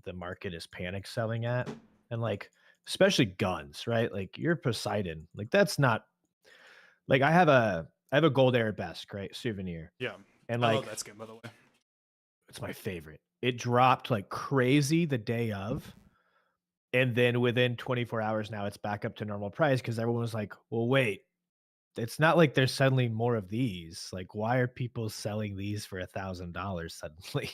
the market is panic selling at, and like especially guns, right? Like you're Poseidon, like that's not like I have a gold arabesque, right? Souvenir, Yeah. and I love like that skin, by the way. it's my favorite. It dropped like crazy the day of, and then within 24 hours now it's back up to normal price because everyone was like, well, wait, it's not like there's suddenly more of these. Like, why are people selling these for $1,000 suddenly?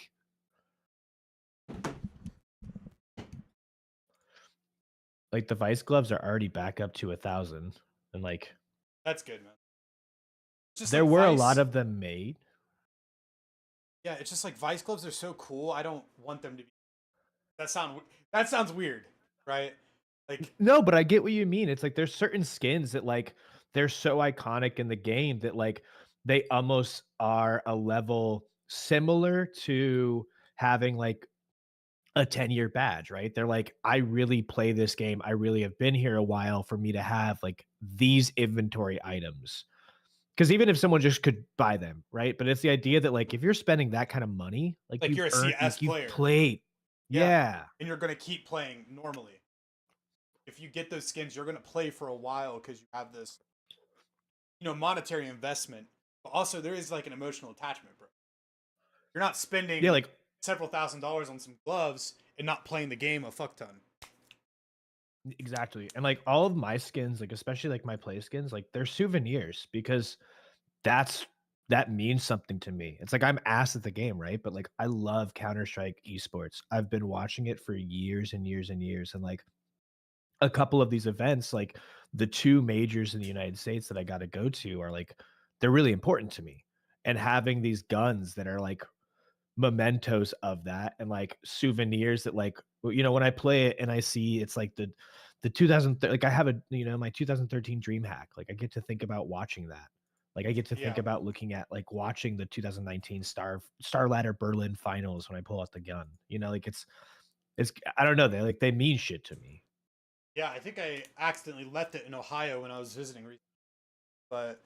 Like the Vice gloves are already back up to 1,000, and like That's good, man. Just there like were a lot Vice. of them made. Yeah, it's just like Vice gloves are so cool. I don't want them to be. That sound that sounds weird, right? Like No, but I get what you mean. It's like there's certain skins that like they're so iconic in the game that like they almost are a level similar to having like a 10-year badge, right? They're like, I really play this game. I really have been here a while for me to have like these inventory items. Because even if someone just could buy them, right? But it's the idea that like if you're spending that kind of money, like like you've you're a earned, CS like you've player. played. Yeah. Yeah. And you're gonna keep playing normally. If you get those skins, you're gonna play for a while because you have this, monetary investment. But also there is like an emotional attachment, bro. You're not Yeah, spending like several $1,000s on some gloves and not playing the game a fuck ton. exactly. And like all of my skins, like especially like my play skins, like they're souvenirs because that's that means something to me. It's like I'm ass at the game, right? But like I love Counter-Strike esports. I've been watching it for years and years and years. And like a couple of these events, like the two majors in the United States that I got to go to are like they're really important to me. And having these guns that are like mementos of that and like souvenirs that like when I play it and I see it's like the 2000 like I have a my 2013 dream hack, like I get to think about watching that, like I get to think Yeah. about looking at like watching the 2019 star ladder Berlin finals when I pull out the gun, like it's I don't know, they mean shit to me. Yeah, I think I accidentally left it in Ohio when I was visiting recently. But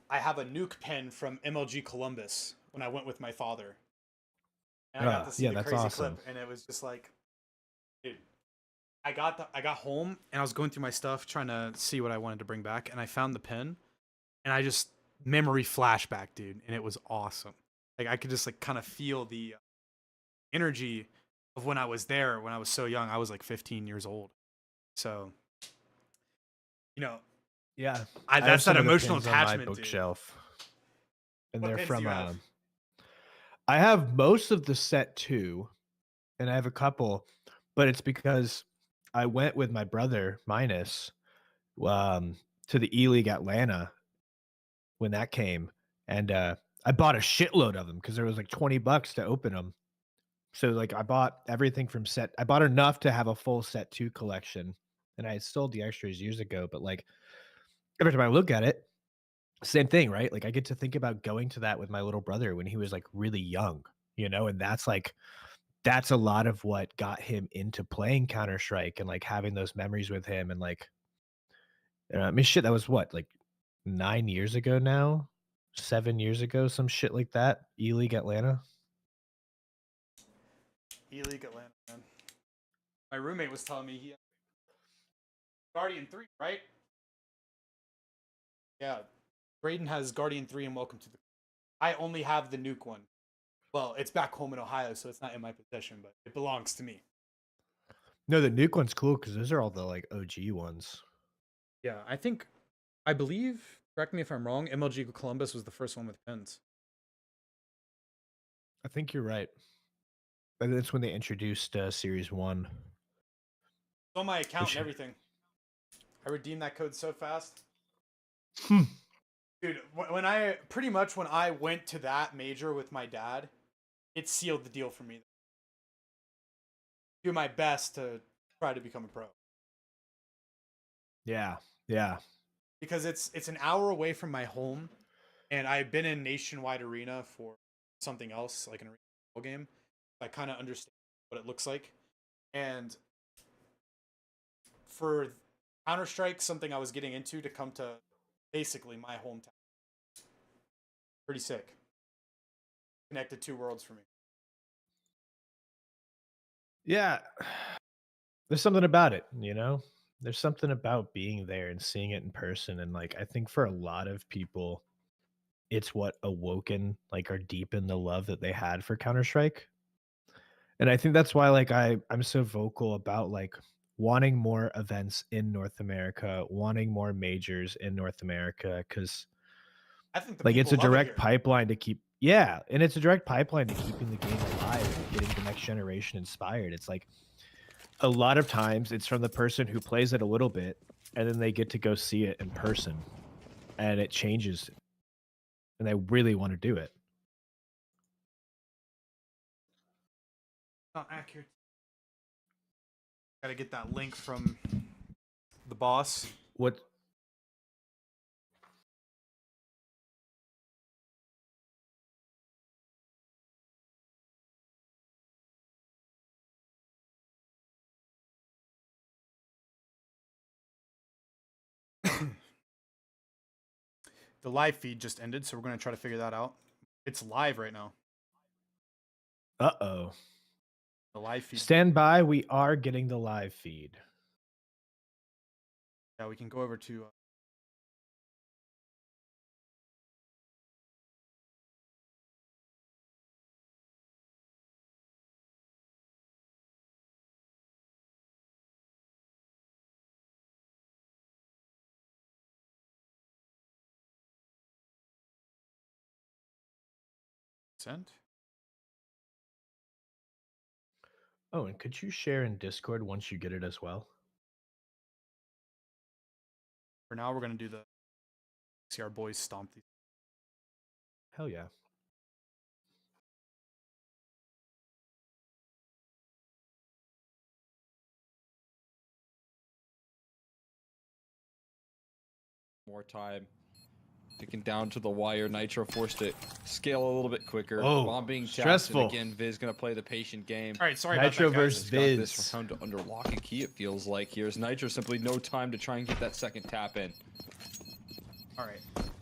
I have a nuke pen from MLG Columbus when I went with my father. And I got to see Yeah, the that's crazy awesome. clip and it was just like, dude, I got home and I was going through my stuff trying to see what I wanted to bring back and I found the pen and I just memory flashback, dude, and it was awesome. Like I could just like kind of feel the energy of when I was there when I was so young. I was like 15 years old. So, you know, Yeah, I have that's that some of the emotional pins on my attachment, dude. bookshelf, and What they're pins do from you have? I have most of the set 2, and I have a couple, but it's because I went with my brother, Minus, um, to the E-League Atlanta when that came, and, I bought a shitload of them because there was, like, 20 bucks to open them. So, like, I bought everything from set I bought enough to have a full set 2 collection, and I had sold the extras years ago, but, like, every time I look at it, same thing, right? Like, I get to think about going to that with my little brother when he was, like, really young, and that's, like that's a lot of what got him into playing Counter-Strike and, like, having those memories with him and, like, I mean, shit, that was what, like, 9 years ago now? 7 years ago, some shit like that? E-League Atlanta? E League Atlanta, man. My roommate was telling me he Guardian 3, right? Yeah. Braden has Guardian 3 and Welcome to the. I only have the nuke one. Well, it's back home in Ohio, so it's not in my possession, but it belongs to me. No, the Nuke one's cool because those are all the, like, OG ones. Yeah, I believe, correct me if I'm wrong, MLG Columbus was the first one with pins. I think you're right. And that's when they introduced, Series 1. It's on my account and Which everything. I redeemed that code so fast. Hmm. Dude, when I went to that major with my dad, it sealed the deal for me. Do my best to try to become a pro Yeah, yeah. because it's an hour away from my home, and I've been in Nationwide Arena for something else like an arena game. I kind of understand what it looks like, and for Counter Strike, something I was getting into to come to basically my hometown. Pretty sick. Connected two worlds for me. Yeah. There's something about it, you know? There's something about being there and seeing it in person, and, like, I think for a lot of people, it's what awoken, like, or deepened the love that they had for Counter-Strike, and I think that's why, like, I'm so vocal about, like, wanting more events in North America, wanting more majors in North America, because I think the like, it's people a love it direct here. pipeline to keep yeah, and it's a direct pipeline to keeping the game alive and getting the next generation inspired. It's like, a lot of times, it's from the person who plays it a little bit, and then they get to go see it in person, and it changes, and they really wanna do it. Not accurate. Got to get that link from the boss. What The live feed just ended, so we're going to try to figure that out. It's live right now. Uh-oh. The live feed. Stand by, we are getting the live feed. Yeah, we can go over to. Send. Oh, and could you share in Discord once you get it as well? For now, we're going to do the. See our boys stomp these. Hell yeah. More time. Taken down to the wire. Nitro forced it scale a little bit quicker. Oh, Bomb being tapped, stressful. and again, Viz gonna play the patient game. All right, sorry Nitro about that, guys. versus He's got Viz. this round under lock and key, it feels like. Here's Nitro, simply no time to try and get that second tap in. All right.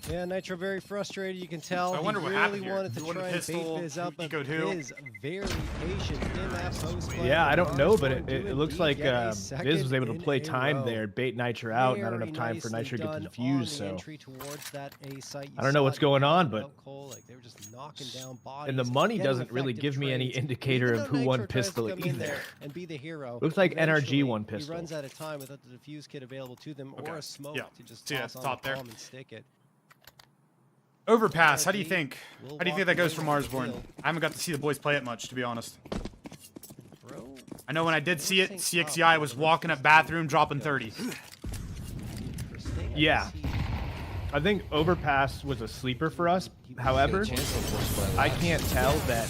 Yeah, Nitro very frustrated. You can tell. So I wonder he what really happened here. wanted to Who won the try and pistol? bait Viz up, Who but ecoed who? Viz very patient in that post play. Yeah, I don't know, but Marsborne it do looks indeed like get a Viz was second able to in play a time row. there, bait Nitro out, not Very enough time for nicely Nitro to get done the on defuse, the so entry towards that A site. You I don't know saw what's it going on, out but Cole, like they were just knocking down bodies. and the money getting doesn't really effective give me any trades. indicator Even of though who won Nitro tries to pistol come in either. there and be the hero. Looks like NRG eventually, won He pistol. runs out of time without the defuse kit available to them Okay. or a smoke Yeah. to just See that toss on top the there? palm and stick it. Overpass. How do you NRG think? will How do you walk think that goes away for with the Marsborne? kill. I haven't got to see the boys play it much, to be honest. Bro, I know when I did see it, Think CXCI up, was the walking rest up of bathroom, the dropping team 30. for staying at Yeah. the seat. I think Overpass was a sleeper for us. However, Chance of force I by can't tell that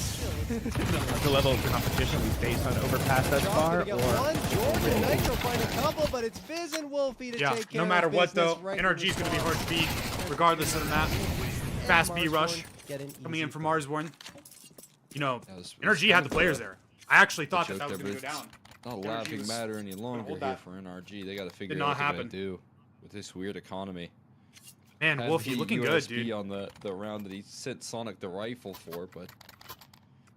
the level of competition we face on Overpass thus Josh far, gonna get or one. George and Nitro find a couple, but it's Viz and Wolfie to Yeah, take care no matter of what business though, right NRG is going to be hard to beat, regardless of the map. Fast B rush coming in from Marsborne. You know, That was NRG had the players there. I actually thought joke that was there, going to but go down. Not a NRG laughing was matter any longer hold here that. for NRG. They gotta figure Did out not what they're happen. gonna do with this weird economy. Man, Had Wolfie the looking good, USB dude. on the round that he sent Sonic the rifle for, but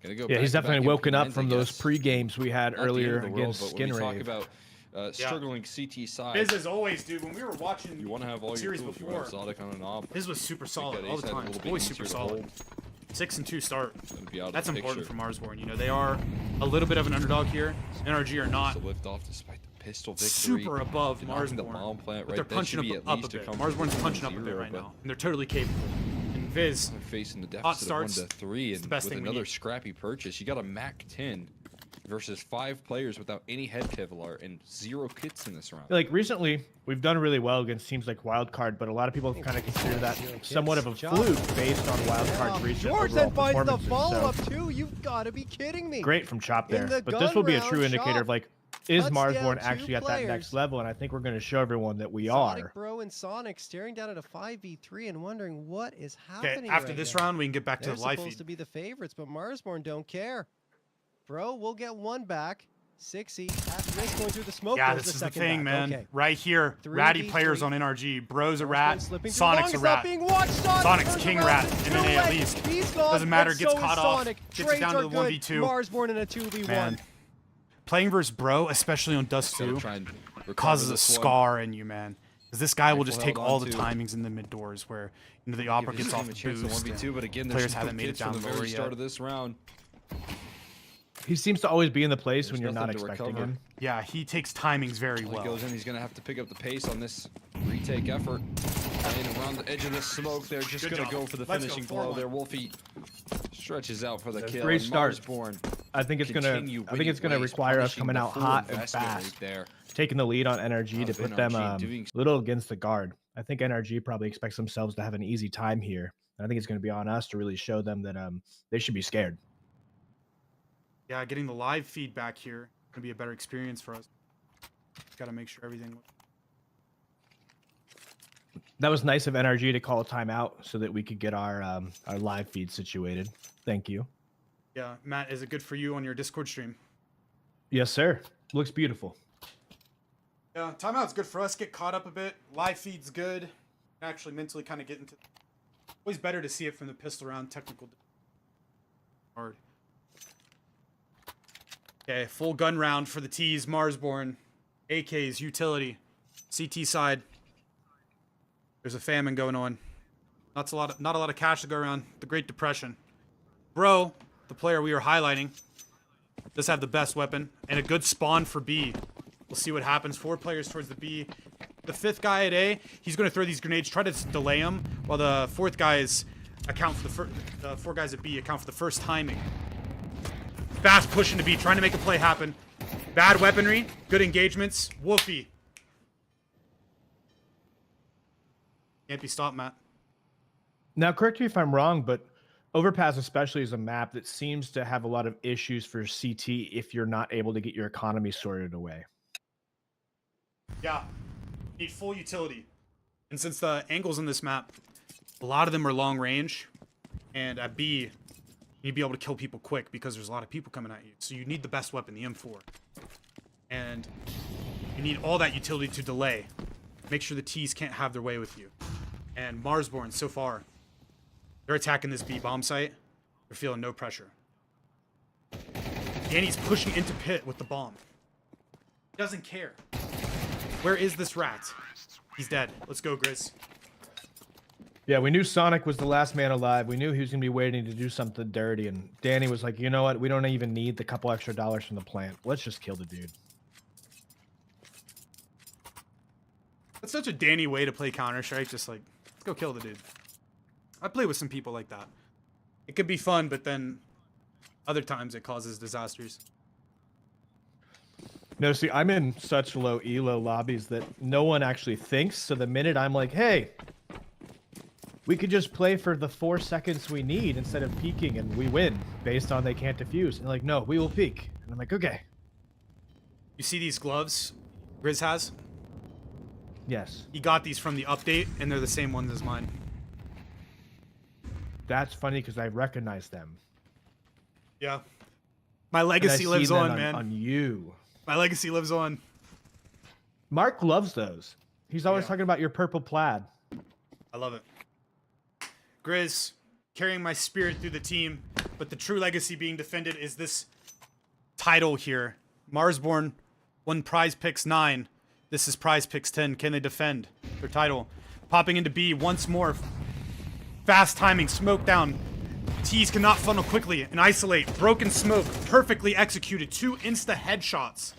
gonna go. yeah, he's back-to-back definitely woken up MP9s, from I those guess. pre-games we had Not the end earlier of the world, against but when Skin we talk Rave. about struggling CT side, Biz as always, dude. When we were watching you want to have all your series tools. You before, want Sonic on an op. his was super solid that all the ace had a time. little bit Always easier super to solid. hold. 6-2 start. Gonna be out of That's the important picture. for Marsborne. You know, they are a little bit of an underdog here. NRG are not To lift off despite the pistol victory. super above Denying the Marsborne. bomb plant But right. they're That punching should be up at a least bit. come Marsborne's from punching up a bit 0, right but now, and they're totally capable. And Viz, I'm facing the hot deficit of 1 starts. to 3, It's the and best with thing we another need. scrappy purchase, you got a Mac 10 versus 5 players without any head Kevlar and 0 kits in this round. Like recently, we've done really well against teams like Wildcard, but a lot of people kind of consider that somewhat of a fluke based on Wildcard's recent George overall then finds the performances. follow-up So too. You've got to be kidding me. great from Chop In there, the but this will be a gun true round, indicator Chop of like, is cuts down Marsborne 2 actually at that next players. level? And I think we're going to show everyone that we Sonic are. Bro and Sonic staring down at a 5v3 and wondering what is okay, happening. after right this now. round, we can get back to They're the live supposed feed. to be the favorites, but Marsborne don't care. Bro, we'll get one back. 6E at risk going through the smoke. Yeah, There's this the is the second thing, back. man. Okay. Right here, ratty 3v3. players on NRG. Bro's a Marsborne rat, slipping through Sonic's long, a is not rat. being watched. Sonic Sonic's turns king around rat, to MMA at 2x. least. He's gone, Doesn't matter, but gets so caught is off, Sonic. gets it Trades down to are the good. 1v2. Marsborne in a 2v1. Man. playing versus Bro, especially on Dust Gotta 2, try and recover causes a this one. scar in you, man. Because this guy will Rifle just take held all on the to. timings in the mid doors where the opera Give his gets off team a chance boost. to 1v2, and but again, players there's haven't made it from down the lower very start yet. of this round. He seems to always be in the place There's when you're not nothing to expecting recover. him. Yeah, he takes timings very When he well. goes in, he's gonna have to pick up the pace on this retake effort. And around the edge of the smoke, they're just Good gonna job. go for the Let's go, finishing blow 4-1. there. Wolfie stretches out for the kill. Great and start. Marsborne I think it's gonna require us coming out hot and fast, there. taking the lead on NRG to Of put them NRG doing a little against the guard. I think NRG probably expects themselves to have an easy time here. And I think it's going to be on us to really show them that they should be scared. Yeah, getting the live feedback here gonna be a better experience for us. Got to make sure everything. That was nice of NRG to call a timeout so that we could get our live feed situated. Thank you. Yeah, Matt, is it good for you on your Discord stream? Yes, sir. Looks beautiful. Yeah, timeout's good for us. Get caught up a bit. Live feed's good. Actually, mentally kind of get into. Always better to see it from the pistol round technical. Hard. Okay, full gun round for the T's. Marsborne, AKs, utility, CT side. There's a famine going on. Not a lot of cash to go around. The Great Depression. Bro, the player we are highlighting, does have the best weapon and a good spawn for B. We'll see what happens. 4 players towards the B. The 5th guy at A, he's going to throw these grenades, try to delay him, while the 4th guys account for the 4 guys at B account for the first timing. Fast push into B, trying to make a play happen. Bad weaponry, good engagements. Wolfie. Can't be stopped, Matt. Now, correct me if I'm wrong, but Overpass especially is a map that seems to have a lot of issues for CT if you're not able to get your economy sorted away. Yeah, need full utility. And since the angles in this map, a lot of them are long range, and at B, you need to be able to kill people quick because there's a lot of people coming at you. So you need the best weapon, the M4. And you need all that utility to delay. Make sure the T's can't have their way with you. And Marsborne, so far, they're attacking this B bomb site. They're feeling no pressure. Danny's pushing into pit with the bomb. He doesn't care. Where is this rat? He's dead. Let's go, Grizz. Yeah, we knew Sonic was the last man alive. We knew he was going to be waiting to do something dirty. And Danny was like, you know what? We don't even need the couple extra dollars from the plant. Let's just kill the dude. That's such a Danny way to play Counter-Strike. Just like, let's go kill the dude. I play with some people like that. It could be fun, but then other times it causes disasters. No, see, I'm in such low elo lobbies that no one actually thinks. So the minute I'm like, hey, we could just play for the 4 seconds we need instead of peeking and we win based on they can't defuse. And like, no, we will peek. And I'm like, okay. You see these gloves Grizz has? Yes. He got these from the update, and they're the same ones as mine. That's funny because I recognize them. Yeah. My And I legacy see lives them on, man. On you. My legacy lives on. Mark loves those. He's always Yeah. talking about your purple plaid. I love it. Grizz, carrying my spirit through the team, but the true legacy being defended is this title here. Marsborne won Prize Picks 9. This is Prize Picks 10. Can they defend their title? Popping into B once more. Fast timing, smoke down. T's cannot funnel quickly and isolate. Broken smoke, perfectly executed. 2 insta headshots.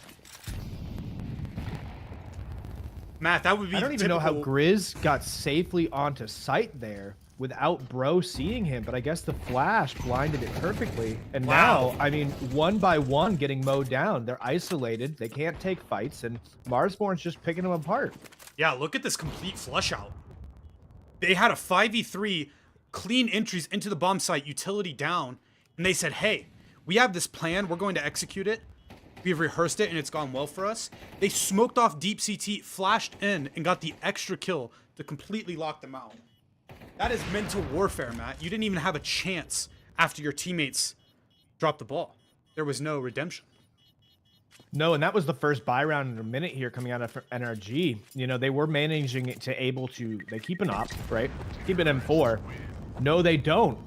Matt, that would be I don't even know how typical- Grizz got safely onto site there without Bro seeing him, but I guess the flash blinded it perfectly. And Wow. now, I mean, one by one getting mowed down. They're isolated. They can't take fights, and Marsborne's just picking them apart. Yeah, look at this complete flush out. They had a 5v3, clean entries into the bomb site, utility down, and they said, hey, we have this plan, we're going to execute it. We've rehearsed it and it's gone well for us. They smoked off deep CT, flashed in, and got the extra kill to completely lock them out. That is mental warfare, Matt. You didn't even have a chance after your teammates dropped the ball. There was no redemption. No, and that was the first buy round in a minute here coming out of NRG. You know, they were managing it to able to, they keep an op, right? Keep an M4. No, they don't.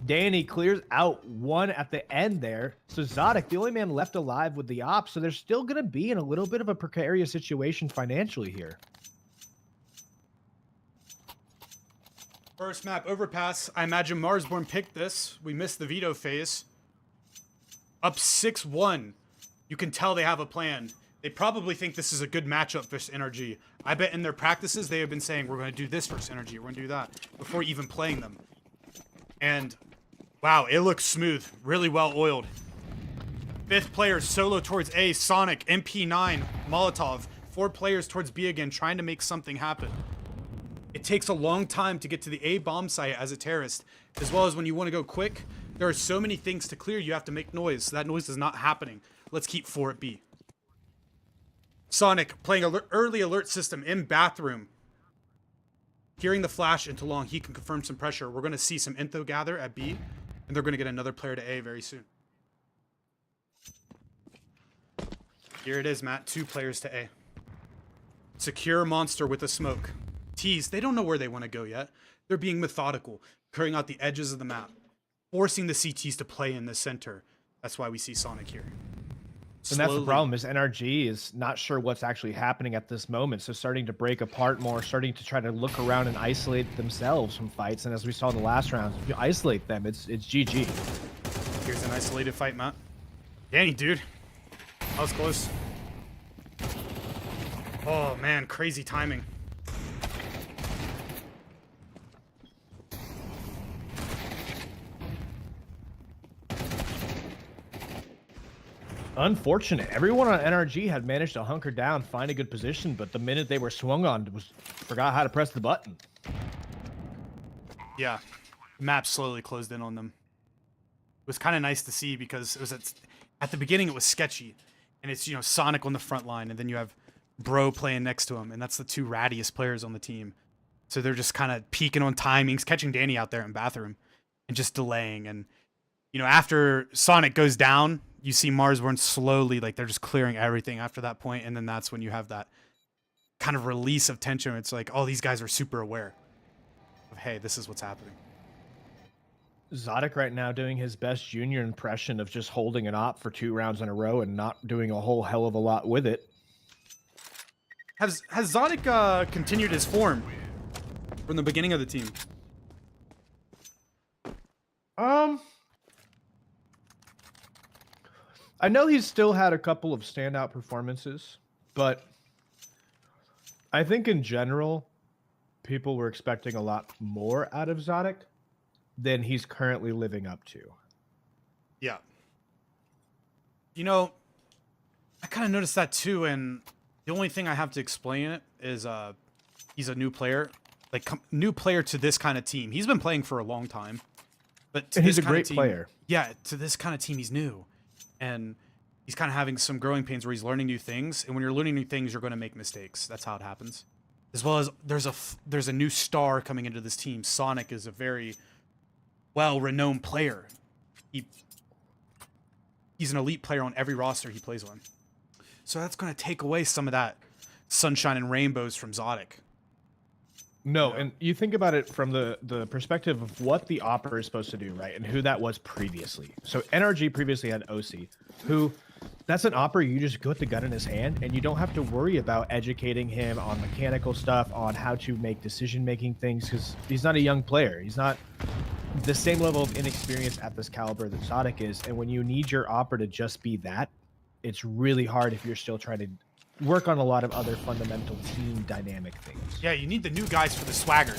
Danny clears out one at the end there. So Zodic, the only man left alive with the op, so they're still going to be in a little bit of a precarious situation financially here. First map, overpass. I imagine Marsborne picked this. We missed the veto phase. Up 6-1. You can tell they have a plan. They probably think this is a good matchup versus NRG. I bet in their practices they have been saying, we're going to do this versus NRG, we're going to do that, before even playing them. And, wow, it looks smooth. Really well oiled. Fifth player, solo towards A, Sonic, MP9, Molotov. 4 players towards B again, trying to make something happen. It takes a long time to get to the A bomb site as a terrorist, as well as when you want to go quick. There are so many things to clear, you have to make noise. That noise is not happening. Let's keep 4 at B. Sonic playing early alert system in bathroom. Hearing the flash into long, he can confirm some pressure. We're going to see some info gather at B, and they're going to get another player to A very soon. Here it is, Matt. 2 players to A. Secure monster with a smoke. T's, they don't know where they want to go yet. They're being methodical, clearing out the edges of the map, forcing the CTs to play in the center. That's why we see Sonic here. And that's the problem, is NRG is not sure what's actually happening at this moment. So starting to break apart more, starting to try to look around and isolate themselves from fights. And as we saw in the last round, if you isolate them, it's GG. Here's an isolated fight, Matt. Danny, dude. That was close. Oh, man, crazy timing. Unfortunate. Everyone on NRG had managed to hunker down, find a good position, but the minute they were swung on, forgot how to press the button. Yeah, map slowly closed in on them. It was kind of nice to see because it was at the beginning it was sketchy, and it's, you know, Sonic on the front line, and then you have Bro playing next to him, and that's the 2 rattiest players on the team. So they're just kind of peeking on timings, catching Danny out there in bathroom, and just delaying. And you know, after Sonic goes down, you see Marsborne slowly, like, they're just clearing everything after that point, and then that's when you have that kind of release of tension. It's like, oh, these guys are super aware of, hey, this is what's happening. Zodic right now doing his best junior impression of just holding an op for 2 rounds in a row and not doing a whole hell of a lot with it. Has Zodic continued his form from the beginning of the team? I know he's still had a couple of standout performances, but I think in general, people were expecting a lot more out of Zodic than he's currently living up to. Yeah. You know, I kind of noticed that too, and the only thing I have to explain it is he's a new player. Like, new player to this kind of team. He's been playing for a long time, but to he's this a kind of great team, player. Yeah, to this kind of team, he's new. And he's kind of having some growing pains where he's learning new things. And when you're learning new things, you're going to make mistakes. That's how it happens. As well as there's a new star coming into this team. Sonic is a very well-renowned player. He's an elite player on every roster he plays on. So that's going to take away some of that sunshine and rainbows from Zodic. No, and you think about it from the perspective of what the opera is supposed to do, right? And who that was previously. So NRG previously had OC, who, that's an opera you just put the gun in his hand, and you don't have to worry about educating him on mechanical stuff, on how to make decision-making things, because he's not a young player. He's not the same level of inexperience at this caliber that Zodic is, and when you need your opera to just be that, it's really hard if you're still trying to work on a lot of other fundamental team dynamic things. Yeah, you need the new guys for the swagger.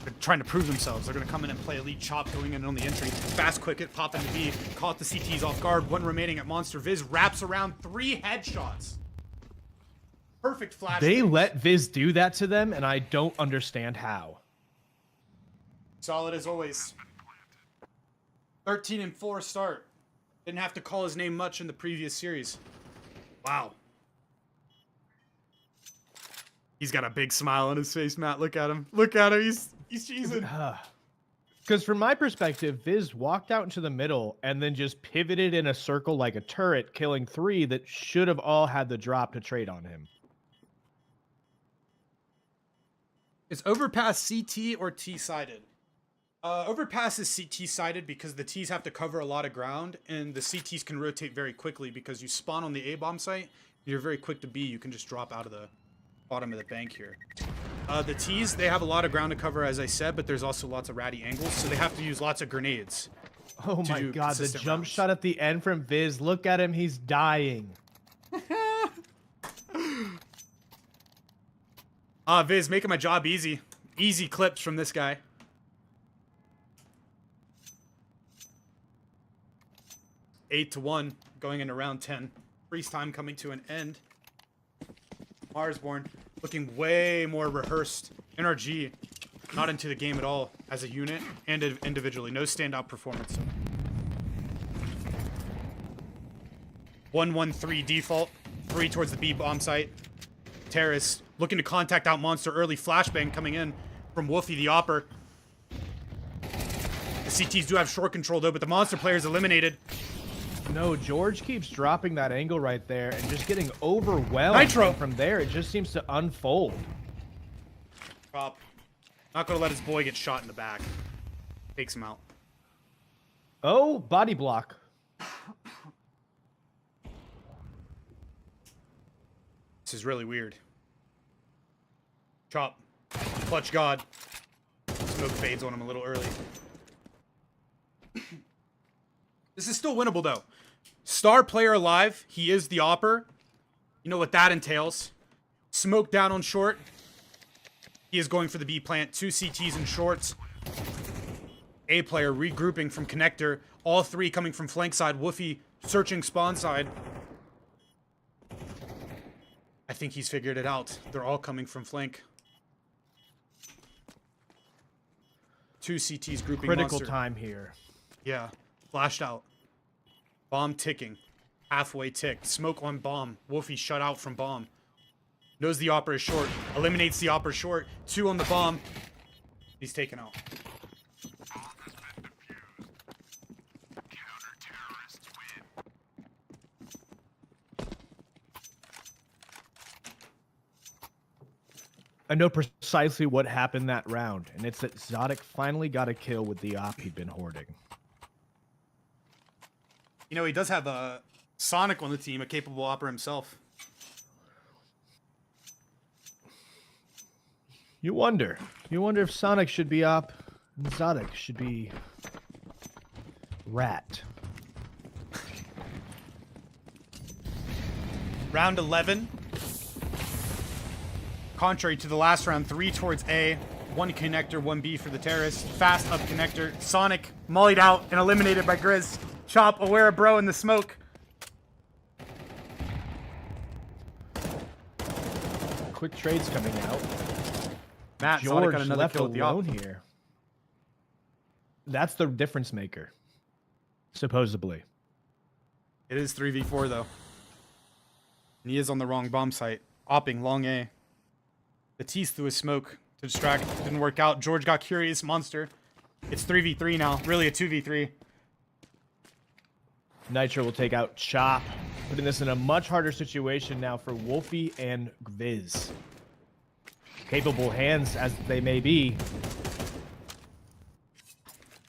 They're trying to prove themselves. They're going to come in and play elite chop going in on the entry. Fast quick it, pop into B, caught the CTs off guard. 1 remaining at Monster. Viz wraps around 3 headshots. Perfect flash. They let Viz do that to them, and I don't understand how. Solid as always. 13-4 start. Didn't have to call his name much in the previous series. Wow. He's got a big smile on his face, Matt. Look at him. Look at him. He's cheesing. Because from my perspective, Viz walked out into the middle and then just pivoted in a circle like a turret, killing 3 that should have all had the drop to trade on him. Is overpass CT or T-sided? Overpass is CT sided because the T's have to cover a lot of ground, and the CTs can rotate very quickly because you spawn on the A bomb site. You're very quick to B. You can just drop out of the bottom of the bank here. The T's, they have a lot of ground to cover, as I said, but there's also lots of ratty angles, so they have to use lots of grenades. Oh my god, the jump shot at the end from Viz. Look at him, he's dying. Viz, making my job easy. Easy clips from this guy. Eight to 1, going into round 10. Freeze time coming to an end. Marsborne looking way more rehearsed. NRG not into the game at all as a unit and individually. No standout performance. 1-1-3 default. 3 towards the B bomb site. Terrace looking to contact out Monster early. Flashbang coming in from Wolfie the Opper. The CTs do have short control though, but the Monster player is eliminated. No, George keeps dropping that angle right there and just getting overwhelmed. Nitro! And from there, it just seems to unfold. Prop. Not gonna let his boy get shot in the back. Takes him out. Oh, body block. This is really weird. Chop. Clutch God. Smoke fades on him a little early. This is still winnable, though. Star player alive. He is the Opper. You know what that entails. Smoke down on short. He is going for the B plant. 2 CTs in shorts. A player regrouping from connector. All 3 coming from flank side. Woofy searching spawn side. I think he's figured it out. They're all coming from flank. 2 CTs grouping Critical monster. time here. Yeah. Flashed out. Bomb ticking. Halfway ticked. Smoke on bomb. Wolfie shut out from bomb. Knows the Opera is short. Eliminates the Opera short. 2 on the bomb. He's taken out. I know precisely what happened that round, and it's that Zodic finally got a kill with the op he'd been hoarding. You know, he does have a Sonic on the team, a capable Opera himself. You wonder if Sonic should be op and Zodic should be rat. Round 11. Contrary to the last round, 3 towards A, 1 connector, 1 B for the terrorist. Fast up connector. Sonic mollied out and eliminated by Grizz. Chop aware of bro in the smoke. Quick trades coming out. Matt, Sonic George got another left kill with the op. alone here. That's the difference maker, supposedly. It is 3v4 though. And he is on the wrong bomb site. Opping long A. The T's through his smoke to distract. Didn't work out. George got curious. Monster. It's 3v3 now. Really a 2v3. Nitro will take out Chop, putting this in a much harder situation now for Wolfie and Viz. Capable hands as they may be.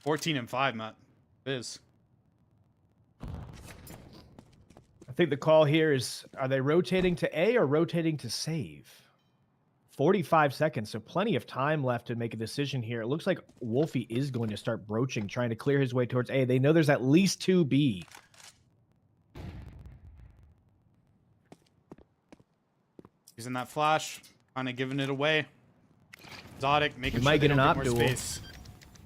14 and 5, Matt. Viz. I think the call here is, are they rotating to A or rotating to save? 45 seconds, so plenty of time left to make a decision here. It looks like Wolfie is going to start broaching, trying to clear his way towards A. They know there's at least 2 B. Using that flash, kind of giving it away. Zodic making We sure might they get don't an get op more duel. space.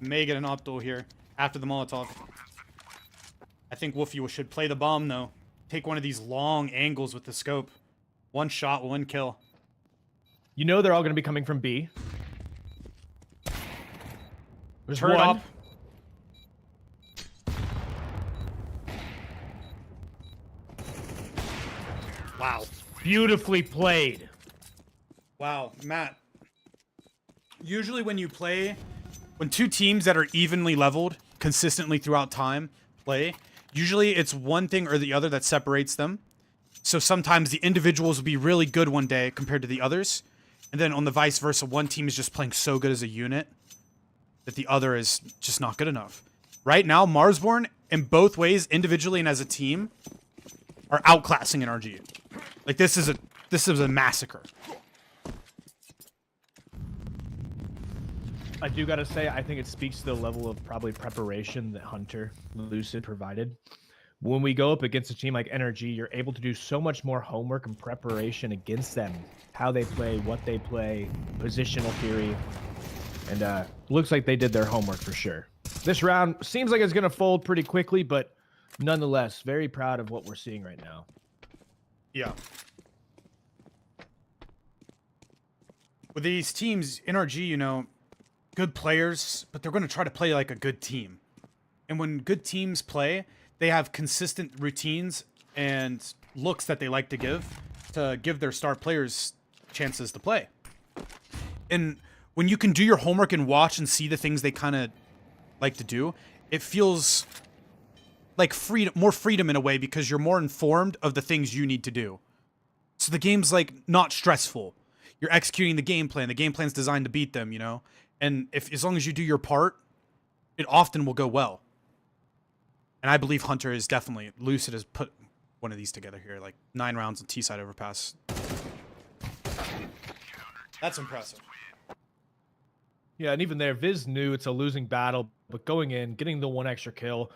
May get an op duel here after the Molotov. I think Wolfie should play the bomb though. Take one of these long angles with the scope. 1 shot, 1 kill. You know they're all going to be coming from B. There's Turn one. up. Wow. Beautifully played. Wow, Matt. Usually when 2 teams that are evenly leveled consistently throughout time play, usually it's one thing or the other that separates them. So sometimes the individuals will be really good one day compared to the others. And then on the vice versa, one team is just playing so good as a unit that the other is just not good enough. Right now, Marsborne, in both ways, individually and as a team, are outclassing NRG. Like this is a massacre. I do gotta say, I think it speaks to the level of probably preparation that Hunter Lucid provided. When we go up against a team like NRG, you're able to do so much more homework and preparation against them. How they play, what they play, positional theory. And looks like they did their homework for sure. This round seems like it's going to fold pretty quickly, but nonetheless, very proud of what we're seeing right now. Yeah. With these teams, NRG, you know, good players, but they're going to try to play like a good team. And when good teams play, they have consistent routines and looks that they like to give their star players chances to play. And when you can do your homework and watch and see the things they kind of like to do, it feels like more freedom in a way because you're more informed of the things you need to do. So the game's like not stressful. You're executing the game plan. The game plan's designed to beat them, you know? And as long as you do your part, it often will go well. And I believe Hunter is definitely, Lucid has put one of these together here, like 9 rounds of T-side overpass. That's impressive. Yeah, and even there, Viz knew it's a losing battle, but going in, getting the 1 extra kill,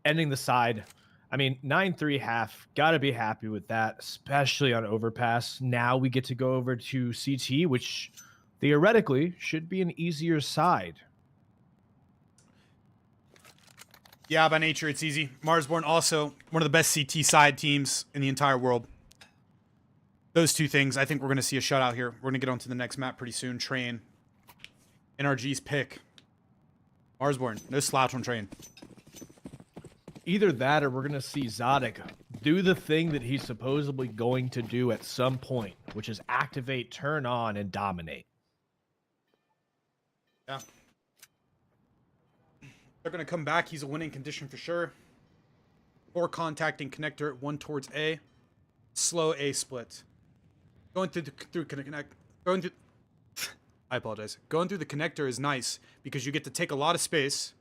ending the side. I mean, 9-3 half, gotta be happy with that, especially on overpass. Now we get to go over to CT, which theoretically should be an easier side. Yeah, by nature, it's easy. Marsborne also one of the best CT side teams in the entire world. Those two things, I think we're going to see a shutout here. We're going to get on to the next map pretty soon. Train. NRG's pick. Marsborne. No slouch on Train. Either that or we're going to see Zodic do the thing that he's supposedly going to do at some point, which is activate, turn on, and dominate. Yeah. They're going to come back. He's a winning condition for sure. 4 contacting connector, 1 towards A. Slow A split. Going through connect. Going through. I apologize. Going through the connector is nice because you get to take a lot of space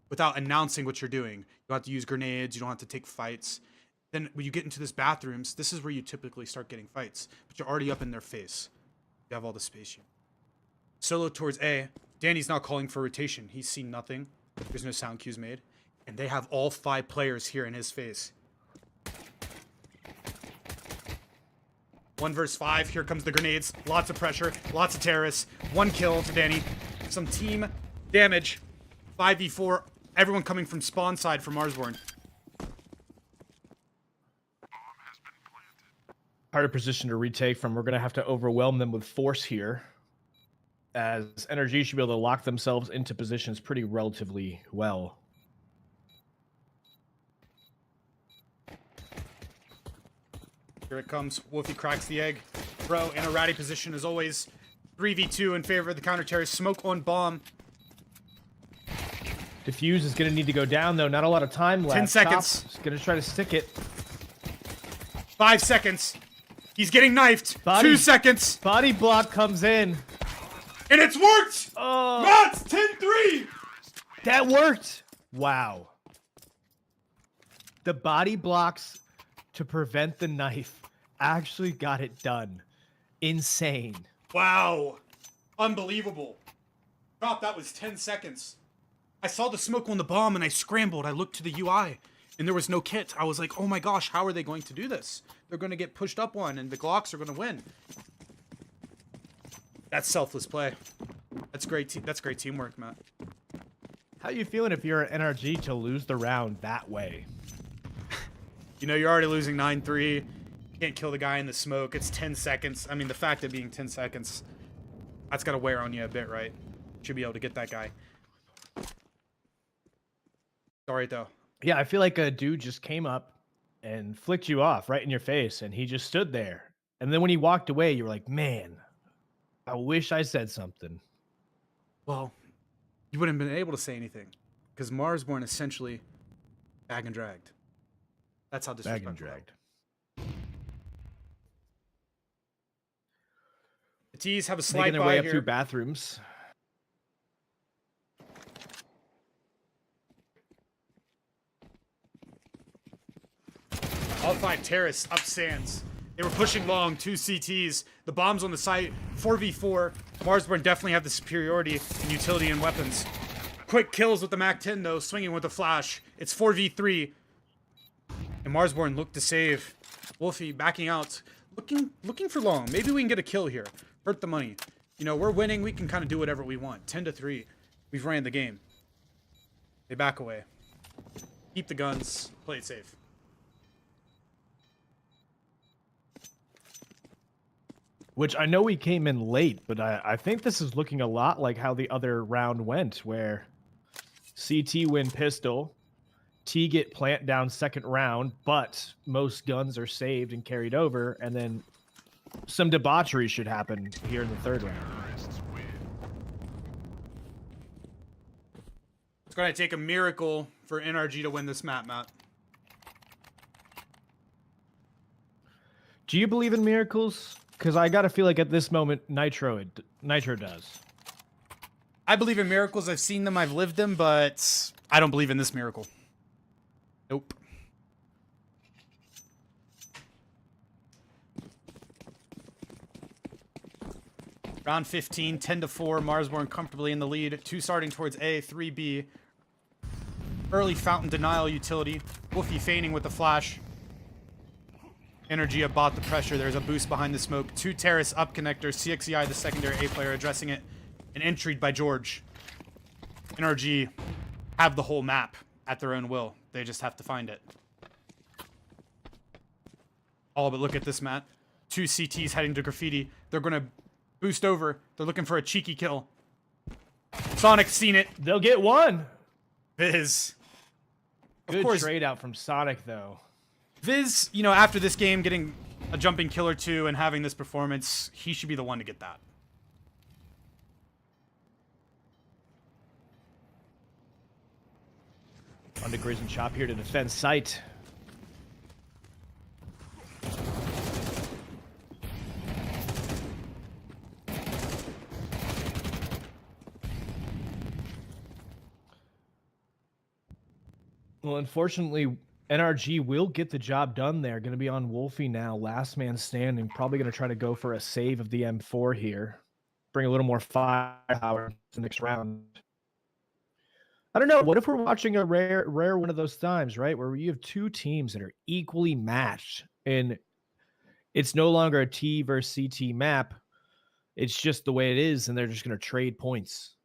without announcing what you're doing. You don't have to use grenades. You don't have to take fights. Then when you get into this bathrooms, this is where you typically start getting fights. But you're already up in their face. You have all the space you. Solo towards A. Danny's not calling for rotation. He's seen nothing. There's no sound cues made. And they have all 5 players here in his face. 1 versus 5. Here comes the grenades. Lots of pressure. Lots of terrorists. 1 kill for Danny. Some team damage. 5v4. Everyone coming from spawn side from Marsborne. Harder position to retake from. We're going to have to overwhelm them with force here, as NRG should be able to lock themselves into positions pretty relatively well. Here it comes. Wolfie cracks the egg. Bro in a ratty position as always. 3v2 in favor of the counter terrorist. Smoke on bomb. Diffuse is going to need to go down, though. Not a lot of time left. 10 seconds. He's going to try to stick it. 5 seconds. He's getting knifed. Body. 2 seconds. Body block comes in. And it's worked! Oh, Mats, 10-3! that worked. Wow. The body blocks to prevent the knife actually got it done. Insane. Wow. Unbelievable. Drop, that was 10 seconds. I saw the smoke on the bomb and I scrambled. I looked to the UI and there was no kit. I was like, oh my gosh, how are they going to do this? They're going to get pushed up on and the Glocks are going to win. That's selfless play. That's great. That's great teamwork, Matt. How you feeling if you're an NRG to lose the round that way? You know, you're already losing 9-3. You can't kill the guy in the smoke. It's 10 seconds. I mean, the fact of being 10 seconds, that's got to wear on you a bit, right? Should be able to get that guy. Sorry, though. Yeah, I feel like a dude just came up and flicked you off right in your face, and he just stood there. And then when he walked away, you were like, man, I wish I said something. Well, you wouldn't have been able to say anything because Marsborne essentially bag and dragged. That's how disrespectful. Bag and dragged. The T's have a slight Making their buy way up here. through bathrooms. 5 terrace up sands. They were pushing long, 2 CTs. The bombs on the site, 4v4. Marsborne definitely have the superiority in utility and weapons. Quick kills with the MAC-10 though, swinging with the flash. It's 4v3. And Marsborne looked to save. Wolfie backing out. Looking for long. Maybe we can get a kill here. Hurt the money. You know, we're winning. We can kind of do whatever we want. 10-3. We've ran the game. They back away. Keep the guns. Play it safe. Which I know we came in late, but I think this is looking a lot like how the other round went, where CT win pistol, T get plant down second round, but most guns are saved and carried over, and then some debauchery should happen here in the third round. It's going to take a miracle for NRG to win this map, Matt. Do you believe in miracles? Because I gotta feel like at this moment, Nitro does. I believe in miracles. I've seen them. I've lived them, but I don't believe in this miracle. Nope. Round 15, 10-4. Marsborne comfortably in the lead. 2 starting towards A, 3 B. Early fountain denial utility. Wolfie feigning with the flash. NRG bought the pressure. There's a boost behind the smoke. 2 terrace up connectors. CXEI, the secondary A player, addressing it. And entryed by George. NRG have the whole map at their own will. They just have to find it. Oh, but look at this, Matt. 2 CTs heading to graffiti. They're going to boost over. They're looking for a cheeky kill. Sonic's seen it. They'll get one. Viz. Good trade out from Sonic, though. Viz, you know, after this game, getting a jumping kill or 2 and having this performance, he should be the one to get that. On to Grizz and Chop here to defend site. Well, unfortunately, NRG will get the job done there. Going to be on Wolfie now. Last man standing. Probably going to try to go for a save of the M4 here. Bring a little more firepower to the next round. I don't know. What if we're watching a rare one of those times, right? Where you have 2 teams that are equally matched. And it's no longer a T versus CT map. It's just the way it is. And they're just going to trade points.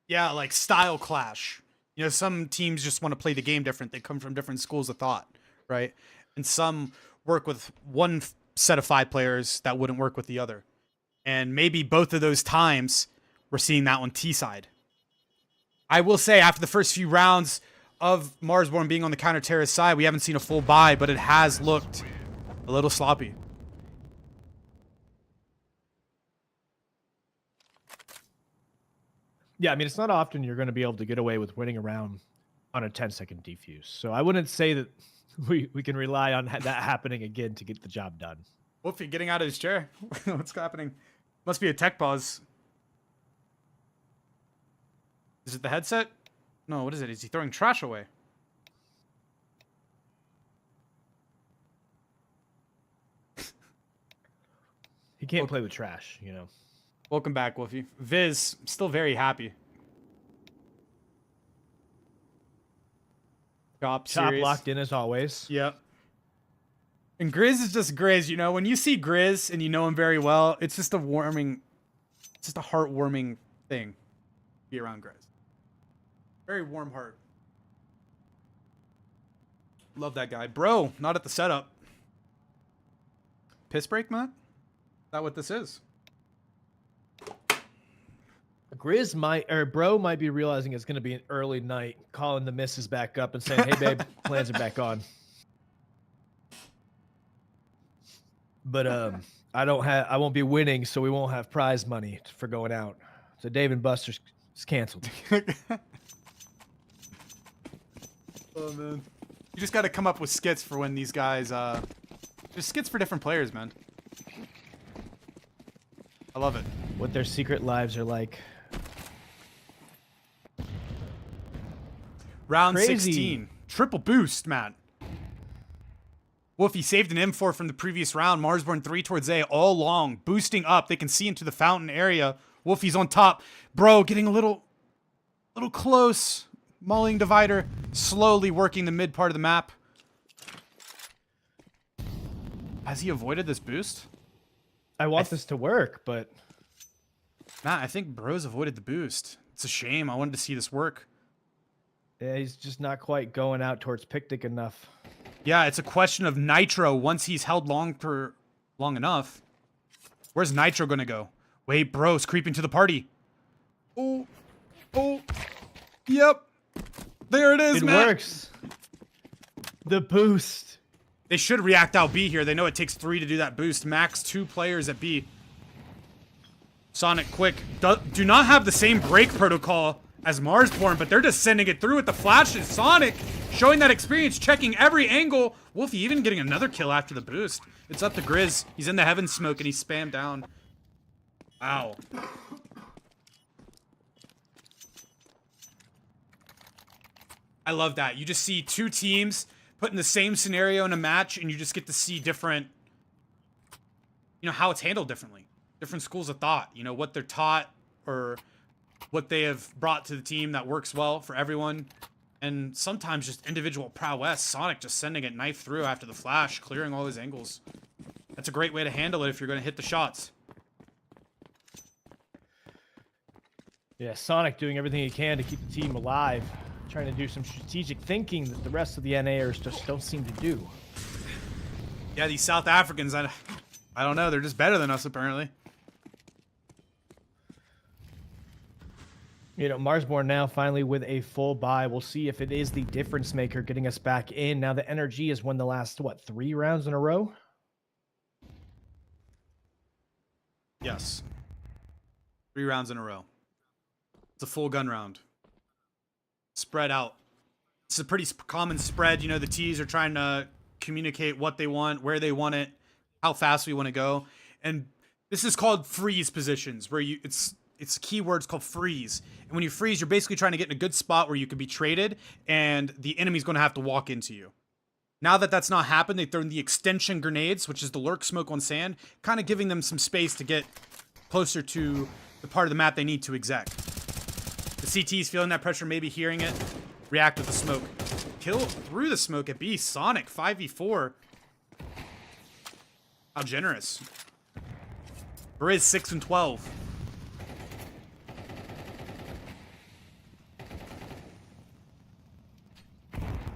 Yeah, like style clash. You know, some teams just want to play the game different. They come from different schools of thought, right? And some work with one set of 5 players that wouldn't work with the other. And maybe both of those times we're seeing that on T side. I will say after the first few rounds of Marsborne being on the counter-terrorist side, we haven't seen a full buy, but it has looked a little sloppy. Yeah, I mean, it's not often you're going to be able to get away with winning a round on a 10-second defuse. So I wouldn't say that we can rely on that happening again to get the job done. Wolfie getting out of his chair. What's happening? Must be a tech pause. Is it the headset? No, what is it? Is he throwing trash away? He can't play with trash, you know. Welcome back, Wolfie. Viz, still very happy. Chop locked in as always. Yep. And Grizz is just Grizz, you know. When you see Grizz and you know him very well, it's just a heartwarming thing. Be around Grizz. Very warm heart. Love that guy. Bro, not at the setup. Piss break, Matt? Is that what this is? Bro might be realizing it's going to be an early night, calling the missus back up and saying, "Hey, babe, plans are back on." But I won't be winning, so we won't have prize money for going out. So Dave and Buster's is canceled. Oh man, you just got to come up with skits for when these guys. Just skits for different players, man. I love it. What their secret lives are like. Round Crazy. 16. Triple boost, Matt. Wolfie saved an M4 from the previous round. Marsborne 3 towards A, all long, boosting up. They can see into the fountain area. Wolfie's on top. Bro, getting a little close. Mulling divider, slowly working the mid part of the map. Has he avoided this boost? I want this to work, but Matt, I think Bro's avoided the boost. It's a shame. I wanted to see this work. yeah, he's just not quite going out towards Picnic enough. Yeah, it's a question of Nitro once he's held long for long enough. Where's Nitro gonna go? Wait, Bro's creeping to the party. Oh, yep. There it is, It Matt. works. The boost. They should react out B here. They know it takes 3 to do that boost. Max 2 players at B. Sonic, quick. Do not have the same break protocol as Marsborne, but they're just sending it through with the flashes. Sonic showing that experience, checking every angle. Wolfie even getting another kill after the boost. It's up to Grizz. He's in the heaven smoke and he's spammed down. Wow. I love that. You just see 2 teams put in the same scenario in a match, and you just get to see different, how it's handled differently. Different schools of thought, what they're taught or what they have brought to the team that works well for everyone. And sometimes just individual prowess. Sonic just sending it knife through after the flash, clearing all his angles. That's a great way to handle it if you're going to hit the shots. Yeah, Sonic doing everything he can to keep the team alive. Trying to do some strategic thinking that the rest of the NAers just don't seem to do. Yeah, these South Africans, I don't know. They're just better than us, apparently. Marsborne now finally with a full buy. We'll see if it is the difference maker getting us back in. Now the NRG has won the last, 3 rounds in a row? Yes. 3 rounds in a row. It's a full gun round. Spread out. It's a pretty common spread. The T's are trying to communicate what they want, where they want it, how fast we want to go. And this is called freeze positions, where it's a keyword called freeze. And when you freeze, you're basically trying to get in a good spot where you can be traded and the enemy's going to have to walk into you. Now that that's not happened, they've thrown the extension grenades, which is the lurk smoke on sand, kind of giving them some space to get closer to the part of the map they need to exec. The CT's feeling that pressure, maybe hearing it. React with the smoke. Kill through the smoke at B. Sonic, 5v4. How generous. Riz, 6 and 12.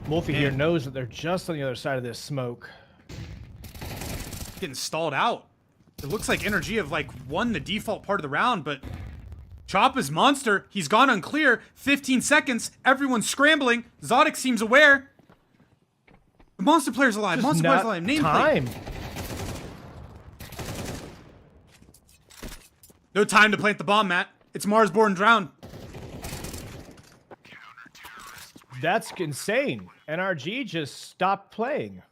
Wolfie here knows that they're just on the other side of this smoke. Getting stalled out. It looks like NRG have won the default part of the round, but Chop is monster. He's gone unclear. 15 seconds. Everyone's scrambling. Zodic seems aware. The monster player's alive. Monster player's alive. Nameplate. Time. No time to plant the bomb, Matt. It's Marsborne drown. That's insane. NRG just stopped playing.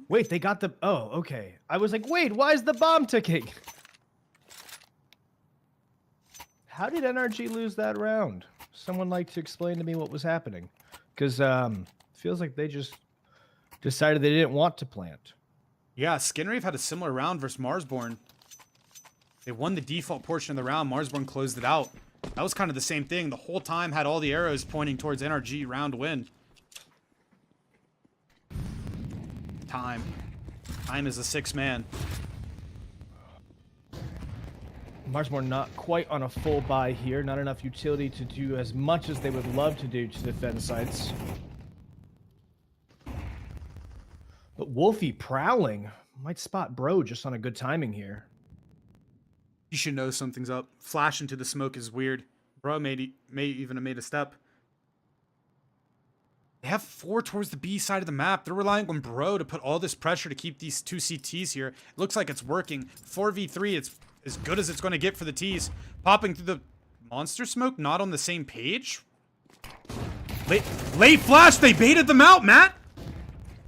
Wait, they got the... Oh, okay. I was like, wait, why is the bomb ticking? How did NRG lose that round? Someone like to explain to me what was happening. Because feels like they just decided they didn't want to plant. Yeah, Skinreave had a similar round versus Marsborne. They won the default portion of the round. Marsborne closed it out. That was kind of the same thing. The whole time had all the arrows pointing towards NRG round win. Time. Time is a 6-man. Marsborne not quite on a full buy here. Not enough utility to do as much as they would love to do to defend sites. But Wolfie prowling. Might spot Bro just on a good timing here. You should know something's up. Flash into the smoke is weird. Bro may even have made a step. They have 4 towards the B side of the map. They're relying on Bro to put all this pressure to keep these 2 CTs here. It looks like it's working. 4v3, it's as good as it's going to get for the T's. Popping through the monster smoke, not on the same page. Late flash, they baited them out, Matt.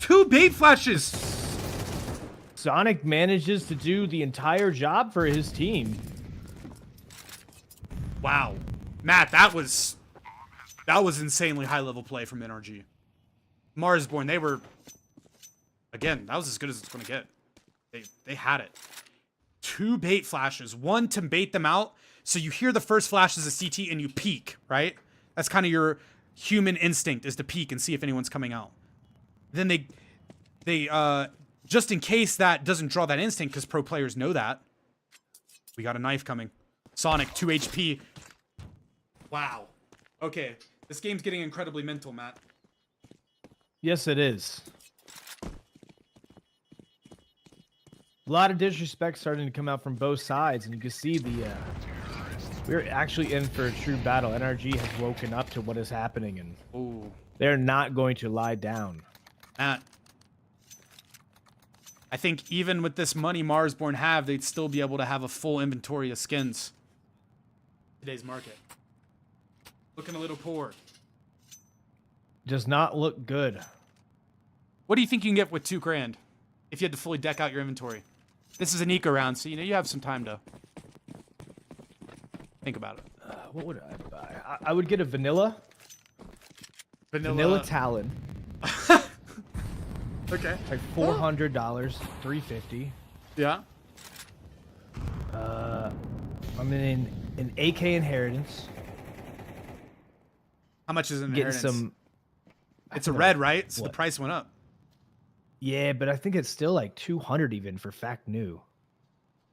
2 bait flashes. Sonic manages to do the entire job for his team. Wow. Matt, that was insanely high level play from NRG. Marsborne, they were, again, that was as good as it's going to get. They had it. 2 bait flashes. 1 to bait them out. So you hear the first flash as a CT and you peek, right? That's kind of your human instinct, is to peek and see if anyone's coming out. Then they just in case that doesn't draw that instinct, because pro players know that. We got a knife coming. Sonic, 2 HP. Wow. Okay. This game's getting incredibly mental, Matt. Yes, it is. A lot of disrespect starting to come out from both sides, and you can see we're actually in for a true battle. NRG has woken up to what is happening, and Ooh. they're not going to lie down. Matt, I think even with this money Marsborne have, they'd still be able to have a full inventory of skins. Today's market. Looking a little poor. Does not look good. What do you think you can get with $2 grand if you had to fully deck out your inventory? This is an eco round, so you have some time to think about it. What would I buy? I would get a vanilla Talon. Okay. Like $400, $350. Yeah. I'm in an AK inheritance. How much is an Getting inheritance? some. It's a red, right? So What? the price went up. Yeah, but I think it's still like 200 even for fact new.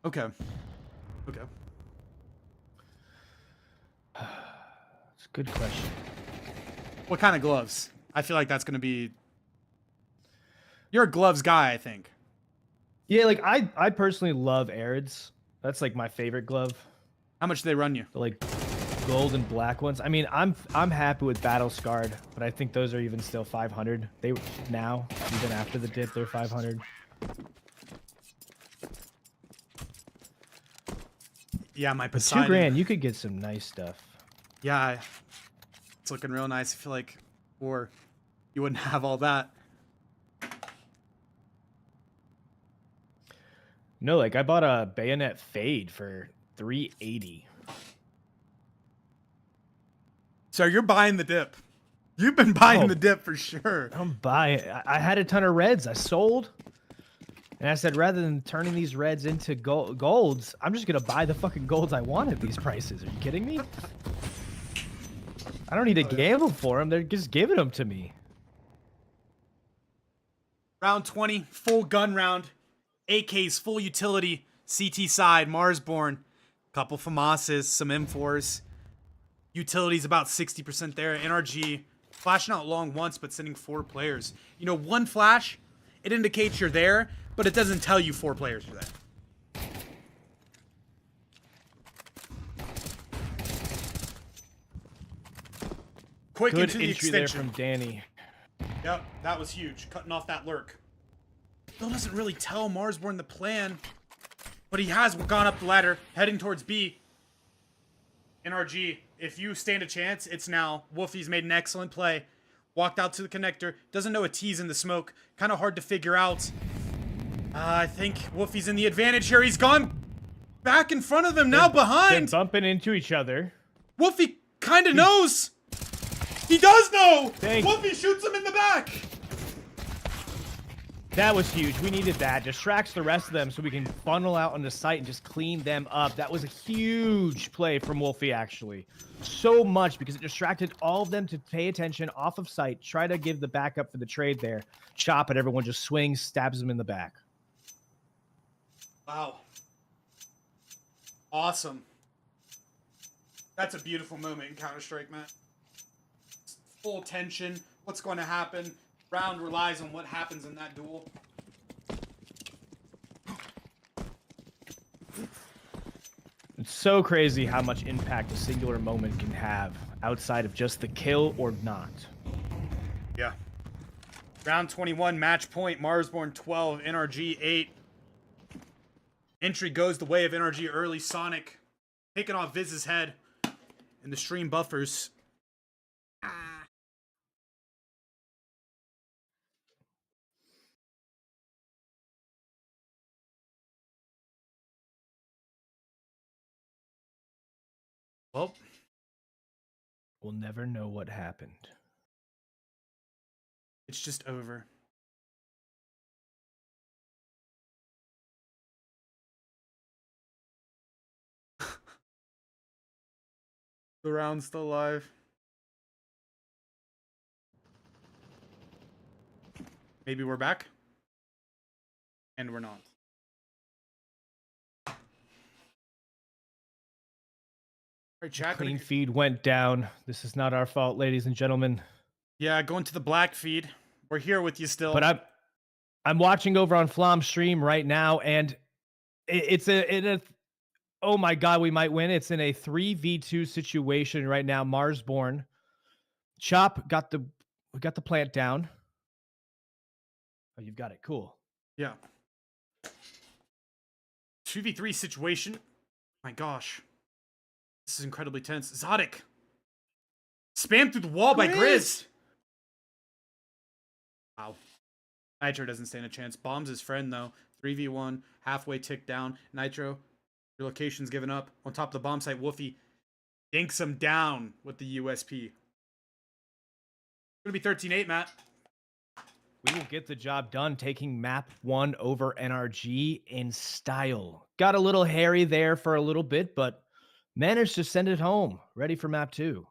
Okay. Okay. It's a good question. What kind of gloves? I feel like that's going to be... You're a gloves guy, I think. Yeah, like I personally love Arids. That's like my favorite glove. How much do they run you? The like gold and black ones. I mean, I'm happy with Battle Scarred, but I think those are even still 500. They now, even after the dip, they're 500. Yeah, my But Poseidon. $2 grand, you could get some nice stuff. Yeah, it's looking real nice. I feel like, or you wouldn't have all that. No, like I bought a Bayonet Fade for 380. So you're buying the dip. You've been buying Oh. the dip for sure. I'm buying. I had a ton of reds. I sold. And I said, rather than turning these reds into golds, I'm just going to buy the fucking golds I want at these prices. Are you kidding me? I don't need to gamble for them. They're just giving them to me. Round 20, full gun round. AKs, full utility. CT side, Marsborne. Couple FAMASs, some M4s. Utility's about 60% there. NRG flashing out long once, but sending 4 players. You know, one flash, it indicates you're there, but it doesn't tell you 4 players are there. Quick Good into the entry there extension. from Danny. Yep, that was huge. Cutting off that lurk. Still doesn't really tell Marsborne the plan, but he has gone up the ladder, heading towards B. NRG, if you stand a chance, it's now. Wolfie's made an excellent play. Walked out to the connector. Doesn't know a T's in the smoke. Kind of hard to figure out. I think Wolfie's in the advantage here. He's gone back in front of them, now They're behind. bumping into each other. Wolfie kind of knows. He does know. Thank- Wolfie shoots him in the back. That was huge. We needed that. Distracts the rest of them so we can funnel out on the site and just clean them up. That was a huge play from Wolfie, actually. So much because it distracted all of them to pay attention off of site, try to give the backup for the trade there. Chop it. Everyone just swings, stabs them in the back. Wow. Awesome. That's a beautiful moment in Counter-Strike, Matt. Full tension. What's going to happen? Round relies on what happens in that duel. It's so crazy how much impact a singular moment can have outside of just the kill or not. Yeah. Round 21, match point. Marsborne 12, NRG 8. Entry goes the way of NRG early. Sonic taking off Viz's head. And the stream buffers. Well, We'll never know what happened. It's just over. The round's still alive. Maybe we're back. And we're not. Alright, chat. Clean feed went down. This is not our fault, ladies and gentlemen. Yeah, going to the black feed. We're here with you still. But I'm watching over on Flom stream right now, and it's a oh my god, we might win. It's in a 3v2 situation right now. Marsborne. Chop got the plant down. Oh, you've got it. Cool. Yeah. 2v3 situation. My gosh. This is incredibly tense. Zodic. Spam through the wall by Grizz. Wow. Nitro doesn't stand a chance. Bombs his friend, though. 3v1. Halfway tick down. Nitro. Your location's given up. On top of the bomb site, Wolfie dinks him down with the USP. It's going to be 13-8, Matt. We will get the job done, taking map 1 over NRG in style. Got a little hairy there for a little bit, but managed to send it home. Ready for map 2.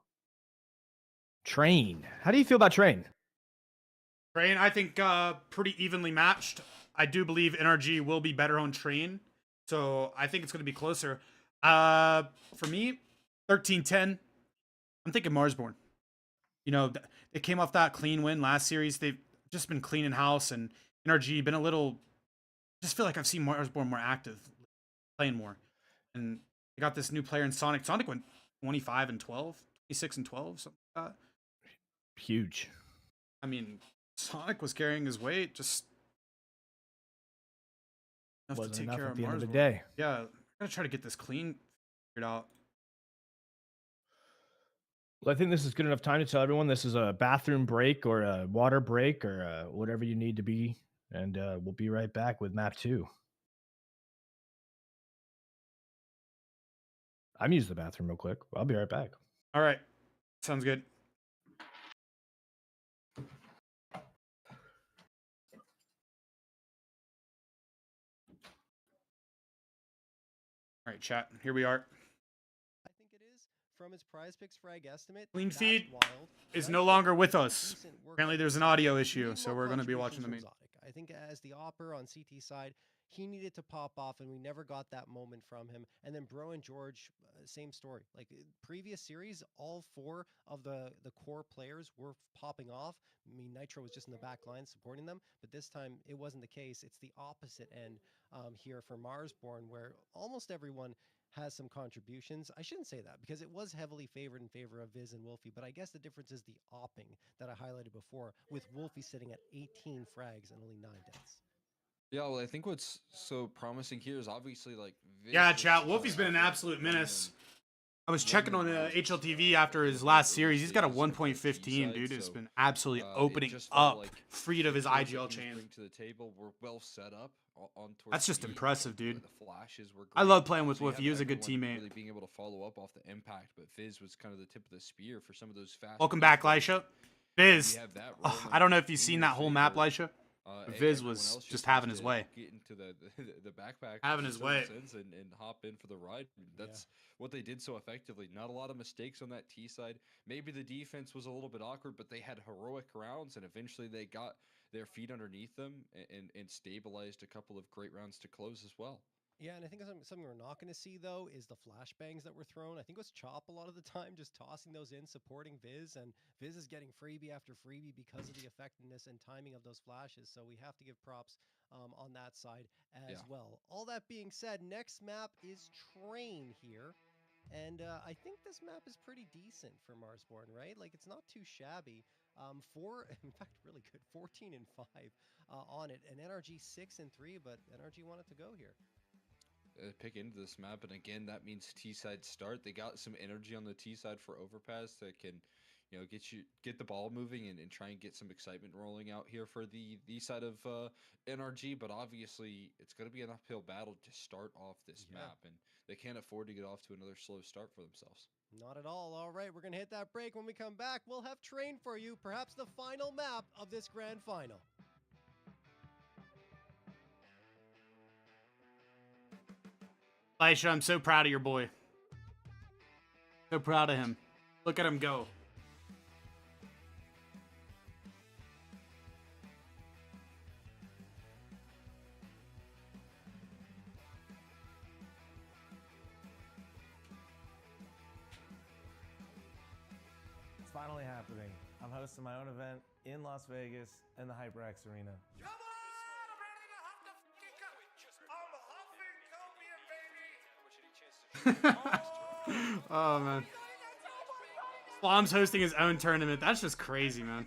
Train. How do you feel about Train? Train, I think pretty evenly matched. I do believe NRG will be better on Train, so I think it's going to be closer. For me, 13-10. I'm thinking Marsborne. You know, they came off that clean win last series. They've just been cleaning house, and NRG been a little. Just feel like I've seen Marsborne more active, playing more, and they got this new player in Sonic. Sonic went 25-12, 26-12, something like that. Huge. I mean, Sonic was carrying his weight, just enough Wasn't to take enough care at of the end of the Marsborne. day. Yeah, I'm gonna try to get this clean figured out. Well, I think this is good enough time to tell everyone this is a bathroom break or a water break or whatever you need to be. And we'll be right back with map 2. I'm using the bathroom real quick. I'll be right back. All right, sounds good. All right, chat. Here we are. I think it is from his prize picks frag estimate. Clean that's feed wild. is Right? no longer with us. Decent work Apparently, by there's an Grizz. audio We issue, need so more we're going to be watching the main. contributions from Zodic. I think as the opper on CT side, he needed to pop off, and we never got that moment from him. And then Bro and George, same story. Like previous series, all 4 of the core players were popping off. I mean, Nitro was just in the back line supporting them, but this time it wasn't the case. It's the opposite end here for Marsborne, where almost everyone has some contributions. I shouldn't say that because it was heavily favored in favor of Viz and Wolfie, but I guess the difference is the opping that I highlighted before, with Wolfie sitting at 18 frags and only 9 deaths. Yeah, well, I think what's so promising here is obviously like. Yeah, chat. Wolfie's been an absolute menace. I was checking on HLTV after his last series. He's got a 1.15, dude. It's been absolutely opening up freed of his IGL chain. To the table, we're well set up on towards That's just B. impressive, dude. The flashes were I great. love playing with So you Wolfie. have He was a good everyone teammate. Really being able to follow up off the impact, but Fizz was kind of the tip of the spear for some of those fast. Welcome back, Lisha. Viz. We have that I don't know if you've in seen your that whole map, favor. Lisha. Viz Everyone was else just has having his to way. Get into the backpack, Having in his certain way. sense and hop in for the ride. That's what they did so effectively. Not a lot of mistakes on that T side. Maybe the defense was a little bit awkward, but they had heroic rounds, and eventually they got their feet underneath them and stabilized a couple of great rounds to close as well. Yeah, and I think something we're not going to see, though, is the flashbangs that were thrown. I think it was Chop a lot of the time, just tossing those in, supporting Viz, and Viz is getting freebie after freebie because of the effectiveness and timing of those flashes, so we have to give props on that side as well. All that being said, next map is Train here, and I think this map is pretty decent for Marsborne, right? Like, it's not too shabby. In fact, really good, 14-5 on it, and NRG 6-3, but NRG wanted to go here. Pick into this map, and again, that means T side start. They got some energy on the T side for overpass that can, get the ball moving and try and get some excitement rolling out here for the side of NRG. But obviously, it's going to be an uphill battle to start off this map, and they can't afford to get off to another slow start for themselves. Not at all. All right, we're going to hit that break. When we come back, we'll have Train for you, perhaps the final map of this grand final. Elisha, I'm so proud of your boy. So proud of him. Look at him go. It's finally happening. I'm hosting my own event in Las Vegas in the HyperX Arena. Come on! I'm ready to huff the fucking I'm huffing copium, baby! Oh, man. Slom's hosting his own tournament. That's just crazy, man.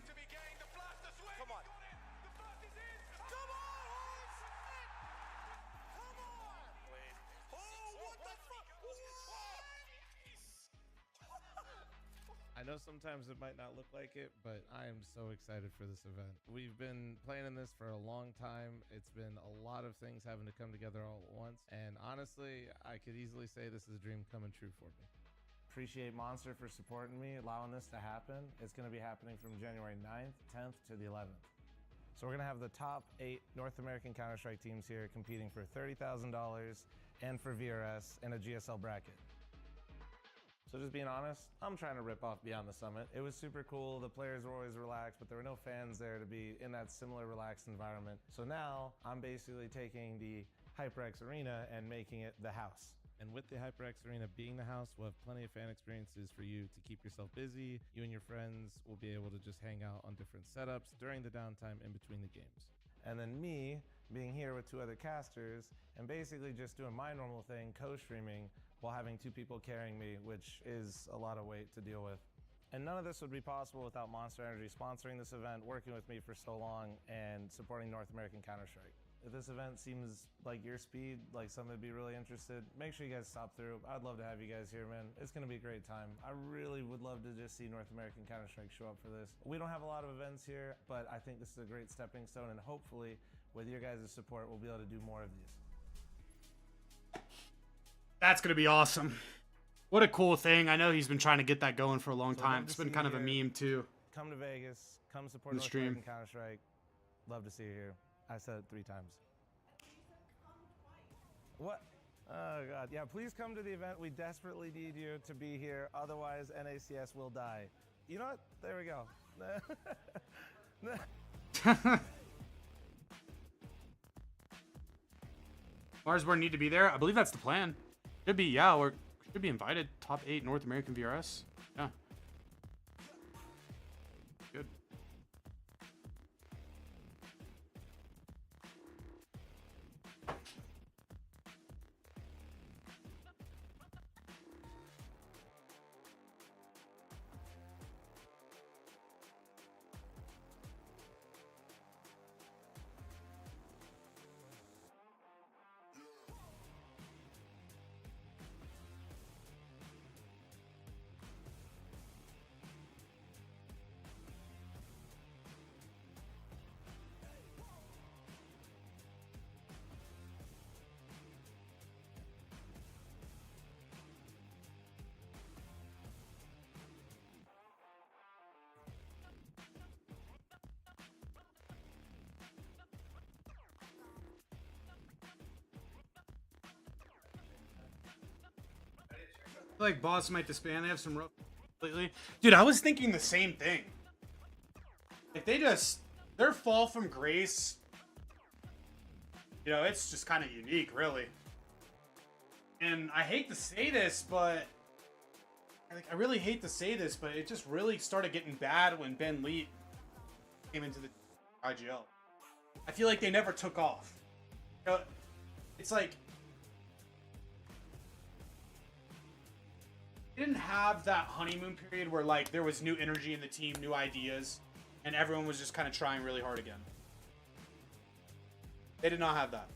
I know sometimes it might not look like it, but I am so excited for this event. We've been planning this for a long time. It's been a lot of things having to come together all at once. And honestly, I could easily say this is a dream coming true for me. Appreciate Monster for supporting me, allowing this to happen. It's going to be happening from January 9th, 10th to the 11th. So we're going to have the top 8 North American Counter-Strike teams here competing for $30,000 and for VRS in a GSL bracket. So just being honest, I'm trying to rip off Beyond the Summit. It was super cool. The players were always relaxed, but there were no fans there to be in that similar relaxed environment. So now I'm basically taking the HyperX Arena and making it the house. And with the HyperX Arena being the house, we'll have plenty of fan experiences for you to keep yourself busy. You and your friends will be able to just hang out on different setups during the downtime in between the games. And then me being here with 2 other casters and basically just doing my normal thing, co-streaming, while having 2 people carrying me, which is a lot of weight to deal with. And none of this would be possible without Monster Energy sponsoring this event, working with me for so long, and supporting North American Counter-Strike. If this event seems like your speed, like something to be really interested, make sure you guys stop through. I'd love to have you guys here, man. It's gonna be a great time. I really would love to just see North American Counter-Strike show up for this. We don't have a lot of events here, but I think this is a great stepping stone, and hopefully, with your guys' support, we'll be able to do more of these. That's going to be awesome. What a cool thing. I know he's been trying to get that going for a long So time. love to It's been see kind of you a here. meme, too. Come to Vegas, come support The North stream. American Counter-Strike. Love to see you here. I said it 3 times. What? Oh God, yeah, please come to the event. We desperately need you to be here. Otherwise, NACS will die. You know what? There we go. Marsborne need to be there. I believe that's the plan. Should be, yeah. We're should be invited. Top 8 North American VRS. Yeah. Good. I feel like Boss might disband. They have some rough lately. Dude, I was thinking the same thing. If they just their fall from grace, you know, it's just kind of unique, really. And I hate to say this, but I really hate to say this, but it just really started getting bad when Ben Lee came into the IGL. I feel like they never took off. You know, it's like they didn't have that honeymoon period where like there was new energy in the team, new ideas, and everyone was just kind of trying really hard again. They did not have that.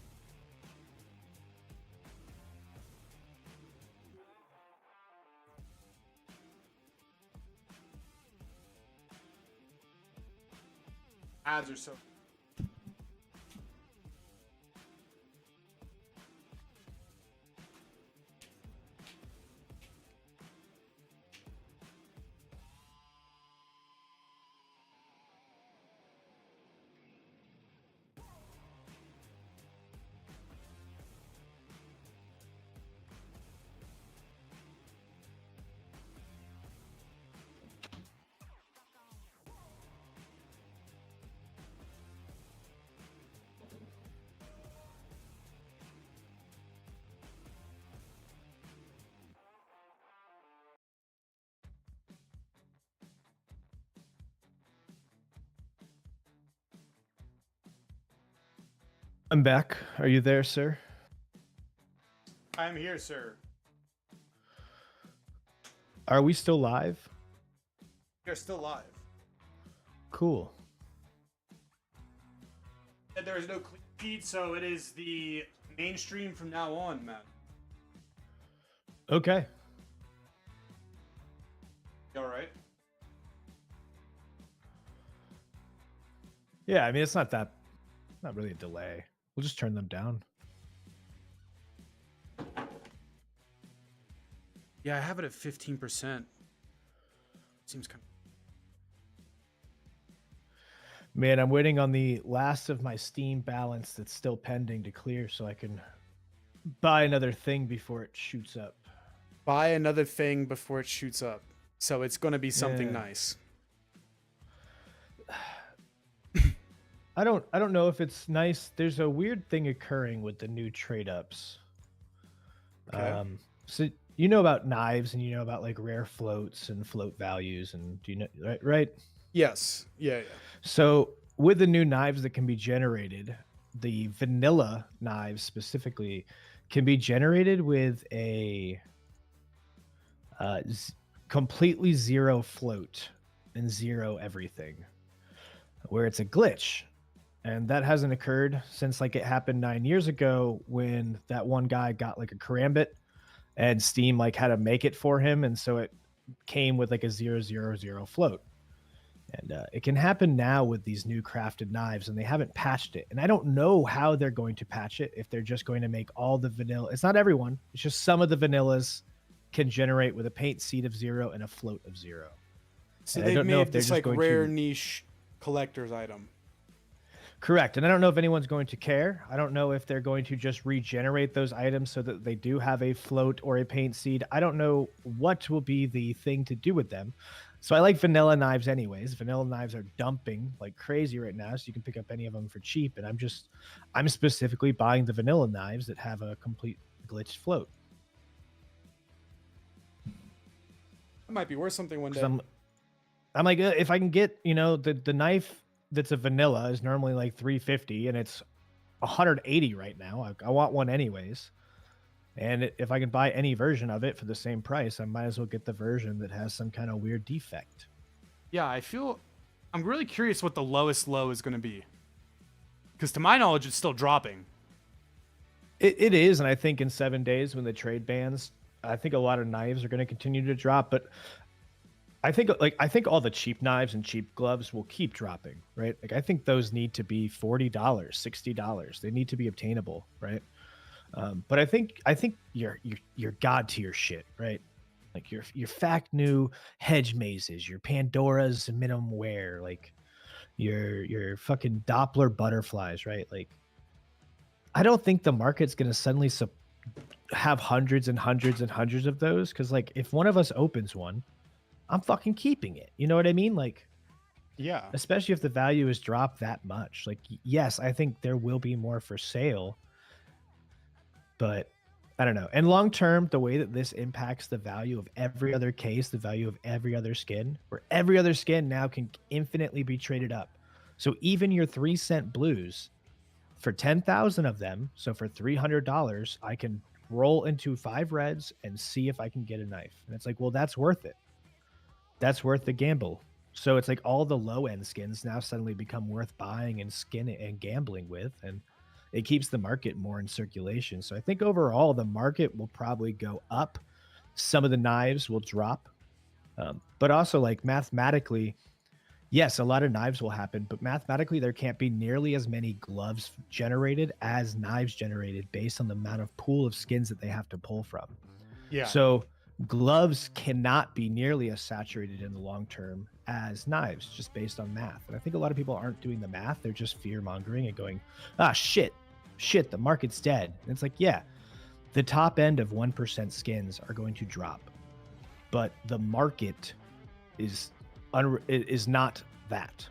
Ads are so. I'm back. Are you there, sir? I'm here, sir. Are we still live? You're still live. Cool. And there is no clean feed, so it is the mainstream from now on, man. Okay. You all right? Yeah, I mean, it's not really a delay. We'll just turn them down. Yeah, I have it at 15%. Seems kind of. Man, I'm waiting on the last of my Steam balance that's still pending to clear so I can buy another thing before it shoots up. Buy another thing before it shoots up. So it's going to be something Yeah. nice. I don't know if it's nice. There's a weird thing occurring with the new trade ups. Okay. So you know about knives and you know about like rare floats and float values and do you know right? Yes. Yeah. So with the new knives that can be generated, the vanilla knives specifically can be generated with a completely zero float and zero everything, where it's a glitch. And that hasn't occurred since like it happened 9 years ago when that one guy got like a karambit and Steam like had to make it for him. And so it came with like a 000 float. And it can happen now with these new crafted knives, and they haven't patched it. And I don't know how they're going to patch it, if they're just going to make all the vanilla. It's not everyone. It's just some of the vanillas can generate with a paint seed of 0 and a float of 0. So And I they've don't know if made they're this just like going rare to... niche collector's item. Correct. And I don't know if anyone's going to care. I don't know if they're going to just regenerate those items so that they do have a float or a paint seed. I don't know what will be the thing to do with them. So I like vanilla knives anyways. Vanilla knives are dumping like crazy right now, so you can pick up any of them for cheap. And I'm specifically buying the vanilla knives that have a complete glitched float. That might be worth something one day. 'Cause I'm like, if I can get, the knife that's a vanilla is normally like $350 and it's $180 right now. I want one anyways. And if I can buy any version of it for the same price, I might as well get the version that has some kind of weird defect. Yeah, I'm really curious what the lowest low is going to be. Because to my knowledge, it's still dropping. It is, and I think in 7 days when the trade bans, I think a lot of knives are going to continue to drop, but I think all the cheap knives and cheap gloves will keep dropping, right? Like I think those need to be $40, $60. They need to be obtainable, right? But I think you're god tier shit, right? Like your fact new hedge mazes, your Pandora's minimum wear, like your fucking Doppler butterflies, right? Like I don't think the market's gonna suddenly have hundreds and hundreds and hundreds of those, because like if one of us opens one, I'm fucking keeping it. You know what I mean? Like, Yeah. especially if the value is dropped that much. Like, yes, I think there will be more for sale, but I don't know. And long term, the way that this impacts the value of every other case, the value of every other skin, where every other skin now can infinitely be traded up. So even your 3-cent blues, for 10,000 of them, so for $300, I can roll into 5 reds and see if I can get a knife. And it's like, well, that's worth it. That's worth the gamble. So it's like all the low end skins now suddenly become worth buying and skinning and gambling with, and it keeps the market more in circulation. So I think overall the market will probably go up. Some of the knives will drop, but also like mathematically, Yes, a lot of knives will happen, but mathematically, there can't be nearly as many gloves generated as knives generated based on the amount of pool of skins that they have to pull from. Yeah. So gloves cannot be nearly as saturated in the long term as knives, just based on math. And I think a lot of people aren't doing the math. They're just fear mongering and going, ah, shit, the market's dead. And it's like, yeah, the top end of 1% skins are going to drop, but the market is is not that.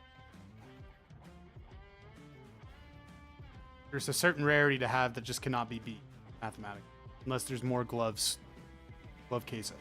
There's a certain rarity to have that just cannot be beat mathematically, unless there's more glove case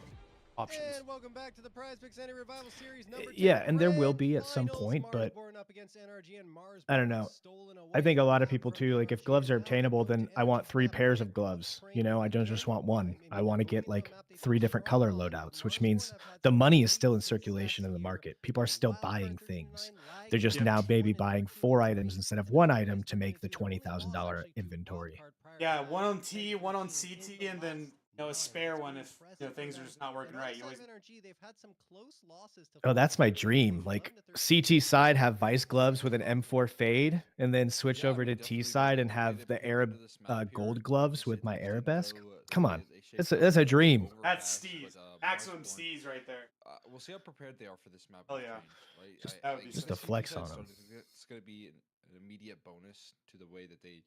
options. And welcome back to the Prize Picks Any Revival Series number 10. Yeah, and there will be at Grand some Finals, point, but Marsborne up against NRG, and Marsborne I don't know. stolen I away think a lot of from people too, like if NRG, gloves are and now obtainable, they're then going I to want NRG 3 flat. pairs They of gloves. train You know, I don't very just want well. one. I mean, want to moving get on like the map, they 3 feel different color strong. loadouts, which Marsborne means have had the some money is great still in success circulation in the here. market. People are still Wildfire buying 13.9 things. lag They're just Yep. now 21 maybe and buying 13 4 and items 3. instead of And one then item to Brisbane make the defeated a $20,000 loss actually to inventory. Wildcard prior Yeah, to that. one on And T, you one can on see in CT, the and then last a month, spare it's one been if impressive things for are them. just not working And right. You outside always of NRG, they've had some close losses to Oh, that's my Flyers, dream. losing Like 11-13 CT side have to vice gloves with an M4 fade, and then switch Yeah, I over to mean, T definitely side and the way have they've the pulled Arab into this map here, gold gloves you with see my things didn't arabesque. go Come the on, way that they shaped that's up. a It was dream. That's overpass, Steez. but, Maximum Marsborne, Steez right there. we'll see how prepared they are for this map Oh, with yeah. train. Right? Just- That would be just sick. a flex Side on 'em. started, it's going to be an immediate bonus to the way that they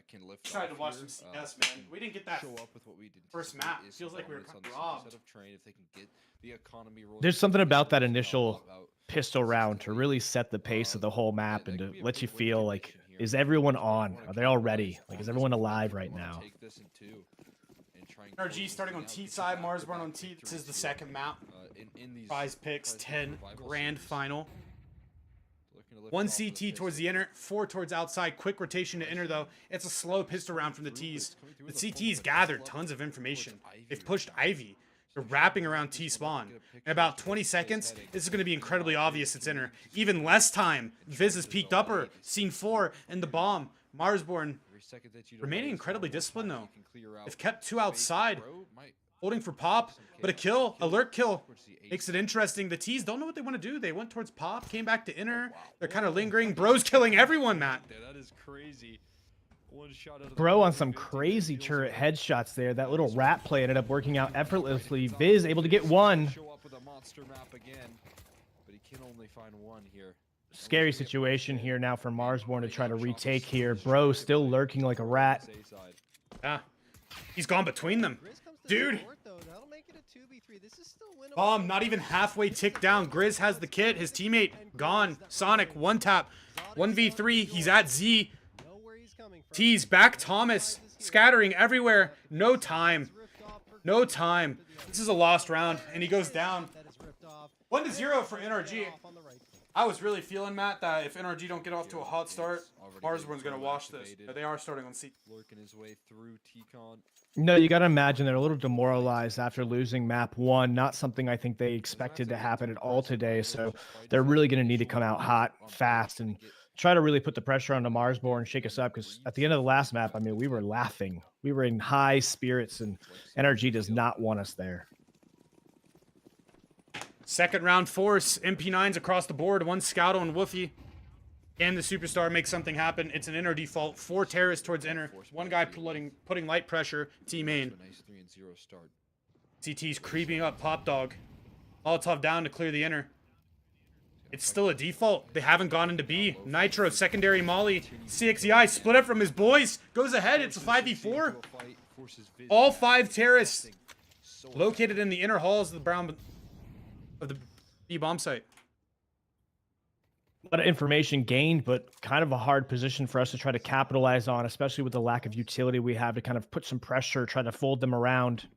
can lift Tried to off watch here. some CS, They man. can We didn't get that show up with what we did first map. Feels like we were kind of robbed. Of train if they can get the economy rolling. There's something about that It's initial about pistol round to consistently, really set the pace of the whole map that and could to be a let you big win feel like, condition here. is everyone They on? wanna Are they all capitalize ready? Like, on is this everyone win. alive They right wanna now? take this in two and try and NRG close this starting thing on out, T get some side, back-to-back Marsborne on T. This is the victories second here, map. in these Prize Picks Prize 10 Survival grand Series. final. Looking to lift One off with a CT towards the pistol. inner, 4 towards outside. Quick rotation to inner though. It's a slow pistol round from the T's. The CT's gathered tons of information. They've pushed Ivy. They're wrapping around T spawn. In about 20 seconds, this is going to be incredibly obvious it's inner. Even less time. Viz is peeked upper. Scene 4 and the bomb. Marsborne remaining incredibly disciplined though. They've kept 2 outside. Holding for pop, but a kill, alert kill, makes it interesting. The T's don't know what they want to do. They went towards pop, came back to inner. They're kind of lingering. Bro's killing everyone, Matt. That is crazy. One shot out of the Bro on blue, some 50 crazy deals turret away. headshots there. That little rat play ended up working out effortlessly. Viz able to get one. Show up with a monster map again, but he can only find one here. Scary situation here now for Marsborne to try to retake here. Bro still lurking like a rat. Yeah, he's gone between them. Grizz comes to Dude. support, though. That'll make it a 2v3. This is still winnable. Bomb not even halfway ticked down. Grizz has the kit. His teammate gone. Sonic 1 tap. 1v3. He's at Z. Know where he's coming from. T's back Thomas. Scattering everywhere. No time. No time. This is a lost round, and he goes down. 1-0 for NRG. I was really feeling, Matt, that if NRG don't get off to a hot start, Marsborne's going to wash this. But they are starting on C. Lurking his way through T-Con. No, you got to imagine they're a little demoralized after losing map 1. Not something I think they expected to happen at all today. So they're really going to need to come out hot, fast, and try to really put the pressure on the Marsborne and shake us up. Because at the end of the last map, I mean, we were laughing. We were in high spirits, and NRG does not want us there. Second round force. MP9s across the board. 1 Scouto and Woofy. Can the superstar make something happen? It's an inner default. 4 terrorists towards inner. 1 guy putting light pressure. T main. A nice 3-0 start. CT's creeping up Pop Dog. Molotov down to clear the inner. It's still a default. They haven't gone into B. Nitro, secondary Molly. CXEI split up from his boys. Goes ahead. It's a 5v4. All 5 terrorists located in the inner halls of the B bomb site. A lot of information gained, but kind of a hard position for us to try to capitalize on, especially with the lack of utility we have to kind of put some pressure, try to fold them around.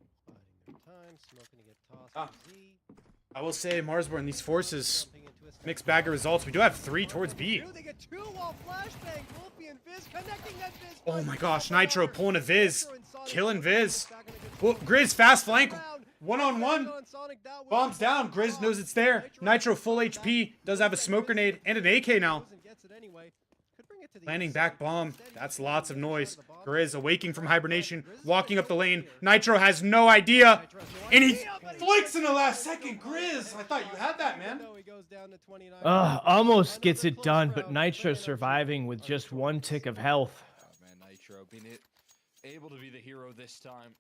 I will say, Marsborne, these forces, mixed bag of results. We do have 3 towards B. They get 2 while flashbang. Wolfie and Viz connecting that Viz. Oh my gosh, Nitro pulling a Viz. Killing Viz. Well, Grizz fast flank. 1-on-1. Bombs down. Grizz knows it's there. Nitro full HP. Does have a smoke grenade and an AK now. Gets it anyway. Could bring it to the Landing east back side. bomb. Instead, he's That's trying to lots of get inside noise. the bomb. Grizz awaking from hibernation, Grizz is walking gonna up the go lane. here. Nitro has no idea. Nitro has no And he idea, but he flicks in the flicks last it. Let's second. go, Pilot. Grizz, I thought you had that, man. No, he goes down to 29. Almost gets Another it close done, round but for Nitro NRG surviving with on just control. one tick of health. Oh, man, Nitro being able to be the hero this time.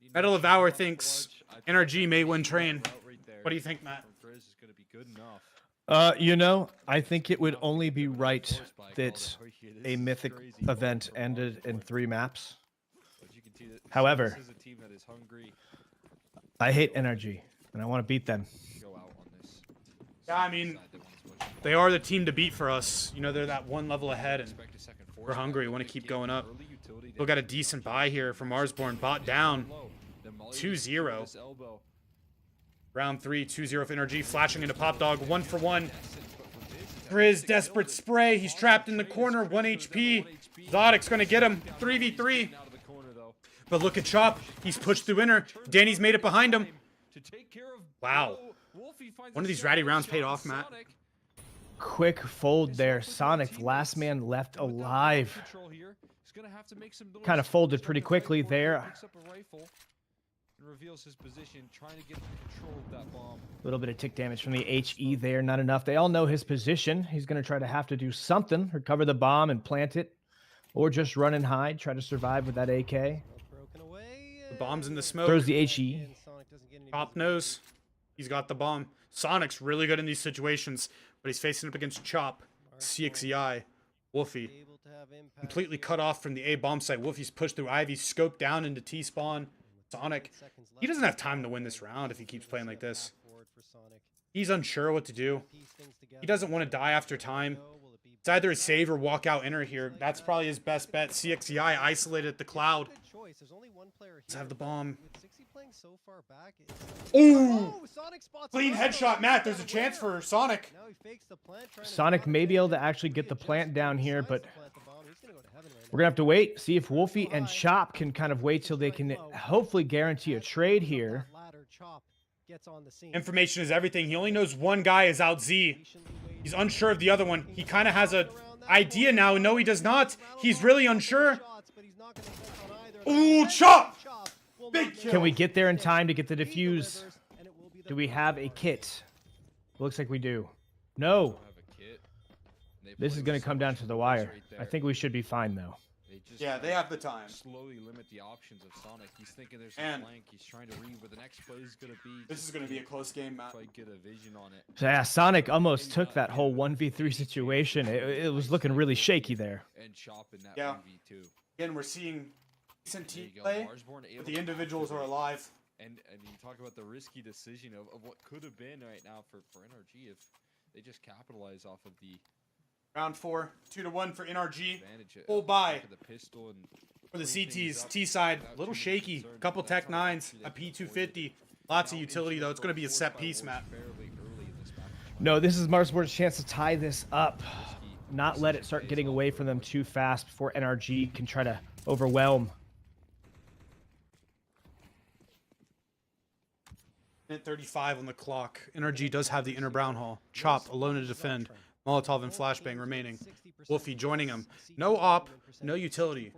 You know, Medal of she's Valor not thinks clutch. I think NRG that may win that train. route right there What do you think, Matt? from Grizz is gonna be good enough. You know, I think it would only be right Force by that Calder. Oh, yeah, this a is mythic crazy event for ended in Marsborne. 3 maps. But you can see that However, this is a team that is hungry I hate NRG, and I want to beat them. to go out on this. Yeah, I mean, Side that wants to push it. they are the team to beat for us. You know, they're that one level ahead, and Expect a second force we're hungry. back, We want to but keep give going up. early utility Still got a damage. decent buy here from Marsborne. Bot down. Low. The Molly 2-0. this elbow. Round 3, 2-0 for NRG. Flashing into Pop Dog. 1 for 1. But for Viz, Grizz, desperate spray. He's trapped in the corner. 1 HP. Zodic's going to get him. 3v3. out of the corner, though. But look at Chop. He's pushed through inner. Danny's made it behind him. To take care of Wow. Wolfie finds One of a these shot ratty with rounds John paid off, Matt. Sonic. Quick fold there. Sonic, last man left And with that ball alive. control here, he's gonna have to make some noise. Kinda folded Trying pretty to fight quickly for it, there. picks up a rifle and reveals his position, trying to get control of that bomb. A little bit of tick damage from the HE there, not enough. They all know his position. He's going to try to have to do something, recover the bomb and plant it, or just run and hide, try to survive with that AK. Broken away. The bomb's in the smoke. Throws the HE. And Sonic doesn't get any Chop visibility. knows. He's got the bomb. Sonic's really good in these situations, but he's facing up against Chop, CXEI, Wolfie. Able to have impact Completely here. cut off from the A bomb site. Wolfie's pushed through Ivy, scoped down into T spawn. Sonic, Seconds he left. doesn't have time to win this round if he keeps playing like this. Forward for Sonic. He's unsure what to do. Piece things together. He doesn't want to die after time. Will it be It's either a save or walk out enter here. That's probably his best bet. CXEI isolated at the cloud. Good choice. There's only one player Let's here, have the but bomb. With 60 playing so far back, Ooh! Oh, Sonic spots Clean another headshot, one. Matt. There's a Got chance aware. for Sonic. Now he fakes the plant, trying to Sonic drop may it. be able to actually He get the just plant down here, decides but to plant the bomb. He's gonna go to heaven right we're going to have to wait, see if Wolfie and Chop can kind of wait till they can hopefully guarantee a trade here. That ladder, Chop gets on the scene. Information is everything. He only knows one guy is out Z. Patiently waits. He's unsure of the other one. He kind of has a idea now. No, he does not. He's really unsure. Shots, but he's not gonna miss on either. Ooh, And Chop! Chop will Big not kill. miss. Can we get there in time to get the He defuse? delivers, and it will be the Do we first have a one. kit? Looks like we do. No. Don't have a kit. They This play is going with to come so down much to the noise wire. right I there. think we should be fine, though. They just Yeah, they have the time. slowly limit the options of Sonic. He's thinking there's a And- flank. He's trying to read where the next play is going to be. This is going to be a close game, Matt. Try to get a vision on it. So, yeah, Sonic almost took that whole 1v3 situation. It was looking really shaky there. And Chop in that Yeah. 1v2. Again, we're seeing decent There you team go. play, Marsborne able but the to individuals are activate. alive. And you talk about the risky decision of what could have been right now for NRG if they just capitalize off of the Round 4, 2-1 for NRG. advantage. Full buy. Look at the pistol and For the clean things CTs, up T side, without a little too much shaky. concern. Couple That's Tech how 9s, they a can P250. Lots of Now utility, into though. It's going to be a forced set by piece, Wolves Matt. fairly early in this match. No, this is Marsborne's chance to tie this up. Risky Not let it start getting away from them too fast before NRG can try to overwhelm. Minute 35 on the clock. NRG does have the inner brown hall. Chop alone to defend. Molotov and flashbang remaining. Wolfie joining him. No op, no utility,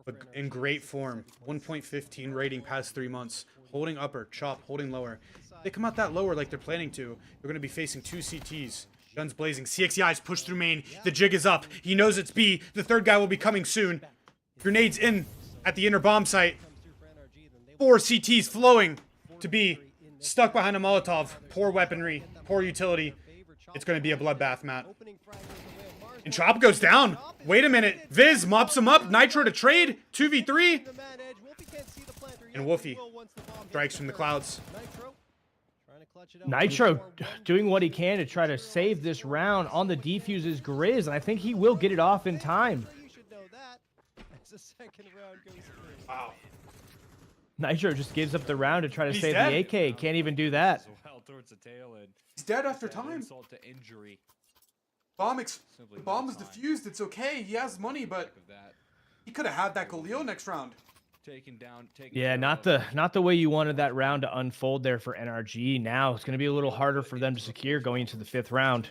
but in great form. 1.15 rating past 3 months. Holding upper, Chop holding lower. They come out that lower like they're planning to. You're going to be facing 2 CTs. Guns blazing. CXEI's pushed through main. The jig is up. He knows it's B. The third guy will be coming soon. Grenades in at the inner bomb site. 4 CTs flowing to B. Stuck behind a Molotov. Poor weaponry. Poor utility. It's going to be a bloodbath, Matt. And Chop goes down. Wait a minute. Viz mops him up. Nitro to trade. 2v3. And Wolfie strikes from the clouds. Nitro doing what he can to try to save this round on the defuses Grizz, and I think he will get it off in time. You should know that as the second round goes through. Wow. Nitro just gives up the round to try to He's save dead. the AK. Can't even do that. As well towards the tail end. He's dead after Add time. insult to injury. Simply The bomb no was time. defused. It's okay. He has money, but Of that. he could have had that Galil next round. taken down. Yeah, not the way you wanted that round to unfold there for NRG. Now it's going to be a little harder for them to secure going into the 5th round.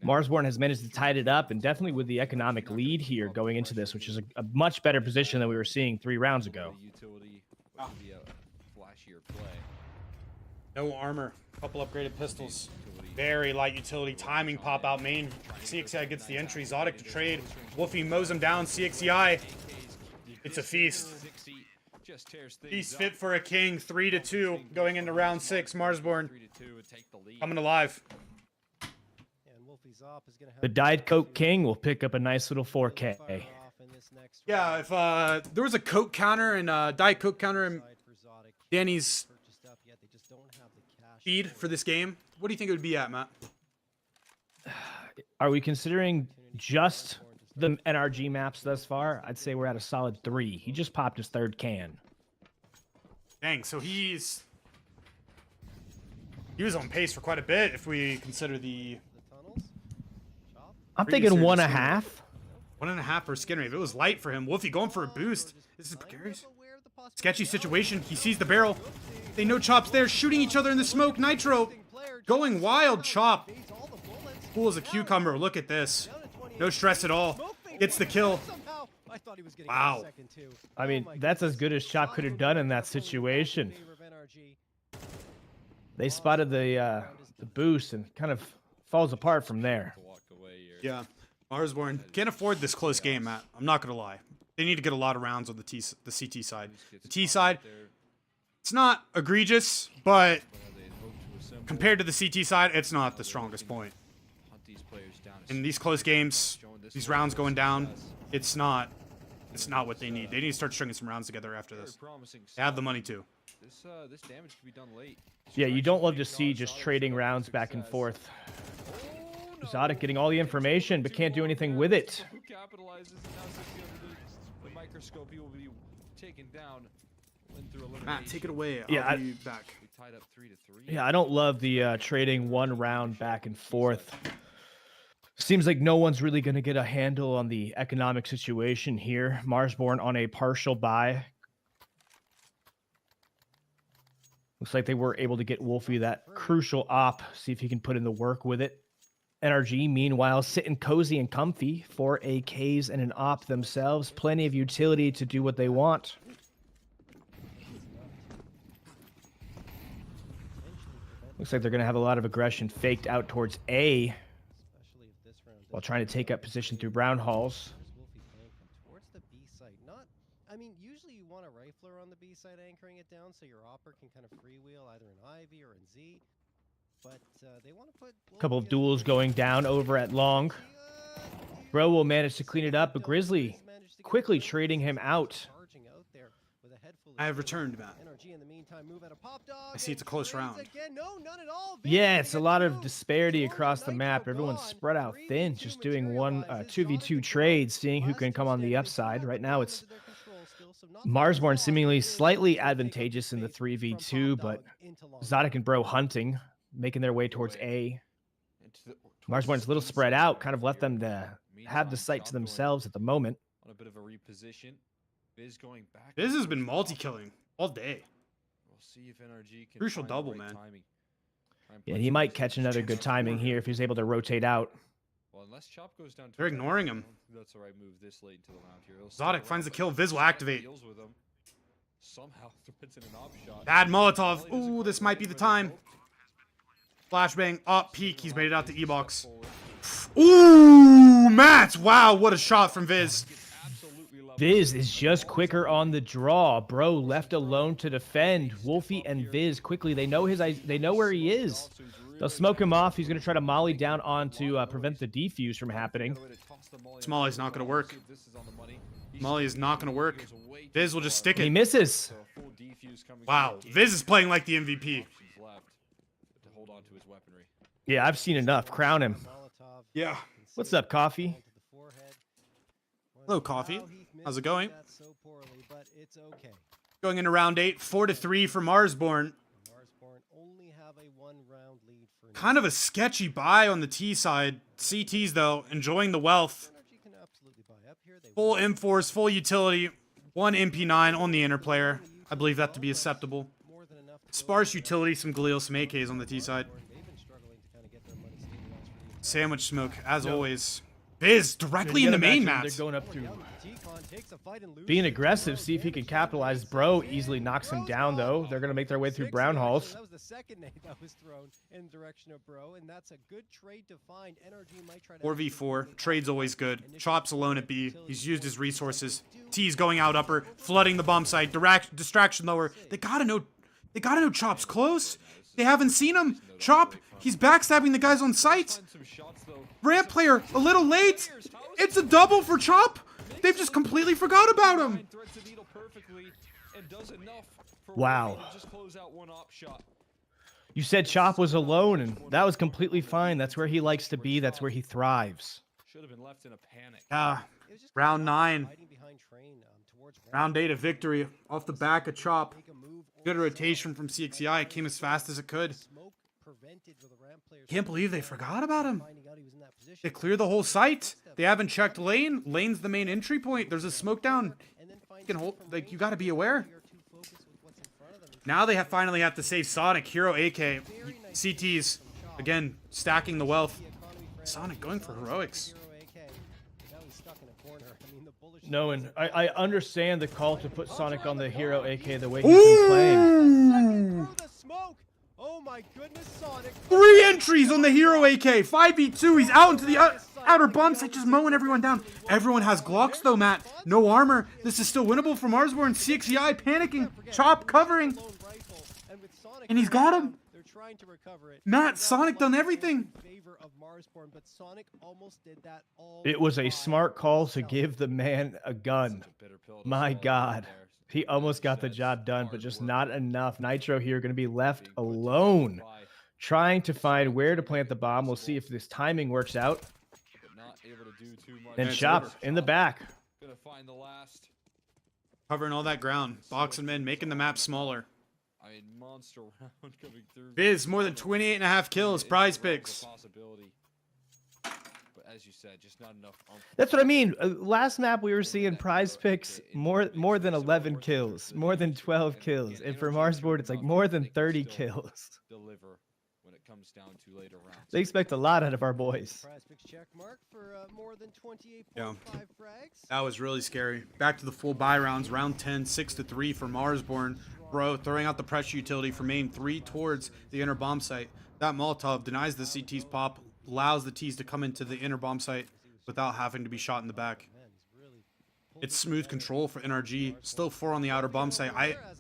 Marsborne has managed to tie it up, and definitely with the economic lead here going into this, which is a much better position than we were seeing 3 rounds ago. Utility, which would be a flashier play. No armor. Couple upgraded pistols. Very light utility. Timing pop out main. CXI gets the entry. Zodic to trade. Wolfie mows him down. CXI. It's a feast. Feast fit for a king. 3-2 going into round 6. Marsborne coming alive. And Wolfie Zop is gonna have The Diet Coke King will pick up a nice little 4K. fire off in this next Yeah, round. if there was a Coke counter and Diet Coke counter in Side for Zodic. Danny's Purchased up yet, they just don't have the cash feed for this game, what do you think it would be at, Matt? Are we considering just the NRG maps thus far? I'd say we're at a solid 3. He just popped his 3rd can. Dang, so he was on pace for quite a bit if we consider the The tunnels. Chop. I'm Previous thinking year 1.5. 1.5 for skin rate. It was light for him. Wolfie going for a boost. This is precarious. Aware of the possibility. Sketchy situation. He sees the barrel. They know Chop's there, shooting each other in the smoke. Nitro going wild. Chop All the bullets. cool as a cucumber. Look at this. No stress at all. Gets the kill. Somehow, I thought he was getting Wow. a second too. I mean, Oh my that's as goodness. good as Chop could have done in that situation. Favor of NRG. They spotted the boost and kind of falls apart from there. To walk away here. Yeah. Marsborne can't afford this close game, Matt. I'm not gonna lie. They need to get a lot of rounds on the CT side. The T side, it's not egregious, but compared to the CT side, it's not the strongest point. In these close games, these rounds going down, it's not what they need. They need to start stringing some rounds together after this. They have the money too. This damage could be done late. Yeah, you don't love to see just trading rounds back and forth. Zodic getting all the information, but can't do anything with it. Who capitalizes and now 60 underneath the microscope? He will be taken down. Went through Matt, take it away. Yeah, I'll be back. We tied up 3-3. Yeah, I don't love the trading one round back and forth. Seems like no one's really going to get a handle on the economic situation here. Marsborne on a partial buy. Looks like they were able to get Wolfie that crucial op. See if he can put in the work with it. NRG, meanwhile, sitting cozy and comfy. 4 AKs and an op themselves. Plenty of utility to do what they want. Looks like they're going to have a lot of aggression faked out towards A Especially if this round while doesn't trying to take up position through brown halls. Where's Wolfie playing from? Towards the B side. Not, I mean, usually you want a rifler on the B side anchoring it down so your opper can kind of freewheel either in Ivy or in Z. But they want to put. Couple of duels going down over at long. Bro will manage to clean it up, but Grizzly quickly trading him out. I have returned, Matt. NRG in the meantime move out of Pop Dog. I see it's a close round. Again. No, none at all. Yeah, it's a lot of disparity across the map. Everyone's spread out thin, just doing 2v2 trades, seeing who can come on the upside. Right now, it's Marsborne seemingly slightly advantageous in the 3v2, but Zodic and Bro hunting, making their way towards A. Marsborne's a little spread out, kind of left them to have the site to themselves at the moment. On a bit of a reposition. Viz going back. Viz has been multi-killing all day. We'll see if NRG can Crucial find the double, right man. timing. Try and Yeah, put he some might distance catch between another them. good timing here if he's able to rotate out. Well, unless Chop goes down. They're to ignoring him. That's the right move this late into the round here. He'll stick Zodic around, finds the but kill. Viz will Chop activate. deals with him. Somehow threads in an op shot. Bad Molotov. Molly doesn't Ooh, quite this might work, be the but time. it Flashbang up peak. He's made it out the Step E-box. forward. Ooh, Matt. Wow, what a shot from Viz. Absolutely love Viz is just quicker on the draw. Bro left alone to defend. Wolfie and Viz quickly. They know they know where he is. They'll smoke him off. He's going to try to molly down on to prevent the defuse from happening. Molly's not gonna work. Molly is not going to work. Viz will just stick He it. misses. Wow, Viz is playing like the MVP. To hold on to his weaponry. Yeah, I've seen enough. Crown him. Yeah. What's up, Coffee? Hello, Coffee. How's it going? So poorly, but it's okay. Going into round 8, 4-3 for Marsborne. Marsborne only have a one-round lead for Kind of a sketchy buy on the T side. CTs, though, enjoying the wealth. NRG can absolutely buy up here. They Full will. M-Force, full utility. One MP9 on the inner player. I believe that to be acceptable. More than enough to go Sparse for the utility, some Galil, some AKs on the T side. They've been struggling to kind of get their money stabilized for the Sandwich smoke, as No. always. Biz directly in the main They're mats. going up through T-Con takes a fight and loses being it. aggressive, Bro see if he can damages capitalize. the Bro base. easily knocks him Bro's down, though. gone. They're going to make their way through 60, brown actually. halls. That was the second nade that was thrown in the direction of Bro, and that's a good trade to find. NRG might try to 4v4. Trade's always good. Chop's alone at B. He's used his resources. T's going out upper, flooding the bomb site. Distraction lower. They gotta know Chop's close. They haven't seen him. Chop, he's backstabbing the guys on site. Find some shots though. Ramp player, a little late. It's a double for Chop. They've just completely forgot about him. Threads the needle perfectly and does enough for Wow. Wolfie to just close out one op shot. You said Chop was alone, and that was completely fine. That's where he likes to be. That's where he thrives. Should have been left in a panic. It was just Round Chop 9. hiding behind Train, towards Round 8 of victory off the back of Chop. Make a move or Good sell. rotation from CXEI. It came as fast as it could. Smoke prevented with the ramp players Can't believe they from forgot about him. finding out he was in that position. They clear the whole site. They haven't checked lane. Lane's the main entry point. There's a smoke down. And then find You can T hold, from like, range. you gotta be aware. They are too focused with what's in front of them. Now they finally have to save Sonic, Hero, AK, CTs. Again, stacking the wealth. Sonic going for heroics. No, and I understand the call to put Sonic on the hero AK the way he's been playing. Ooh! Oh my goodness, Sonic. 3 entries on the Hero AK. 5v2. He's out into the outer bomb site, just mowing everyone down. Everyone has Glocks though, Matt. No armor. This is still winnable for Marsborne. CXEI panicking. Chop covering. And he's got him. They're trying to recover it. Matt, Sonic done everything. In favor of Marsborne, but Sonic almost did that all It was a by smart call to himself. give the man a gun. Such a bitter pill to My swallow God. there. He almost got the That's job done, but hard just work. not enough. Nitro here going to be left Being put to the alone, by, trying to find where to plant the bomb. We'll see if this timing works out. but not able to do too much. And it's Chop over. in the back. Gonna find the last. Covering all that ground. Boxing men, making the map smaller. I mean, monster round coming through. Biz, more than 28 and a half kills. It Prize is a realm of picks. possibility. But as you said, just not enough. That's what I mean. Last map we were seeing prize picks more than 11 kills, more than 12 kills. And for Marsborne, it's like more than 30 kills. Deliver when it comes down to later rounds. They expect a lot out of our boys. Prize picks check mark for more than 28.5 Yeah. frags. That was really scary. Back to the full buy rounds. Round 10, 6-3 for Marsborne. Bro, throwing out the pressure utility for main 3 towards the inner bomb site. That Molotov denies the CT's pop, allows the T's to come into the inner bomb site without having to be shot in the back. It's smooth control for NRG. Still 4 on the outer bomb site.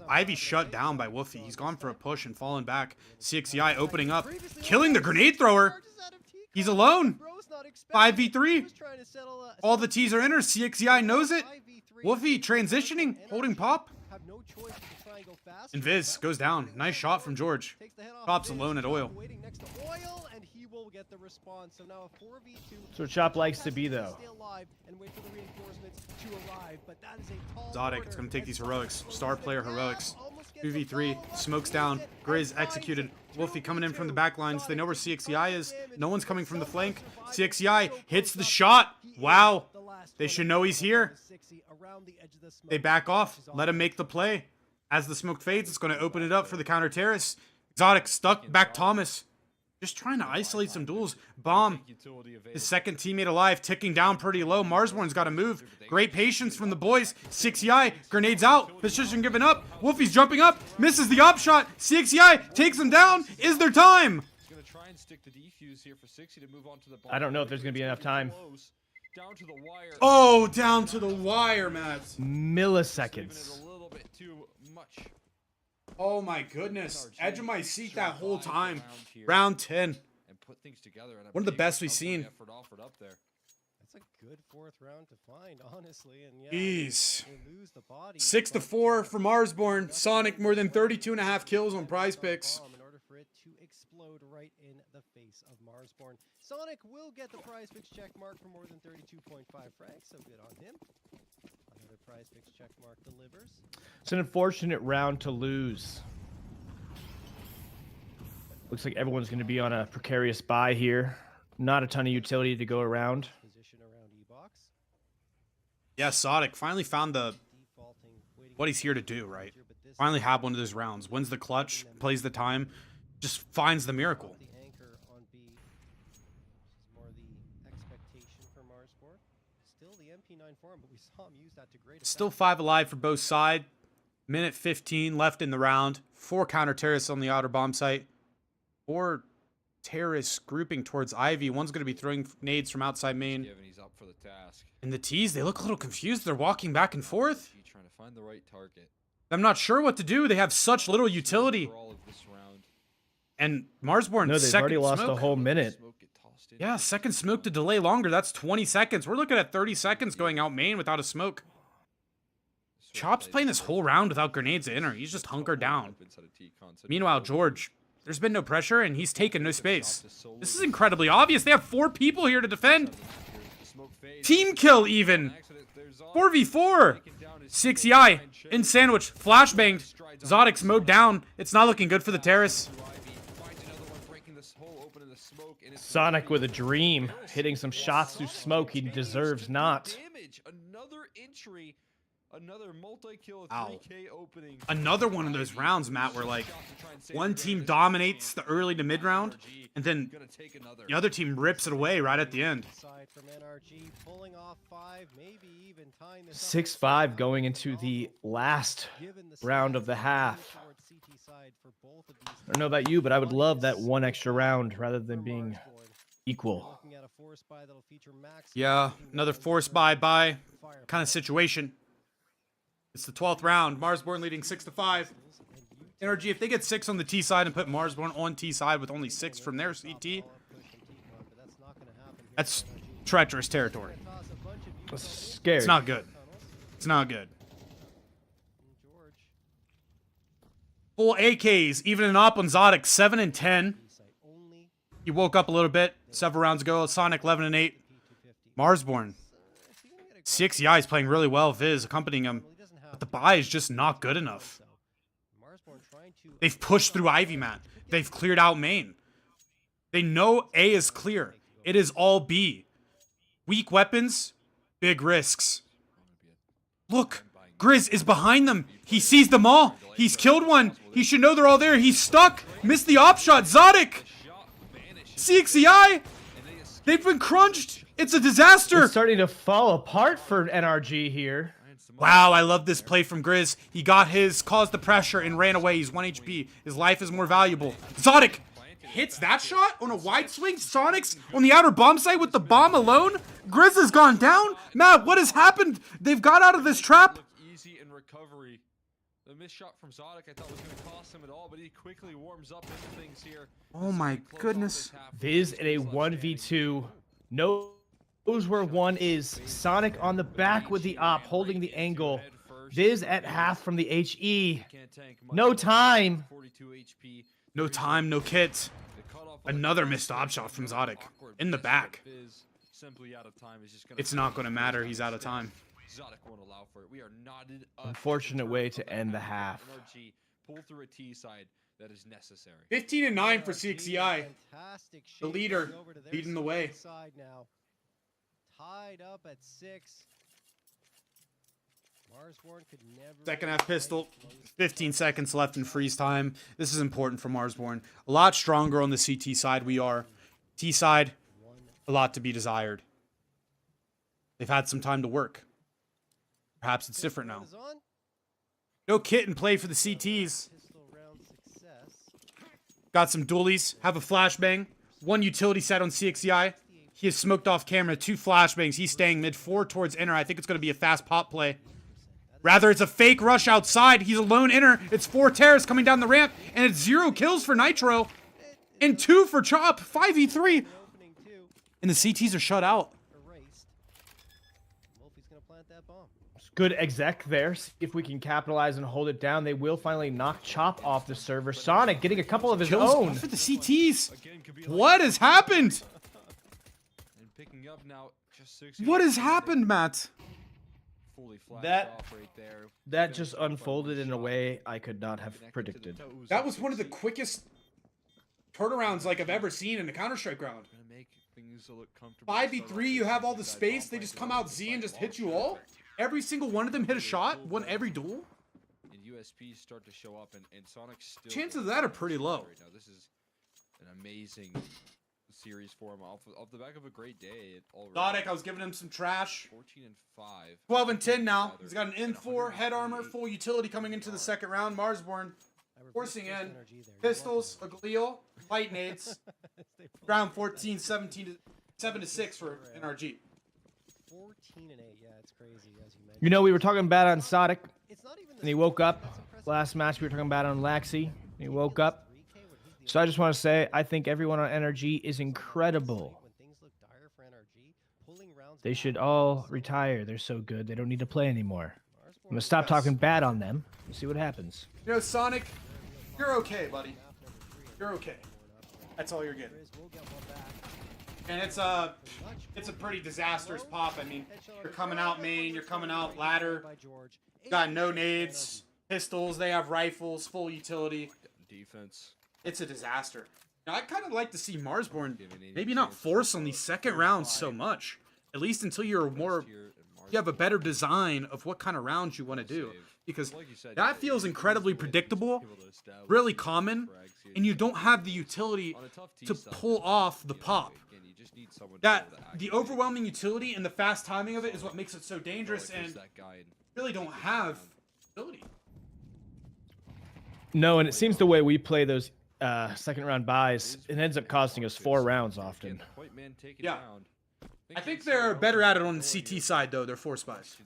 Ivy shut down by Woofy. He's gone for a push and fallen back. CXEI opening up, killing the grenade thrower. He's alone. 5v3. All the T's are in her. CXEI knows it. Woofy transitioning, holding pop. And Viz goes down. Nice shot from George. Chop's alone at oil. Waiting next to oil, and he will get the response. So now a 4v2. That's where Chop likes to be, though. Stay alive and wait for the reinforcements to arrive, but that is a tall Exotic, order. it's gonna take these And heroics. Sonic Star goes player down, heroics. almost gets 2v3, the smokes follow, down. loses it, Grizz and finds executed. it. Wolfie coming in from the 2v2. back lines. They know where Sonic CXEI is is. damage. No one's coming from the So flank. much survive. CXEI So hits the close up. shot. He is Wow. the last They one should of know the he's here. 60 around the edge of the smoke. They back off. Pushes Let him make the play. As the smoke fades, it's going to open it up for the counter terrace. Exotic stuck back Thomas. Just trying to isolate some duels. Bomb. His second teammate alive, ticking down pretty low. Marsborne's got to move. Great patience from the boys. CXEI, grenades out. Position given up. Wolfie's jumping up. Misses the op shot. CXEI takes him down. Is there time? Gonna try and stick the defuse here for 60 to move on to the I don't know if there's gonna be enough time. Down to the wire. Oh, down to the wire, Matt. Saving Milliseconds. it a little bit too much. Oh my goodness. Edge of my seat that whole time. Around here Round 10. and put things together. And a One of the big best we've recovery seen. effort offered up there. That's a good fourth round to find, honestly. And yeah, Jeez. they lose the body. 6-4 for Marsborne. Sonic more than 32 and a half kills on prize picks. In order for it to explode right in the face of Marsborne. Sonic will get the prize picks check mark for more than 32.5 frags, so good on him. Another prize picks check mark delivers. It's an unfortunate round to lose. Looks like everyone's going to be on a precarious buy here. Not a ton of utility to go around. Position around E-box. Yeah, Sonic finally found the Defaulting what he's here to do, right? Finally have one of those rounds. Wins the clutch, plays the time, just finds the miracle. The anchor on B. This is more the expectation for Marsborne. Still the MP9 for him, but we saw him use that to great effect. Still 5 alive for both sides. Minute 15 left in the round. 4 counter terrorists on the outer bomb site. 4 terrorists grouping towards Ivy. One's going to be throwing nades from outside main. Given he's up for the task. And the T's, they look a little confused. They're walking back and forth. NRG trying to find the right target. I'm not sure what to do. They have such little utility. For all of this round. And Marsborne, No, they've second already lost smoke. a whole minute. Smoke get tossed in. Yeah, second smoke to delay longer. That's 20 seconds. We're looking at 30 seconds going out main without a smoke. Chop's playing this whole round without grenades at inner. He's just hunkered down. Meanwhile, George, there's been no pressure, and he's taken no space. This is incredibly obvious. They have 4 people here to defend. Team kill even. 4v4. 6EI in sandwich. Flashbanged. Zodix mowed down. It's not looking good for the terrace. Sonic with a dream, hitting some shots through smoke he deserves not. Another entry. Another multi-kill, Ow. 3K opening. Another one of those rounds, Matt, where like one team dominates the early to mid round, and then the other team rips it away right at the end. Side from NRG, pulling off 5, maybe even tying this up. 6-5 going into the last Given the round of stats the half. towards CT side for both of these I don't know about you, but I would love that one extra round rather than for being Marsborne. equal. Looking at a force buy that'll feature Max Yeah, another force buy kind of situation. It's the 12th round. Marsborne leading 6-5. NRG, if they get 6 on the T side and put Marsborne on T side with only 6 from their CT, that's treacherous territory. That's scary. It's not good. It's not good. Full AKs, even an op on Zodix, 7 and 10. He woke up a little bit several rounds ago. Sonic 11 and 8. Marsborne. 6EI is playing really well. Viz accompanying him. But the buy is just not good enough. They've pushed through Ivy, Matt. They've cleared out main. They know A is clear. It is all B. Weak weapons, big risks. Look, Grizz is behind them. He sees them all. He's killed one. He should know they're all there. He's stuck. Missed the op shot. Zodic. CXEI. They've been crunched. It's a disaster. It's starting to fall apart for NRG here. Wow, I love this play from Grizz. He got his, caused the pressure, and ran away. He's 1 HP. His life is more valuable. Zodic hits that shot on a wide swing. Sonic's on the outer bomb site with the bomb alone. Grizz has gone down. Matt, what has happened? They've got out of this trap. Easy in recovery. The missed shot from Zodic I thought was going to cost him at all, but he quickly warms up into things here. Oh my goodness. Viz in a 1v2. Knows where one is. Sonic on the back with the op, holding the angle. Viz at half from the HE. No time. 42 HP. No time, no kit. Another missed op shot from Zodic. In the back. Simply out of time. It's not going to matter. He's out of time. Zodic won't allow for it. We are knotted up. Unfortunate way to end the half. NRG pull through a T side that is necessary. 15 and 9 for CXEI. Fantastic The shape leader, going over to their leading the way. side now. Tied up at 6. Marsborne could never Second be half quite pistol. close. 15 seconds left in freeze time. This is important for Marsborne. A lot stronger on the CT side we are. T side, a lot to be desired. They've had some time to work. Perhaps it's different now. Is on. No kit in play for the CTs. Pistol round success. Got some dualies. Have a flashbang. 1 utility set on CXEI. He has smoked off camera. 2 flashbangs. He's staying mid 4 towards inner. I think it's going to be a fast pop play. Rather, it's a fake rush outside. He's a lone inner. It's 4 terrorists coming down the ramp. And it's 0 kills for Nitro. And 2 for Chop. 5v3. Opening 2 And the CTs are shut out. erased. Wolfie's gonna plant that bomb. Good exec there. See if we can capitalize and hold it down. They will finally knock Chop off the server. Sonic getting a couple of his Kills own. for the CTs. Again, could be What has happened? and picking up now. Just 6 What has happened, Matt? Fully flashed That- off right there. That Finished just off by one unfolded in a shot. way I could not have Connected to the predicted. toes That of was one of the 6E. quickest turnarounds like I've ever seen in a Counter-Strike round. Gonna make things look comfortable. 5v3, you have all the space, they just come out Z and just hit you all? Every single one of them hit a shot, won every duel? USPs start to show up, and Sonic's still. Chances of going that are down pretty the low. stretch right now. This is an amazing series for him off the back of a great day. Already. Zodic, I was giving him some trash. 14 and 5. 12 and 10 now. Rather, He's got an and M4, head armor, 128 full utility coming into the second round. Marsborne I reversed forcing just in NRG there. You're pistols, a welcome. Galil, light nades. They pulled Round it. 14, 17 to 7 to 6 for NRG. 14 and 8. Yeah, it's crazy as you mentioned. You know, we were talking bad on Sodic, It's not even and he the woke score up. that's impressive. Last match we were talking about on Laxi, and he woke Taking up. this 3K when he's the So I only just want to say, one I think everyone on NRG is When incredible. things look dire for NRG, pulling rounds They back should is all so retire. They're so good. They don't need to play anymore. I'm Marsborne gonna is stop Yes. talking bad on them and see what happens. You know, Sonic, very you're real okay, buddy. half number 3 and You're okay. That's all you're getting. Grizz will get one back. And it's a pretty disastrous pop. I mean, you're coming out main, you're coming out ladder. By George. You got no nades, pistols, they have rifles, full utility. defense. It's a disaster. Now, I'd kind of like to see Marsborne Giving any maybe not chance to force on go these second rounds so much. At least until you're more, you have a better design of what kind of rounds you want to do. Because Like you said, that feels incredibly predictable, really common, and you don't have the utility to pull off the pop. That the overwhelming utility and the fast timing of it is what makes it so dangerous, and really don't have ability. No, and it seems the way we play those second round buys, it ends up costing us 4 rounds often. Yeah. I think they're better at it on the CT side, though. They're force buys.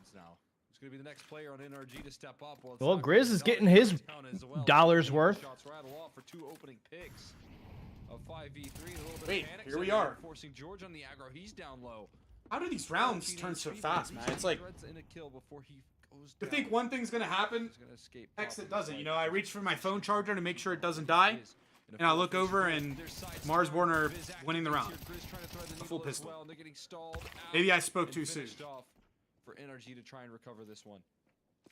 It's going to be the next player on NRG to step up. Well, Grizz is getting his dollars worth. Shots rattle off for 2 opening picks of 5v3. A little bit Wait, of panic here we setting are. in, forcing George on the aggro. He's down low. How do these rounds turn so fast, man? It's like, In a kill before he goes I down. think one thing's gonna happen. He's gonna escape Next, it pop doesn't. You inside. know, I reach for my phone charger to make sure it doesn't die, and I look over and Marsborne are winning the round. A full pistol. Maybe I spoke too soon. For NRG to try and recover this one.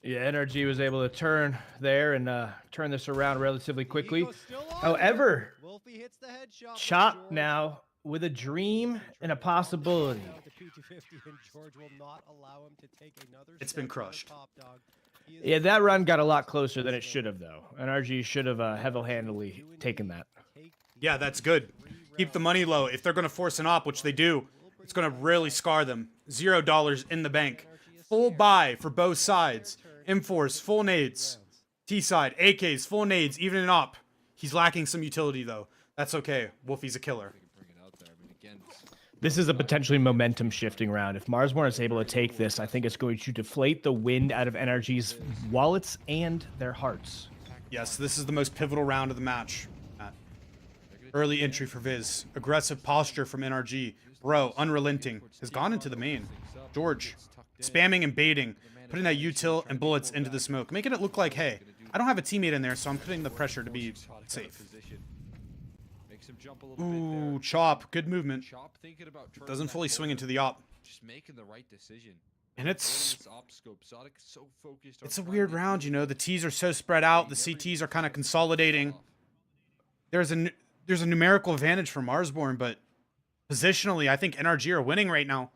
Yeah, NRG was able to turn there and turn this around relatively quickly. Ego's still on. However, Wolfie hits the headshot. but Chop George now with a dream and a possibility. down to P250, and George will not allow him to take another It's step been on the crushed. top dog. He is Yeah, that run got a lot closer than it should have, though. NRG should have heavily-handedly taken that. take the Yeah, that's good. Keep the money low. If they're gonna force an op, which they do, it's gonna really scar them. $0 in the bank. Full buy for both sides. M4s, full nades. T side, AKs, full nades, even an op. He's lacking some utility though. That's okay. Wolfie's a killer. They can bring it out there. I mean, again, This is a potentially momentum shifting round. If Marsborne is able to take this, I think it's going to deflate the wind out of NRG's wallets and their hearts. Yes, this is the most pivotal round of the match. Early entry for Viz. Aggressive posture from NRG. Bro, unrelenting. Has gone into the main. George, spamming and baiting. Putting that util and bullets into the smoke. Making it look like, hey, I don't have a teammate in there, so I'm putting the pressure to be safe. Makes him jump a little bit Ooh, there. Chop. Good movement. Chop thinking about turning Doesn't that fully corner. swing into the op. Just making the right decision. And it's This op scope. Zodic so focused on it's a trying weird to round, get you know. The T's are so spread out. The CTs are kind of consolidating. There's a numerical advantage for Marsborne, but positionally, I think NRG are winning right now.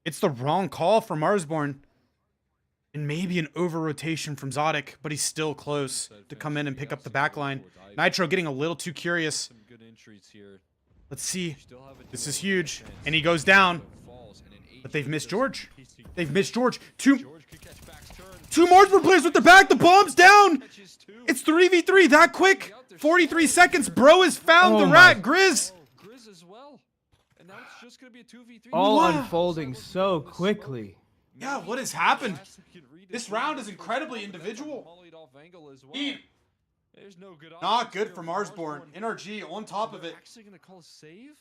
It's the wrong call for Marsborne. And maybe an over-rotation from Zodic, but he's still close to come in and pick up the back line. Nitro getting a little too curious. some good entries here. Let's see. Still have a This duo is huge. defense. And he goes down. Falls and an But they've AG missed just George. piecing- They've missed George. Two George could catch backs turns. Marsborne players with the back. The bomb's down. Catches 2. It's 3v3 that quick. 43 seconds. Bro has found Oh the my- rat. Grizz. Oh, Grizz as well. And now it's just going to be a 2v3. All Wow. unfolding so quickly. Yeah, what has happened? This round is incredibly individual. He- There's no good Not good for Marsborne. NRG on top of it. Actually going to call a save?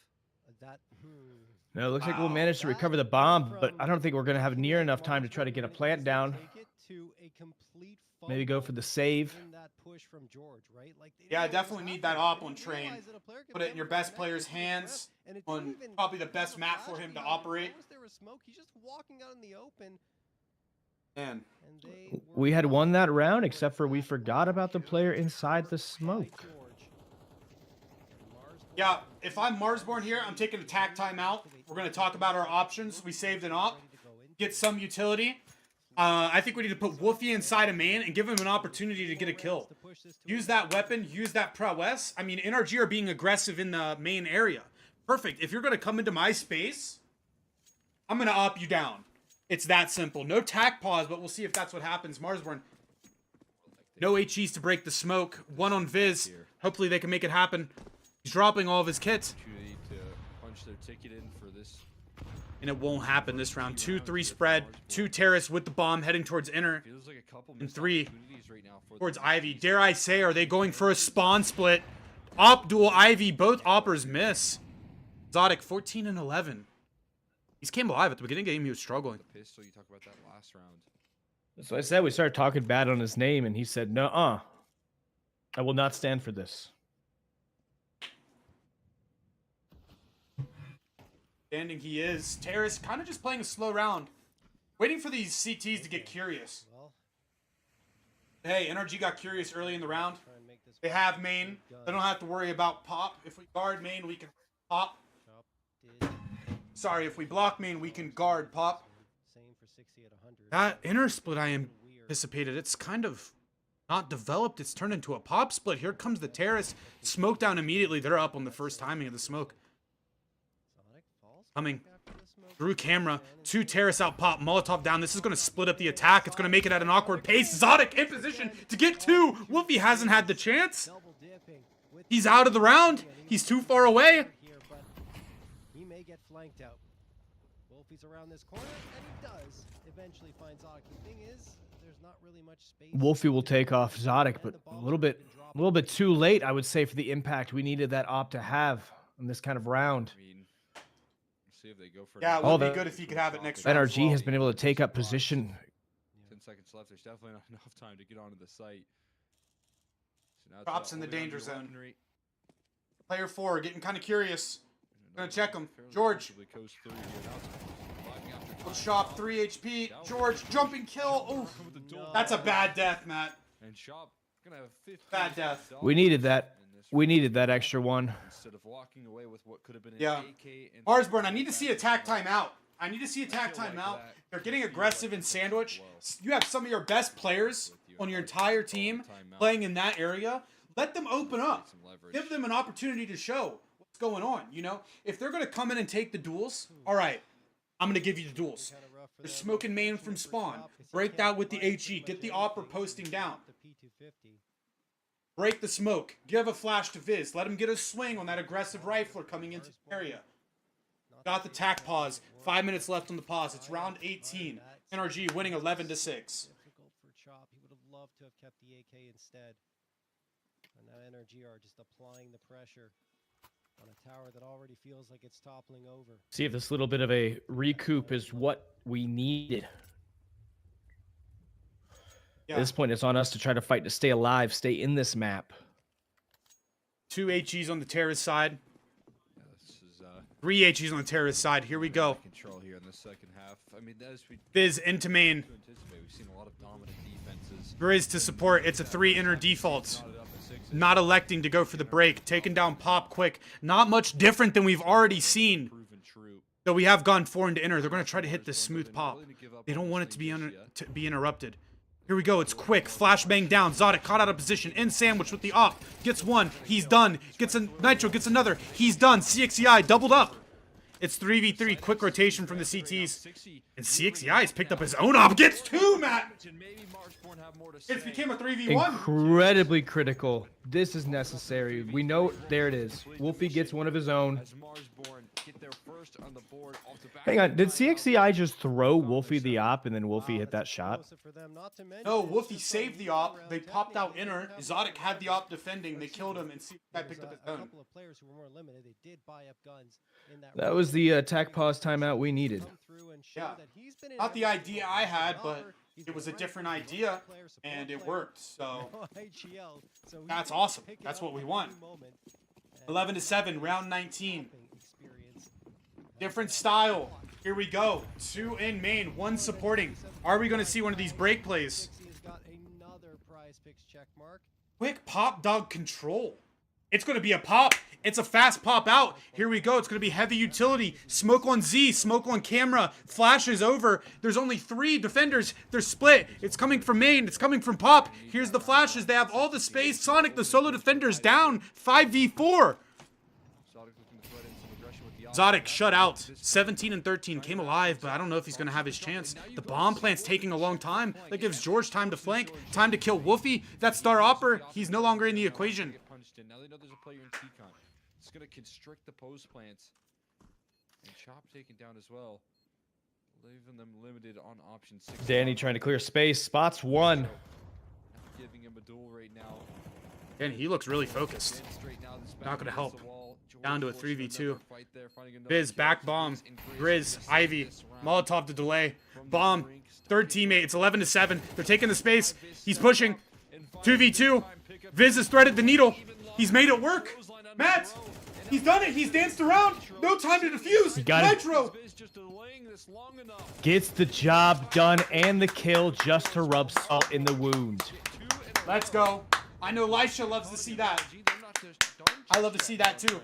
That. No, it looks like we'll Wow. manage to recover the bomb, but I don't think we're going to have near enough time to try to get a plant down. Take it to a complete Maybe go for the save. in that push from George, right? Like, they Yeah, didn't know what was definitely need that happening. op They on didn't train. realize that a player could Put it in never your best connect player's to the hands rest, and it on didn't even probably the best have a map for flash him to beam. operate. As long as there was smoke, he's just walking out in the open, Man, and they We were had won that not round, prepared except for we that forgot about the push player inside the by smoke. George. Marsborne yeah, if I'm Marsborne here, I'm taking a tack timeout. We're going to talk about our options. We saved an op, ready to go in. get some utility. I think we need to put Wolfie inside a main and give him an opportunity to get a kill. Use that weapon, use that prowess. I mean, NRG are being aggressive in the main area. Perfect. If you're going to come into my space, I'm going to op you down. It's that simple. No tack pause, but we'll see if that's what happens. Marsborne. No HEs to break the smoke. One on Viz. Hopefully they can make it happen. He's dropping all of his kits. Opportunity to punch their ticket in for this. And it won't happen this round. 2-3 spread. 2 terrorists with the bomb heading towards inner. Feels like a couple And missed 3 opportunities right now for towards the Ivy. NRG. Dare I say, are they going for a spawn split? Op duel Ivy. Both oppers miss. Zodic 14 and 11. He's came alive at the beginning of the game. He was struggling. The pistol, you talk about that last round. So I said we started talking bad on his name, and he said, "Nuh-uh, I will not stand for this." Standing he is. Terrace kind of just playing a slow round. Waiting for these CTs to get curious. Well, Hey, NRG got curious early in the round. try and make this They have main. They don't have to worry about pop. If we guard main, we can pop. Chop did Sorry, if we block main, we can guard pop. same for 60 at 100. That inner split I Weird. anticipated, it's kind of not developed. It's turned into a pop split. Here comes the terrace. Smoke down immediately. They're up on the first timing of the smoke. Sonic falls Coming back after the smoke. through camera. 2 terrace out pop. Molotov down. This is going to split up the attack. It's going to make it at an awkward pace. Zodic in position to get 2. Wolfie hasn't had the chance. Double dipping with He's out of the round. He's too far away. here, but he may get flanked out. Wolfie's around this corner, and he does eventually find Zodic. The thing is, there's not really much space. Wolfie will take off Zodic, but a little bit too late, I would say, for the impact we needed that op to have in this kind of round. I mean, let's see if they go for Yeah, it Oh, would be the- good if he could have it next round. as NRG well. has been able to take up position. 10 seconds left. There's definitely not enough time to get onto the site. So now it's Drops in the holding on to danger your zone. weaponry. Player 4 getting kind of curious. And Gonna another check one him. fairly George. comfortably coast through here. Now it's climbing after Good time. shot, 3 HP. George, jumping kill. Oof. With the duel. That's a bad death, Matt. And Shop gonna have 15 Bad death. We needed that. in this We round. needed that extra one. Instead of walking away with what could have been an Yeah. AK and Marsborne, I need to see attack timeout. I need to see attack feel like timeout. that They're getting feels aggressive like in it's sandwich. low. You have some of your best players on your entire team playing in that area. Let them open up. some leverage. Give them an opportunity to show what's going on. You know, if they're going to come in and take the duels, all right, I'm going to give you the duels. Kinda rough for They're them. smoking main from For spawn. Chop, 'cause he Break can't that with the find HE. much Get the anything. opera posting He's down. got the P250. Break the smoke. Give a flash to Viz. Let him get a swing on that aggressive rifler coming into the area. Not Got the that tack big pause. work. 5 minutes left on the pause. It's round 18. NRG winning 11-6. Difficult for Chop. He would have loved to have kept the AK instead. And now NRG are just applying the pressure on a tower that already feels like it's toppling over. See if this little bit of a recoup is what we needed. Yeah. At this point, it's on us to try to fight to stay alive, stay in this map. 2 HEs on the terrorist side. Yeah, this is 3 HEs on the terrorist side. Here we go. control here in the second half. I mean, as we Viz into main. anticipate, we've seen a lot of dominant defenses. Grizz to support. It's a 3 inner defaults. Knotted up at 6. Not electing to go for the break. Taking down Pop quick. Not much different than we've already seen. Proven true. Though we have gone 4 into inner. They're going to try to hit this smooth pop. They don't want it to be interrupted. Here we go. It's quick. Flashbang down. Zodic caught out of position. In sandwich with the op. Gets one. He's done. Gets a nitro. Gets another. He's done. CXEI doubled up. It's 3v3. Quick rotation from the CTs. And CXEI has picked up his own op. Gets 2, Matt. It became a 3v1. Incredibly critical. This is necessary. We know. There it is. Wolfie gets one of his own. As Marsborne get their first on the board off the back Hang of on. the Did CXEI just throw Wolfie the op and then Wolfie hit that That's shot? explosive for them, not to mention No, it's Wolfie just like saved the these op. rounds They popped out technically inner. didn't have Zodic much had the time. op defending. They killed him, and CXEI There picked was up his a own. couple of players who were more limited. They did buy up guns in that That round. was the attack pause timeout we needed. Come through and show Yeah. that he's been in Not the every idea single I round. had, An but offer, he's it been was a great different for idea, player, support and it player. worked. So No IGL, so he That's can awesome. pick it That's up what we at want. any moment. And 11-7, round 19. shopping experience. Different style. Here we go. 2 in main, 1 supporting. Are we going to see one of these break plays? Dixie has got another prize picks check mark. Quick pop dog control. It's going to be a pop. It's a fast pop out. Here we go. It's going to be heavy utility. Smoke on Z. Smoke on camera. Flash is over. There's only 3 defenders. They're split. It's coming from main. It's coming from pop. Here's the flashes. They have all the space. Sonic, the solo defenders, down 5v4. Zodic shut out. 17 and 13. Came alive, but I don't know if he's going to have his chance. The bomb plant's taking a long time. That gives George time to flank. Time to kill Wolfie. That Star Opera, he's no longer in the equation. Now they know there's a player in T-Con. It's going to constrict the post plants. And Chop taken down as well. Leaving them limited on option 6. Danny trying to clear space. Spots one. Not giving him a duel right now. And he looks really focused. Not going to help. Down to a 3v2. Biz, back bomb. Grizz, Ivy, Molotov to delay. Bomb, third teammate. It's 11 to 7. They're taking the space. He's pushing. 2v2. Viz has threaded the needle. He's made it work. Matt, he's done it. He's danced around. No time to defuse. Got it. Nitro. Gets the job done and the kill just to rub salt in the wound. Let's go. I know Lisha loves to see that. I love to see that too.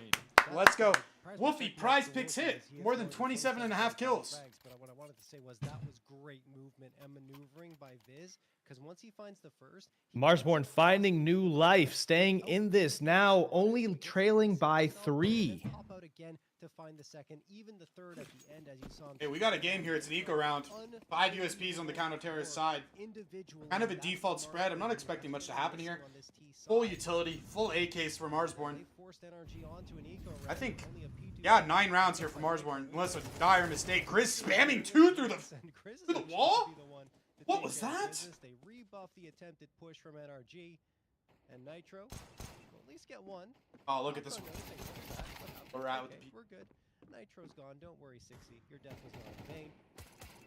Let's go. Wolfie, prize picks hit. More than 27.5 kills. But what I wanted to say was that was great movement and maneuvering by Viz, because once he finds the first, Marsborne finding new life, staying in this now, only trailing by 3. pop out again to find the second, even the third at the end, as you saw him. Hey, we got a game here. It's an eco round. 5 USPs on the counter-terrorist side. Kind of a default spread. I'm not expecting much to happen here. Full utility, full A case for Marsborne. I think, yeah, 9 rounds here for Marsborne, unless a dire mistake. Chris spamming 2 through the wall? What was that? They rebuff the attempted push from NRG, and Nitro will at least get one. Oh, look at this one. We're out with the We're good. Nitro's gone. Don't worry, 60. Your death was not in vain.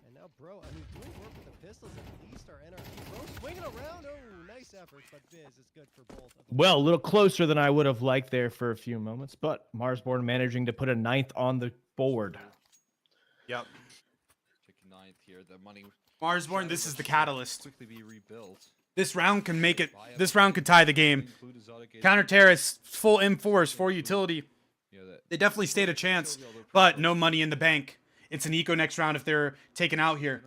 And now, bro, I mean, doing work with the pistols at least. Our NRG bro swinging around. Oh, nice effort, but Viz is good for both. Well, a little closer than I would have liked there for a few moments, but Marsborne managing to put a 9th on the board. Yep. Chicken 9th here. The money. Marsborne, this is the catalyst. Quickly be rebuilt. This round can make it. This round could tie the game. Counter terrorists, full M4s, 4 utility. They definitely stayed a chance, but no money in the bank. It's an eco next round if they're taken out here.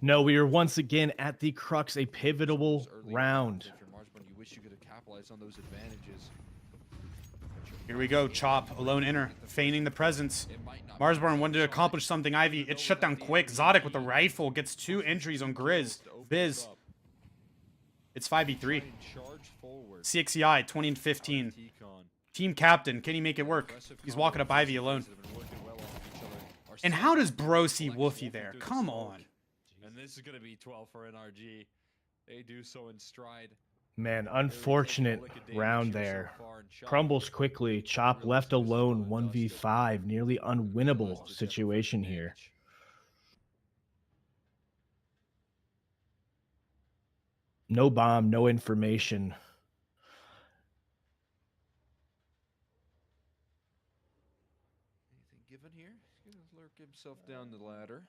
No, we are once again at the crux, a pivotal round. You wish you could have capitalized on those advantages. Here we go, Chop, alone inner, feigning the presence. Marsborne wanted to accomplish something, Ivy. It's shut down quick. Zodic with a rifle gets 2 entries on Grizz. Viz. It's 5v3. CXEI, 20 and 15. Team captain, can he make it work? He's walking up Ivy alone. And how does Bro see Wolfie there? Come on. And this is going to be 12 for NRG. They do so in stride. Man, unfortunate round there. Crumbles quickly. Chop left alone, 1v5. Nearly unwinnable situation here. No bomb, no information. Anything given here? He's going to lurk himself down the ladder.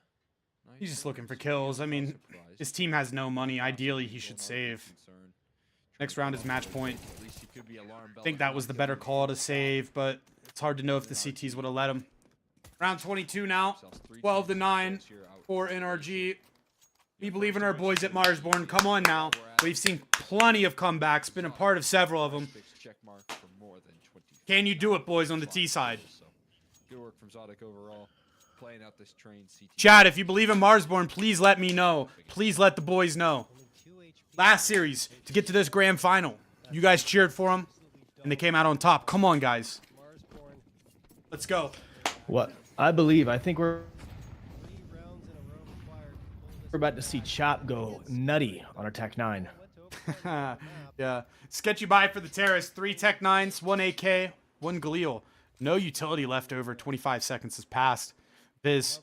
He's just looking for kills. I mean, his team has no money. Ideally, he should save. Next round is match point. I think that was the better call to save, but it's hard to know if the CTs would have let him. Round 22 now. 12 to 9 for NRG. We believe in our boys at Marsborne. Come on now. We've seen plenty of comebacks, been a part of several of them. Can you do it, boys, on the T side? Good work from Zodic overall. Playing out this train. Chad, if you believe in Marsborne, please let me know. Please let the boys know. Last series to get to this grand final. You guys cheered for them, and they came out on top. Come on, guys. Let's go. What? I think we're about to see Chop go nutty on our Tech 9. Yeah. Sketchy buy for the terrorists. 3 Tech 9s, 1 AK, 1 Galil. No utility left over. 25 seconds has passed. Viz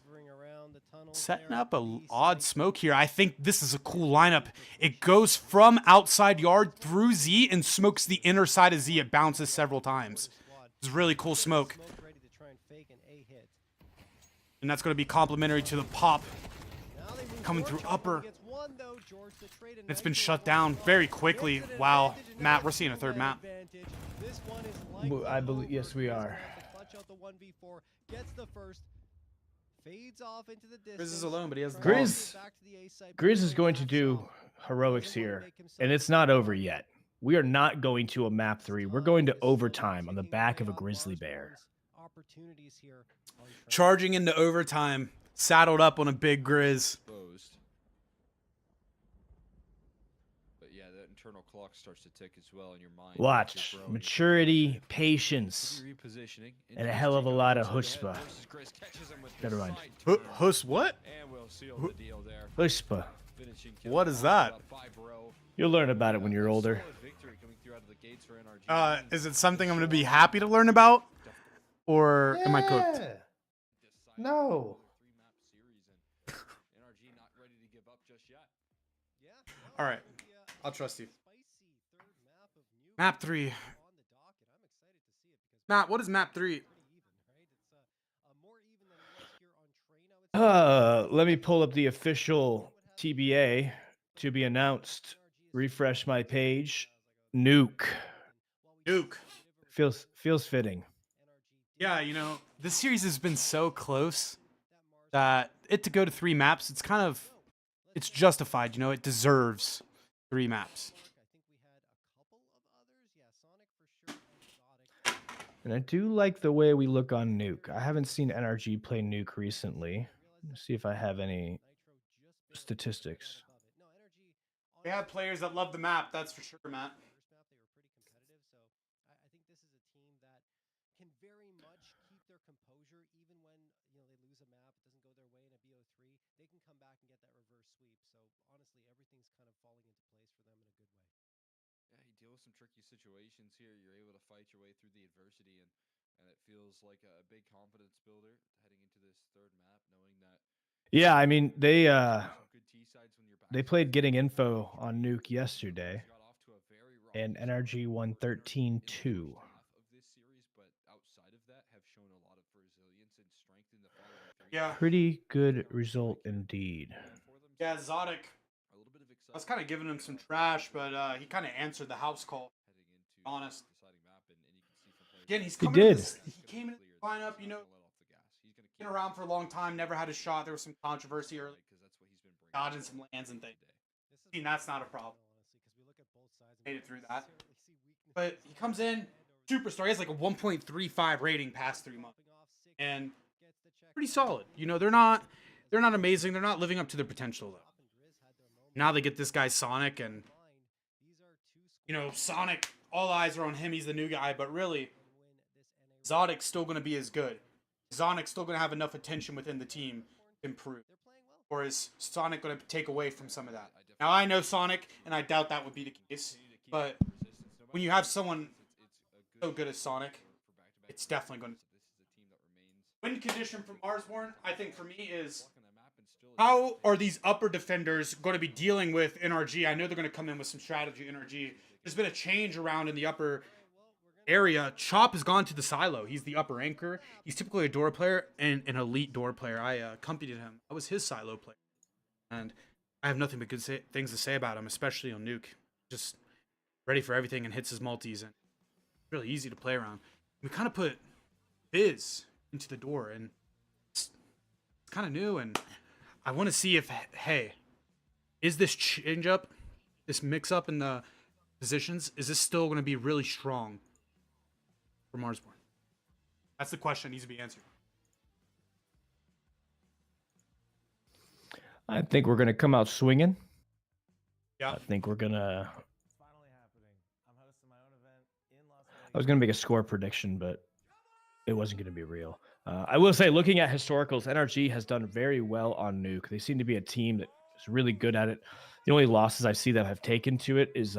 setting up a odd smoke here. I think this is a cool lineup. It goes from outside yard through Z and smokes the inner side of Z. It bounces several times. It's really cool smoke. And that's going to be complimentary to the pop. Coming through upper. on, though, George, to trade a It's been nitro shut for down Zodic. very It's quickly. an Wow, advantage, and Matt, now we're seeing a fuel third that map. advantage. This one is I likely believe, yes, over. we Grizz are. gonna have to clutch out the 1v4, gets the first, fades off into the distance. Grizz is alone, but he has the tries to bomb. Grizz- get back to the A site, but Grizz is really going to backs do off. heroics Doesn't wanna here, make himself and it's a not big over target. yet. We are not going to a map 3. We're going to overtime on the back of a Away on grizzly bear. Marsborne's opportunities here on track. Charging into overtime, saddled up on a big Grizz. Exposed. But yeah, that internal clock starts to tick as well in your mind. Watch. Maturity, patience, Repositioning and a hell of a lot of chutzpah. Never mind. Hus what? And we'll seal the deal there. Chutzpah. Finishing What is that? You'll learn about it when you're older. Is it something I'm going to be happy to learn about? Or am I cooked? No. NRG not ready to give up just yet. Yeah, no, All right. it'll be a I'll trust you. spicy third map of Nuke Map 3. on the docket. I'm excited to see it because Matt, what is map 3? pretty even, right? It's more even than it was here on train. I would say. Let me pull up the official TBA to be announced. Refresh my page. Nuke. Nuke. Feels fitting. Yeah, you know, this series has been so close that it to go to 3 maps, it's kind of, it's justified, you know, it deserves 3 maps. And I do like the way we look on Nuke. I haven't seen NRG play Nuke recently. Let's see if I have any statistics. They have players that love the map, that's for sure, Matt. Can very much keep their composure even when they lose a map, it doesn't go their way in a BO3. They can come back and get that reverse sweep. So honestly, everything's kind of falling into place for them in a good way. Yeah, you deal with some tricky situations here. You're able to fight your way through the adversity, and it feels like a big confidence builder heading into this third map, knowing that Yeah, I mean they some good T sides when you're back. they played getting info on Nuke yesterday, Got off to a very rocky and start NRG won in the first 13-2. half of this series, but outside of that, have shown a lot of resilience and strength in the following 3 Yeah. Pretty good result indeed. for them. Yeah, Zodic. A little bit of I was kind of giving him some trash, but he kind of answered the house call. heading into honest. deciding map, and you can see from players Again, he's He coming in did. this, he came in the lineup, you know, let off the gas. He's gonna been around for a long time, never had a shot. There was some controversy early, because that's what he's been bringing. dodging some lands and things. I mean, that's not a problem. Made it through that. But he comes in, superstar. He has like a 1.35 rating past 3 months, and pretty solid. You know, they're not amazing. They're not living up to their potential though. Now they get this guy Sonic, and you know, Sonic. All eyes are on him. He's the new guy, but really, Zodic's still going to be as good. Sonic's still going to have enough attention within the team to improve. Or is Sonic going to take away from some of that? Now, I know Sonic, and I doubt that would be the case. But when you have someone so good as Sonic, it's definitely going to... Win condition from Marsborne, I think for me, is how are these upper defenders going to be dealing with NRG? I know they're going to come in with some strategy, NRG. There's been a change around in the upper area. Chop has gone to the silo. He's the upper anchor. He's typically a door player and an elite door player. I accompanied him. I was his silo player. And I have nothing but good things to say about him, especially on Nuke. Just ready for everything and hits his multis. And really easy to play around. We kind of put Biz into the door, and it's kind of new. And I want to see if, hey, is this change up, this mix up in the positions, is this still going to be really strong for Marsborne? That's the question that needs to be answered. I think we're gonna come out swinging. Yeah. I think we're gonna. It's finally happening. I'm hosting my own event in Las Vegas. I was gonna make a score prediction, but it wasn't gonna be real. I will say, looking at historicals, NRG has done very well on Nuke. They seem to be a team that is really good at it. The only losses I see that have taken to it is,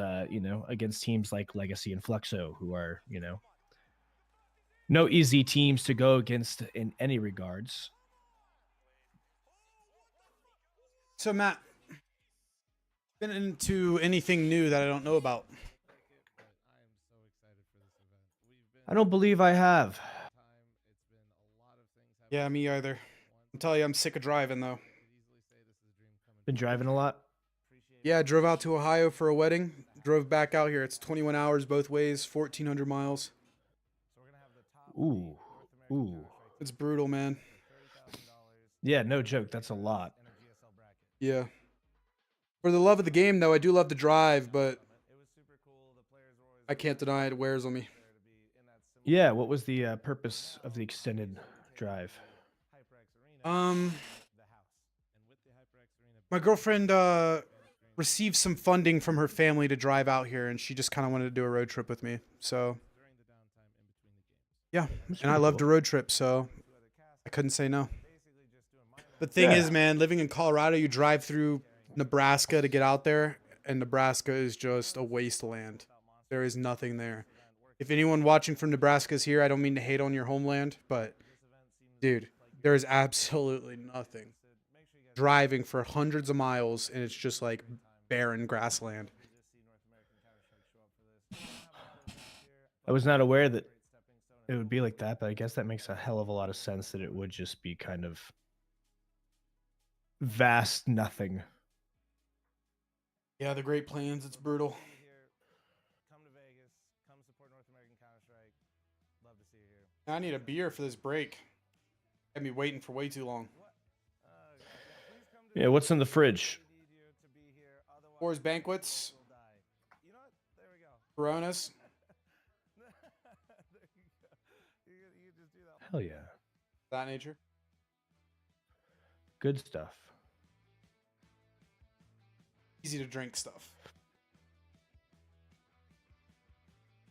against teams like Legacy and Fluxo, who are, no easy teams to go against in any regards. So, Matt, been into anything new that I don't know about? But I am so excited for this event. We've been I don't believe I have. time. It's been a lot of things happening Yeah, me either. I'm telling you, I'm sick of driving, though. could easily say this is a dream coming Been driving a lot. Yeah, I drove out to Ohio for a wedding. Drove back out here. It's 21 hours both ways, 1,400 miles. Ooh. Ooh. It's brutal, man. Yeah, no joke. That's a lot. Yeah. For the love of the game, though, I do love the drive, but I can't deny it wears on me. Yeah, what was the purpose of the extended drive? My girlfriend received some funding from her family to drive out here, and she just kind of wanted to do a road trip with me. So, yeah, That's and I pretty loved a cool. road trip, so I couldn't say no. The thing Yeah. is, man, living in Colorado, you drive through Nebraska to get out there, and Nebraska is just a wasteland. There is nothing there. If anyone watching from Nebraska is here, I don't mean to hate on your homeland, but dude, there is absolutely nothing. Driving for hundreds of miles, and it's just like barren grassland. I was not aware that it would be like that, but I guess that makes a hell of a lot of sense that it would just be kind of vast nothing. Yeah, the Great Plains, it's brutal. I need a beer for this break. Had me waiting for way too long. Yeah, what's in the fridge? Fours banquets, Coronas. Hell yeah. That nature. Good stuff. Easy to drink stuff.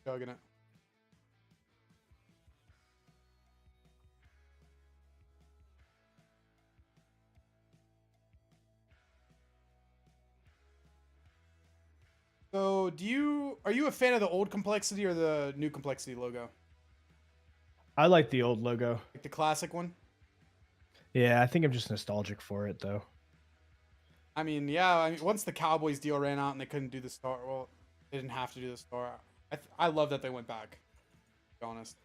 Chugging it. So, are you a fan of the old complexity or the new complexity logo? I like the old logo. Like the classic one? Yeah, I think I'm just nostalgic for it though. I mean, yeah. I mean, once the Cowboys deal ran out and they couldn't do the star, well, they didn't have to do the star. I love that they went back. To be honest.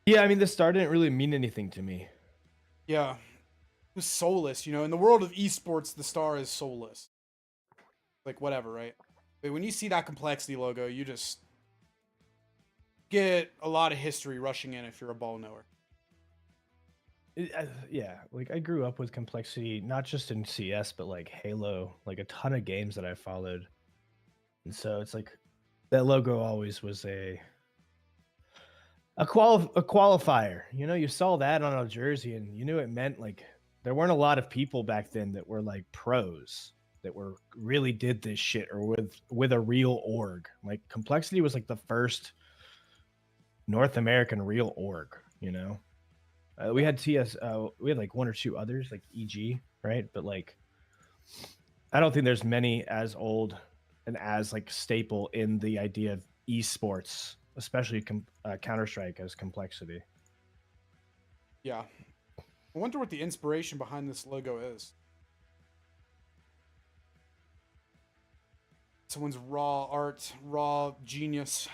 Yeah, I mean the star didn't really mean anything to me. Yeah, it was soulless. You know, in the world of esports, the star is soulless. Like whatever, right? But when you see that complexity logo, you just get a lot of history rushing in if you're a ball knower. Yeah, like I grew up with complexity, not just in CS, but like Halo, like a ton of games that I followed. And so it's like that logo always was a qualifier. You know, you saw that on a jersey and you knew it meant like there weren't a lot of people back then that were like pros that were really did this shit or with a real org. Like Complexity was like the first North American real org, you know. We had TS we had like one or two others like EG, right? But like I don't think there's many as old and as like staple in the idea of esports, especially Counter-Strike as Complexity. Yeah. I wonder what the inspiration behind this logo is. Someone's raw art, raw genius.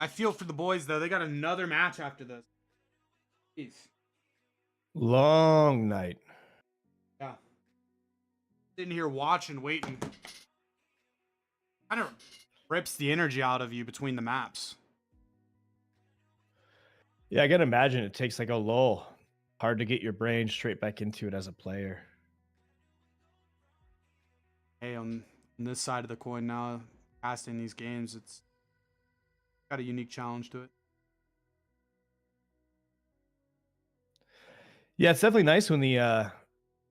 I feel for the boys though. They got another match after this. Jeez. Long night. Yeah. Sitting here watching, waiting. Kind of rips the energy out of you between the maps. Yeah, I gotta imagine it takes like a lull. Hard to get your brain straight back into it as a player. Hey, on this side of the coin now, casting these games, it's got a unique challenge to it. Yeah, it's definitely nice when the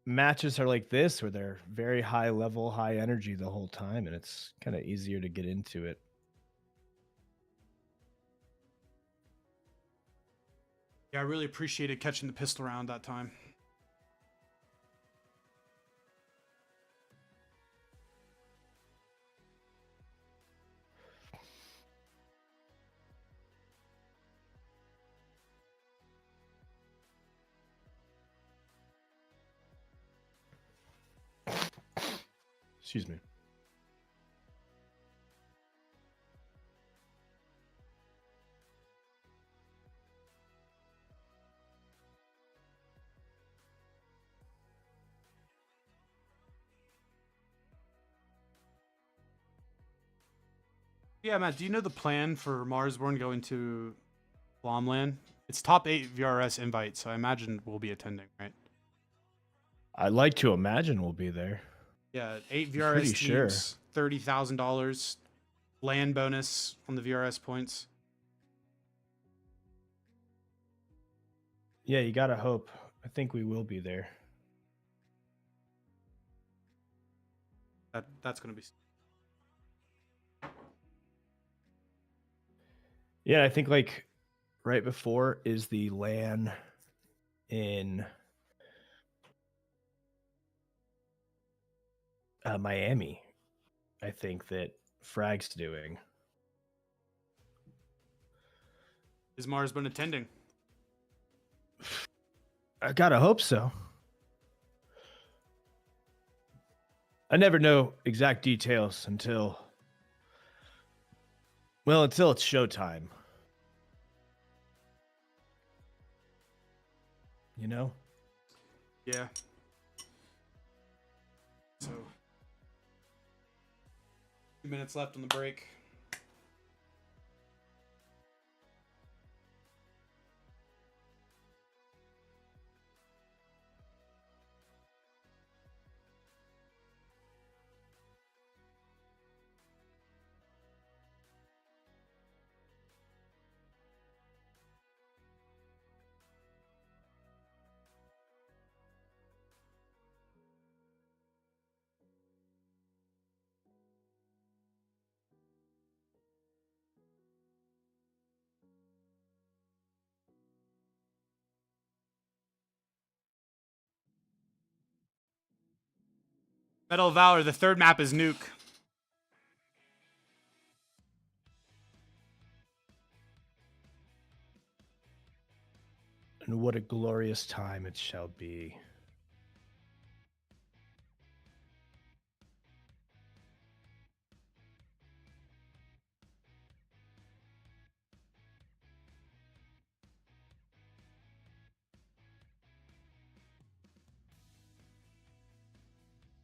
matches are like this where they're very high level, high energy the whole time, and it's kind of easier to get into it. Yeah, I really appreciated catching the pistol round that time. Excuse me. Yeah, Matt, do you know the plan for Marsborne going to Blomland? It's top 8 VRS invite, so I imagine we'll be attending, right? I'd like to imagine we'll be there. Yeah, 8 I'm VRS pretty sure. teams, $30,000 land bonus on the VRS points. Yeah, you gotta hope. I think we will be there. That's going to be. Yeah, I think like right before is the LAN in Miami. I think that Frag's doing. Is Marsborne attending? I gotta hope so. I never know exact details until it's showtime. You know? Yeah. So, 2 minutes left on the break. Medal of Valor, the third map is Nuke. And what a glorious time it shall be.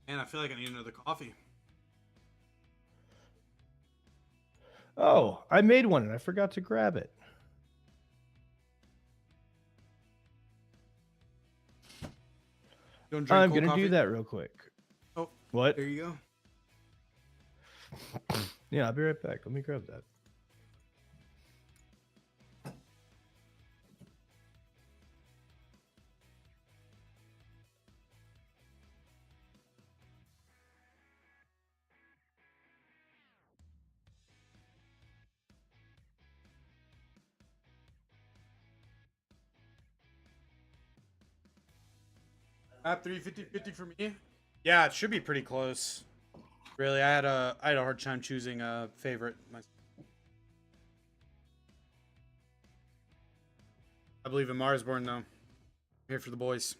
Man, I feel like I need another coffee. Oh, I made one and I forgot to grab it. You don't drink I'm cold gonna coffee? do that real quick. Oh, What? there you go. Yeah, I'll be right back. Let me grab that. Map 350-50 for me. Yeah, it should be pretty close. Really, I had a hard time choosing a favorite. I believe in Marsborne though. I'm here for the boys.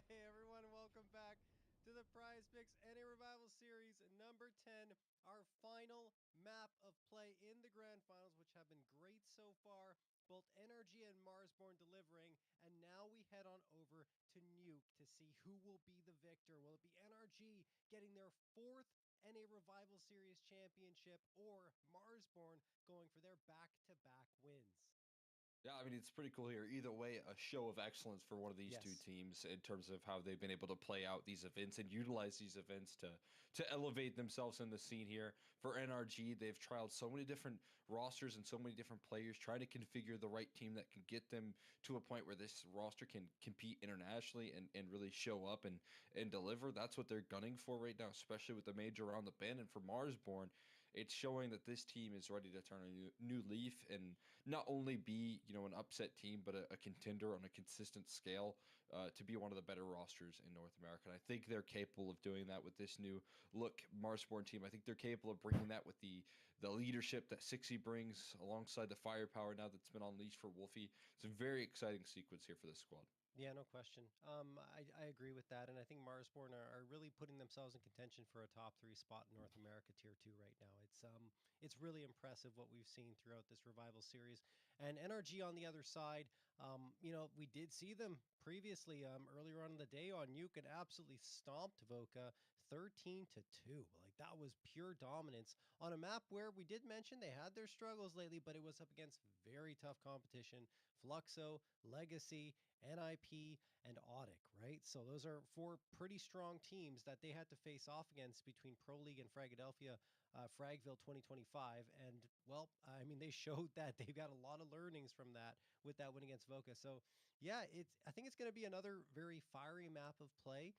Hey everyone, welcome back to the Prize Picks NA Revival Series number 10, our final map of play in the grand finals, which have been great so far, both NRG and Marsborne delivering, and now we head on over to Nuke to to see who will be the victor. Will it be NRG getting their 4th NA Revival Series championship, or Marsborne going for their back-to-back wins? Yeah, I mean, it's pretty cool here. Either way, a show of excellence for one of these two Yes. teams in terms of how they've been able to play out these events and utilize these events to elevate themselves in the scene here. For NRG, they've trialed so many different rosters and so many different players, trying to configure the right team that can get them to a point where this roster can compete internationally and really show up and deliver. That's what they're gunning for right now, especially with the major around the bend. And for Marsborne, it's showing that this team is ready to turn a new leaf and not only be, an upset team, but a contender on a consistent scale to be one of the better rosters in North America. And I think they're capable of doing that with this new look Marsborne team. I think they're capable of bringing that with the leadership that Sixie brings alongside the firepower now that's been unleashed for Wolfie. It's a very exciting sequence here for this squad. Yeah, no question. I agree with that, and I think Marsborne are really putting themselves in contention for a top 3 spot in North America Tier 2 right now. It's really impressive what we've seen throughout this Revival series. And NRG on the other side, we did see them previously earlier on in the day on Nuke and absolutely stomped Voka 13-2. Like, that was pure dominance on a map where we did mention they had their struggles lately, but it was up against very tough competition. Fluxo, Legacy, NIP, and Audic, right? So those are 4 pretty strong teams that they had to face off against between Pro League and Fragadelphia, Fragville 2025. And, well, I mean, they showed that they've got a lot of learnings from that with that win against Voka. So, yeah, I think it's going to be another very fiery map of play.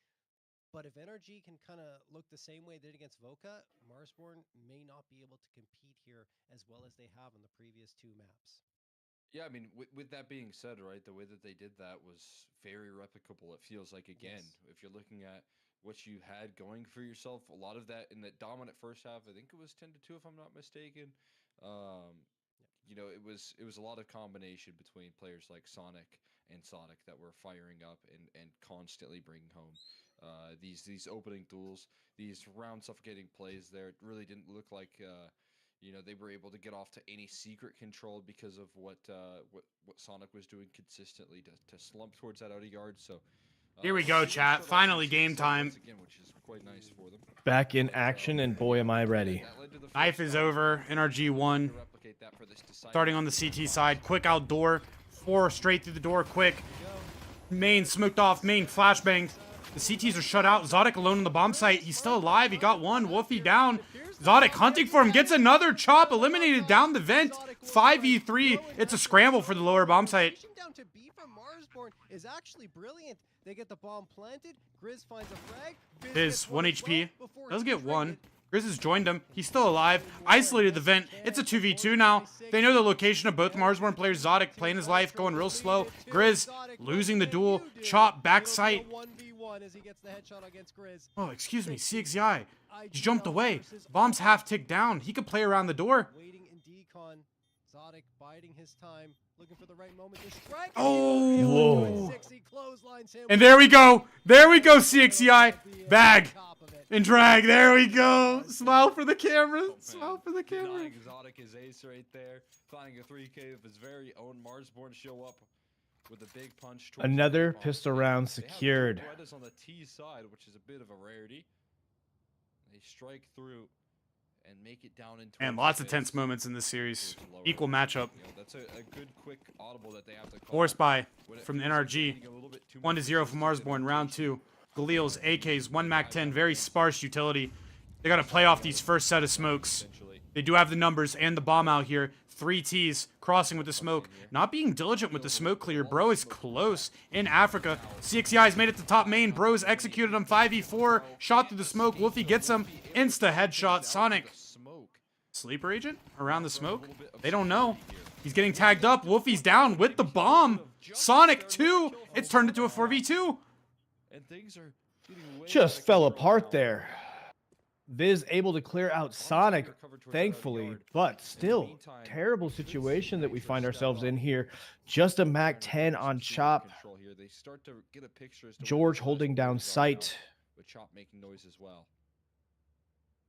But if NRG can kind of look the same way they did against Voka, Marsborne may not be able to compete here as well as they have in the previous 2 maps. Yeah, I mean, with that being said, right, the way that they did that was very replicable. It feels like, again, Yes. if you're looking at what you had going for yourself, a lot of that in that dominant first half, I think it was 10-2, if I'm not mistaken. It was a lot of combination between players like Sonic and Sonic that were firing up and constantly bringing home these opening duels, these round suffocating plays. There, it really didn't look like. They were able to get off to any secret control because of what Sonic was doing consistently to slump towards that outer yard. So Here we go, chat. Finally game time. again, which is quite nice for them. Back in action, and boy, am I ready. That led to the Knife first is time over. NRG won. to replicate that for this deciding Starting on the CT side. Quick outdoor. 4 straight through the door. Quick. Main smoked off. Main flashbanged. The CTs are shut out. Zodic alone on the bomb site. He's still alive. He got one. Wolfie down. Zodic hunting for him. Gets another chop. Eliminated down the vent. 5v3. It's a scramble for the lower bomb site. Pushing down to B from Marsborne is actually brilliant. They get the bomb planted. Grizz finds a frag. Biz His gets 1 as HP. well before Does he get 1. traded. Grizz has joined him. He's still alive. Isolated the vent. It's a 2v2 now. They know the location of both Marsborne players. Zodic playing his life, going real slow. Grizz losing the duel. Chop, back sight. 1v1 as he gets the headshot against Grizz. Oh, excuse me. CXI. He jumped away. Bomb's half ticked down. He could play around the door. Waiting in decon. Zodic biding his time, looking for the right moment to strike. Oh. Whoa. 60 clotheslines him. And there we go. There we go, CXI. Bag. And drag. There we go. Smile for the camera. Smile for the camera. Denying Exotic his ace right there, finding a 3K of his very own. Marsborne show up with a big punch. towards Another the bomb pistol site. round They have secured. two Berettas on the T side, which is a bit of a rarity. They strike through and make it down into. And lots of tense moments in this series. towards the lower Equal right. matchup. That's a good quick audible that they have to call. Force by when it from the feels like NRG. they're getting a little bit too 1-0 much for resistance Marsborne. and Round rotation. 2. Galil's, AKs, 1 Mac 10. Very sparse utility. They got to play off these first set of smokes. Essentially. They do have the numbers and the bomb out here. 3 Ts crossing with the smoke. Not being diligent with the smoke clear. Bro is close in Africa. CXEI's made it to top main. Bro's executed him 5v4. Shot through the smoke. Wolfie gets him. Insta headshot. Sonic. Smoke. Sleeper agent around the smoke? They don't know. He's getting tagged up. Wolfie's down with the bomb. Sonic 2. It's turned into a 4v2. And things are getting way Just out of fell control apart now. there. Viz able to clear out Sonic, thankfully, but still, terrible situation that we find ourselves in here. Just a Mac 10 on Chop. They start to get a picture as to what George the holding size down plays are now, sight. with Chop making noise as well.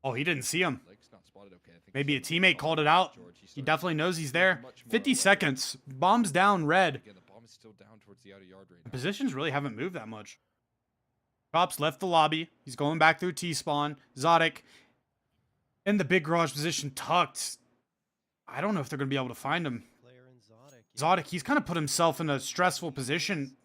Oh, he didn't see him. Lake's not spotted. Okay, I think Maybe a something teammate wrong called it with out. George. He started definitely knows he's there. much more 50 aware. seconds. Bomb's down red. Again, the bomb is still down towards the outer yard right now. Positions really haven't moved that much. Props left the lobby. He's going back through T-spawn. Zodic in the big garage position, tucked. I don't know if they're going to be able to find him. Player in Zodic. Zodic, he's kind of put himself in a stressful position.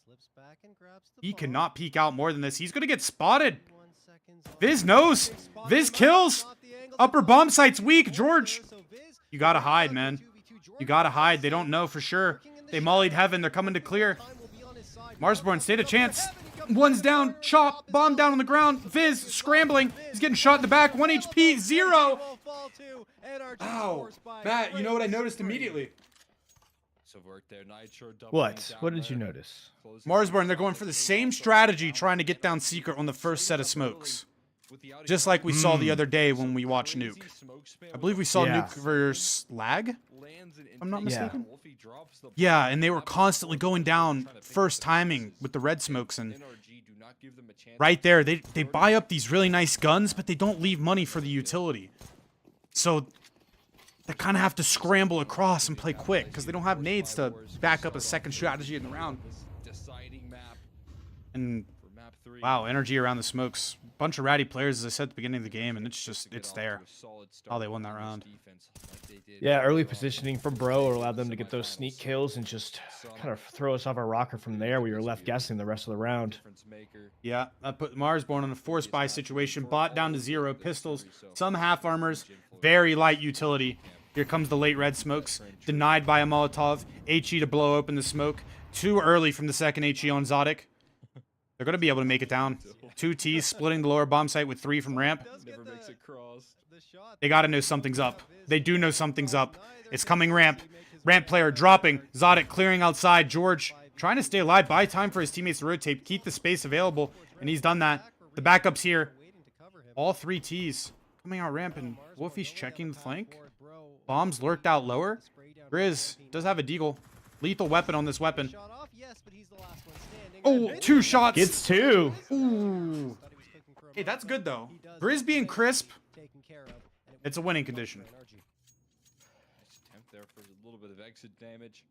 Slips back and grabs the He bomb. cannot peek out more than this. He's going to get spotted. 31 seconds on Viz the knows. clock. Spotted Viz by kills. Not the angle. Upper The bomb bomb site's weak. is George, there, so Viz you got to is hide, stuck man. in 2v2. George You got to is hide. They safe. don't know for sure. Lurking in the They mollied shadows. heaven. They're coming to clear. Time will be on his side. Marsborne, stand a Up for chance. heaven. He comes One's in. down. Fire Chop. up Bomb his down on the own. ground. Viz scrambling. He's getting shot in the back. 1 HP. 0. Ow. Matt, you know what I noticed immediately? What? What did you notice? Marsborne, they're going for the same strategy, trying to get down secret on the first set of smokes. Just like we saw the other day when we watched Nuke. I believe we saw Yeah. Nuke versus Lag? I'm not Yeah. mistaken. Yeah, and they were constantly going down first timing with the red smokes, and right there, they buy up these really nice guns, but they don't leave money for the utility. So they kind of have to scramble across and play quick, because they don't have nades to back up a second strategy in the round. And wow, energy around the smokes. Bunch of ratty players, as I said at the beginning of the game, and it's there. How they won that round. Yeah, early positioning from Bro allowed them to get those sneak kills and just kind of throw us off our rocker from there. We were left guessing the rest of the round. Yeah, that put Marsborne in a force buy situation. Bot down to 0. Pistols, some half armors, very light utility. Here comes the late red smokes. Denied by a Molotov. HE to blow open the smoke. Too early from the second HE on Zodic. They're going to be able to make it down. 2 Ts splitting the lower bomb site with 3 from ramp. Never makes it cross. They got to know something's up. They do know something's up. It's coming ramp. Ramp player dropping. Zodic clearing outside. George trying to stay alive. Buy time for his teammates to rotate. Keep the space available. And he's done that. The backup's here. All 3 Ts coming out ramp. And Wolfie's checking the flank. Bombs lurked out lower. Grizz does have a deagle. Lethal weapon on this weapon. Oh, 2 shots. Gets 2. Ooh. Hey, that's good though. Grizz being crisp. It's a winning condition. Attempt there for a little bit of exit damage.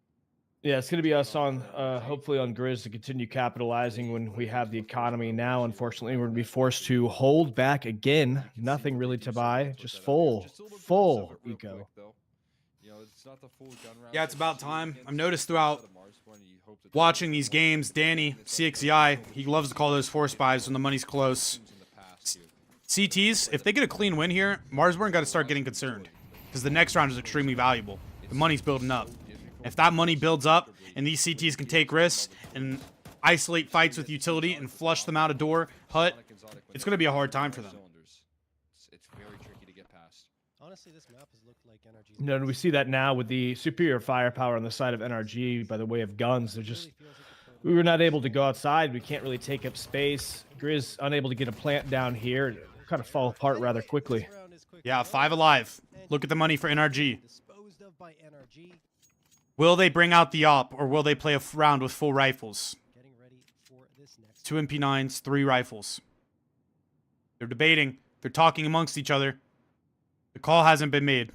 Yeah, it's going to be us on, hopefully on Grizz to continue capitalizing when we have the economy. Now, unfortunately, we're going to be forced to hold back again. Nothing really to buy, just full eco. Yeah, it's about time. I've noticed throughout watching these games, Danny, CXEI, he loves to call those force buys when the money's close. CTs, if they get a clean win here, Marsborne got to start getting concerned. Because the next round is extremely valuable. The money's building up. If that money builds up, and these CTs can take risks, and isolate fights with utility, and flush them out a door, hut, it's going to be a hard time for them. It's very tricky to get past. Honestly, this map has looked like NRG's. You know, and we see that now with the superior firepower on the side of NRG by the way of guns. They're just, we were not able to go outside. We can't really take up space. Grizz unable to get a plant down here. Kind of fall apart rather quickly. Yeah, 5 alive. Look at the money for NRG. Disposed of by NRG. Will they bring out the op, or will they play a round with full rifles? Getting ready for this next. 2 MP9s, 3 rifles. They're debating. They're talking amongst each other. The call hasn't been made.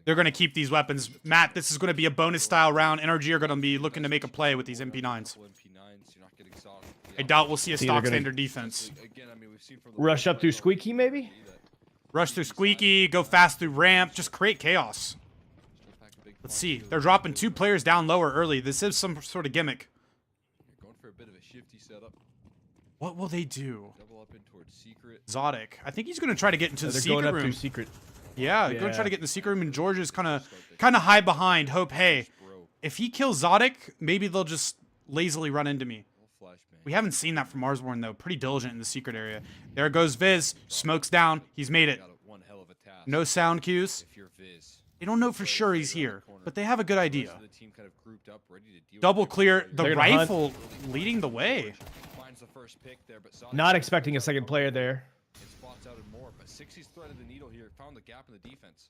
They're going to keep these weapons. Matt, this is going to be a bonus style round. NRG are going to be looking to make a play with these MP9s. I doubt we'll see a See, they're stock gonna- standard defense. Rush up through Squeaky, maybe? Rush through Squeaky, go fast through ramp, just create chaos. Let's see. They're dropping 2 players down lower early. This is some sort of gimmick. Going for a bit of a shifty setup. What will they do? Double up in towards secret. Zodic. I think he's going to try to get into the They're secret going up room. through secret. Yeah, going to Yeah. try to get in the secret room, and George is kind of hide behind. Hope, hey, if he kills Zodic, maybe they'll just lazily run into me. We haven't seen that from Marsborne, though. Pretty diligent in the secret area. There goes Viz. Smokes down. He's made it. One hell of a task. No sound cues. If you're Viz. They don't know for sure he's here, but they have a good idea. The team kind of grouped up, ready to deal with Double it. clear. The They're gonna hunt. rifle leading the way. Finds the first pick there, but Sonic Not expecting a second player there. it spots out and more, but 60's threaded the needle here, found the gap in the defense.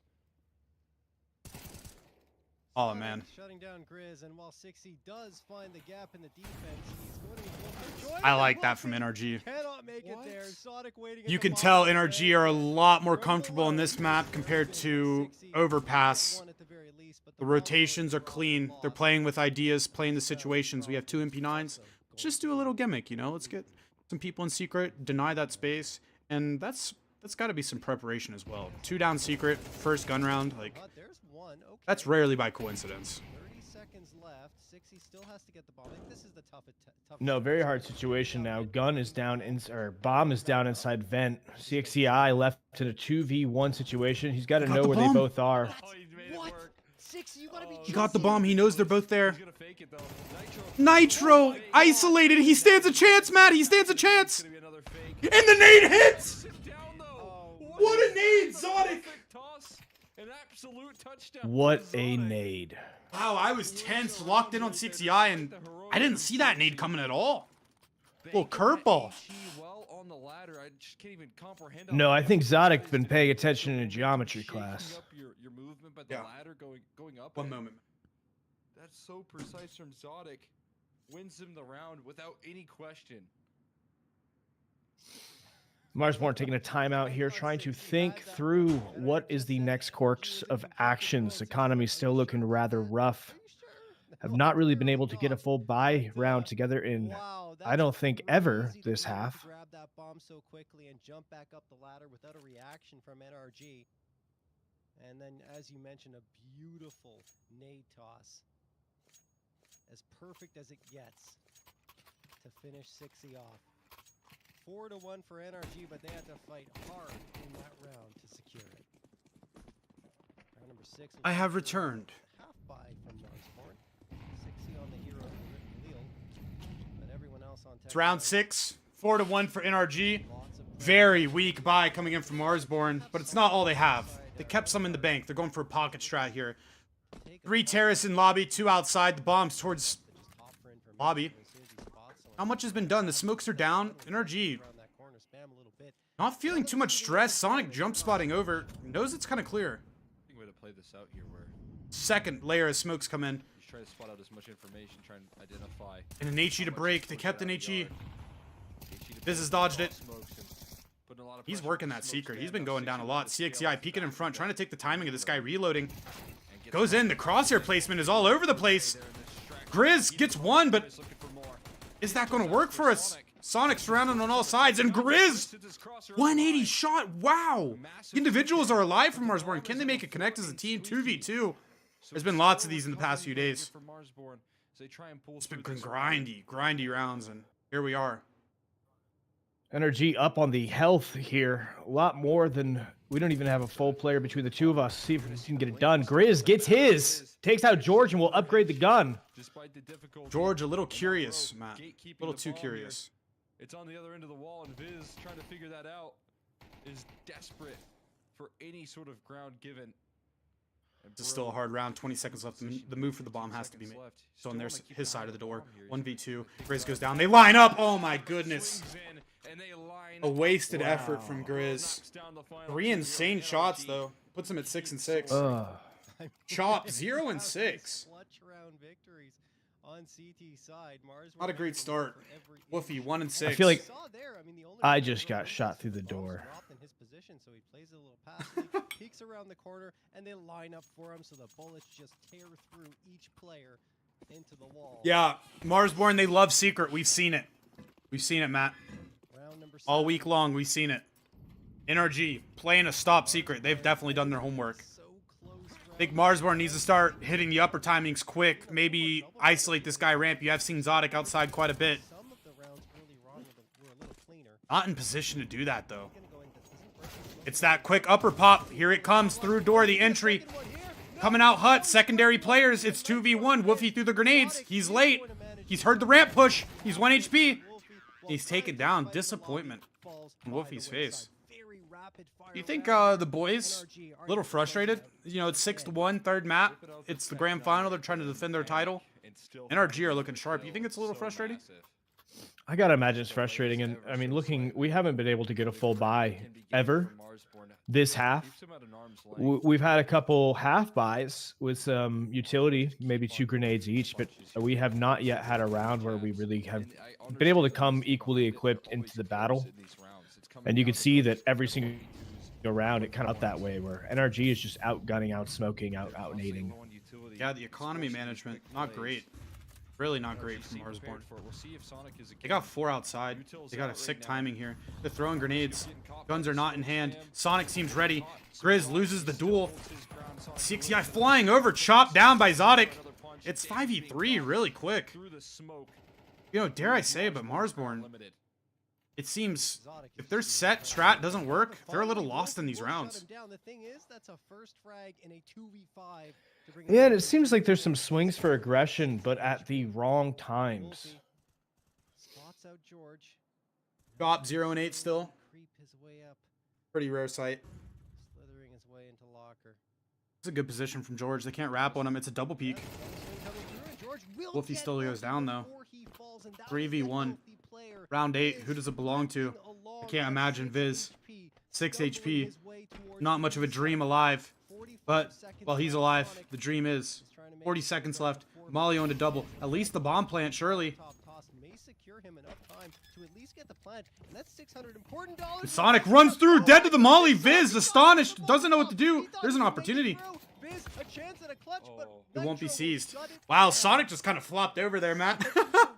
Oh, man. Shutting down Grizz, and while 60 does find the gap in the defense, he's going to be forced to join I the like that from Wolfie. NRG. Cannot make it there. Sonic waiting at You the can tell bottom. NRG are a lot more comfortable in this map compared to Overpass. The rotations are clean. They're playing with ideas, playing the situations. We have 2 MP9s, let's just do a little gimmick, you know? Let's get some people in secret, deny that space, and that's got to be some preparation as well. 2 down secret, first gun round, like There's one. Okay. that's rarely by coincidence. 30 seconds left. 60 still has to get the bomb. I think this is the toughest. No, very hard situation now. Gun is down or bomb is down inside vent. CXCI left in a 2v1 situation. He's got to Got know the where bomb. they both are. Oh, he made it What? work. 60, you gotta be. He got the joking. bomb. He knows they're both there. He's gonna fake it though. Nitro isolated. He stands a chance, Matt. He stands a chance. Gonna be another fake. And the nade hits. Sit down though. What a nade, Sonic. Perfect toss. An absolute touchdown. What for a Sonic. nade. Wow, I was tense, locked in on 6EI, and I didn't see that nade coming at all. Little curveball. Well on the ladder. I just can't even comprehend. how No, I think difficult it Zodic's is been to paying be attention in geometry shaking class. up your movement, but the Yeah. ladder going up. One and moment. That's so precise from Zodic. Wins him the round without any question. Marsborne taking a timeout here, trying to think through what is the next course of actions. Economy's still looking rather rough. Have not really been able to get a full buy round together in, I don't think, ever this half. Grab that bomb so quickly and jump back up the ladder without a reaction from NRG. And then, as you mentioned, a beautiful nade toss. As perfect as it gets to finish 60 off. 4-1 for NRG, but they had to fight hard in that round to secure it. Round number 6. was I have for returned. half buy from Marsborne. 60 on the hero Khalil, but everyone else on It's round 6. 4-1 for NRG. Lots of Very weak buy coming in from Marsborne, but it's not all they have. They kept some in the bank. They're going for a pocket strat here. 3 terrace in lobby, 2 outside. The bombs towards top for information lobby. as soon as he spots someone. How much has been done? The smokes are down. NRG Around that corner, spam a little bit. not feeling too much stress. Sonic jump spotting over. Knows it's kind of clear. I think we had to play this out here where Second layer of smokes come in. he's trying to spot out as much information, trying to identify. And an HE to break. They kept an HE. HE to This has break, dodged it. smokes and putting a lot of He's pressure working on that Smokes secret. He's stand been up, going down a 60 lot. with the scale CXEI off peeking in back front, trying to take the timing of this guy reloading. and gets Goes in. The crosshair placement is all over the place. there in this distraction. Grizz gets one, but He's looking for more. is that going to work for us? Sonic's surrounded on all sides, and Grizz, Sits his crosshair on 180 the shot. Wow. Massive Individuals are alive from Marsborne. Can they make it connect as a team? 2v2. There's been lots of these in the past few days. For Marsborne, as they try and pull It's been through this round. grindy rounds, and here we are. NRG up on the health here. A lot more than, we don't even have a full player between the two of us. See if we can get it done. Grizz gets his. Takes out George and will upgrade the gun. Despite the difficulty, George, a little in that curious, row, Matt. A gatekeeping little the too bomb curious. here. It's on the other end of the wall, and Viz trying to figure that out is desperate for any sort of ground given. And This is still a Bro, hard round. 20 seconds left. The move for the bomb has to be 2 made. seconds left. So on Still their wanna keep his an side eye of the on door. bomb here. 1v2. Big Grizz goes guy. down. They line up. Oh my goodness. Swings in, and they line A up. wasted effort from Knocks Grizz. down the final 3 two. insane NRG shots though. Puts him at 6 and 6. Ugh. Chop 0 and 6. Clutch round victories on CT side. Mars Not a great start. Woofy 1 and 6. I feel like Saw there, I mean, the only I reason just Bro got wins shot is through the the ball's door. dropped in his position, so he plays a little pass, peeks around the corner, and they line up for him, so the bullets just tear through each player into the wall. Yeah, Marsborne, they love secret. We've seen it. We've seen it, Matt. Round number All 7. week long, we've seen it. NRG playing a stop secret. They've definitely done their homework. So close I think Marsborne needs to start hitting the upper timings quick. Maybe isolate this guy ramp. You have seen Zodic outside quite a bit. Some of the rounds early on were a little cleaner. Not in position to do that though. Gonna go into- isn't Burton It's that quick upper pop. Here it comes through door, the entry. one here? Coming out hut, secondary players. It's 2v1. Woofy through the grenades. He's late. He's heard the ramp push. He's 1 HP. He's taken down. Disappointment on Woofy's face. Do you think the boys a little frustrated? You know, it's 6-1, third map. It's the grand final. They're trying to defend their title. And still NRG are looking sharp. You think it's a little so frustrating? massive. I gotta imagine it's frustrating. And I mean, we haven't been able to get a full buy Can be gained ever from Marsborne. this half. Keeps him at an arm's length. We've had a couple half buys with some utility, maybe 2 grenades each, but we have not yet had a round where we really have And I been able to understand come that equally it's equipped always into the close battle. in these rounds. It's coming And you down can to see those that every two single round it kind of out that way, where NRG is just outgunning, out smoking, out constantly nading. low on utility, Yeah, the economy especially these management, quick not plays. great. Really not NRG great from seem prepared Marsborne. for it. We'll see if Sonic is They got 4 outside. Util's They got out a right sick now. timing here. They're throwing grenades. Getting caught by Guns the are not in smoke hand. jam. Sonic seems ready. Caught. Grizz loses the Still duel. holds his ground. Sonic 6 loses flying the over, duel. chopped down by Zodic. Another punch. It's Damage being 5v3 done really quick. through the smoke. You know, dare I say, but Marsborne, Limited. it seems Exotic if is their just set incredible. strat doesn't work, they're a little Finally, lost in these will shut rounds. him down. The thing is, that's a first frag in a 2v5 to bring Yeah, and it seems like there's some swings for aggression, but at the wrong times. Wolfie spots out George. Drop 0 and 8 still. Creep his way up, Pretty rare sight. slithering his way into locker. It's a good position from George. They can't wrap on him. It's a double peek. Wolfie still goes down, though. 3v1. Round 8. Who does it belong to? I can't imagine Viz. 6 HP. Not much of a dream alive. But while he's alive, the dream is. 40 seconds left. Molly on a double. At least the bomb plant, surely. May secure him enough time to at least get the plant, and that's $600 important dollars. Sonic runs through, dead to the Molly. Viz, astonished, doesn't know what to do. There's an opportunity. Viz, a chance at a clutch, but It won't be Nitro seized. will shut it Wow, down. Sonic just kind of flopped over there, Matt.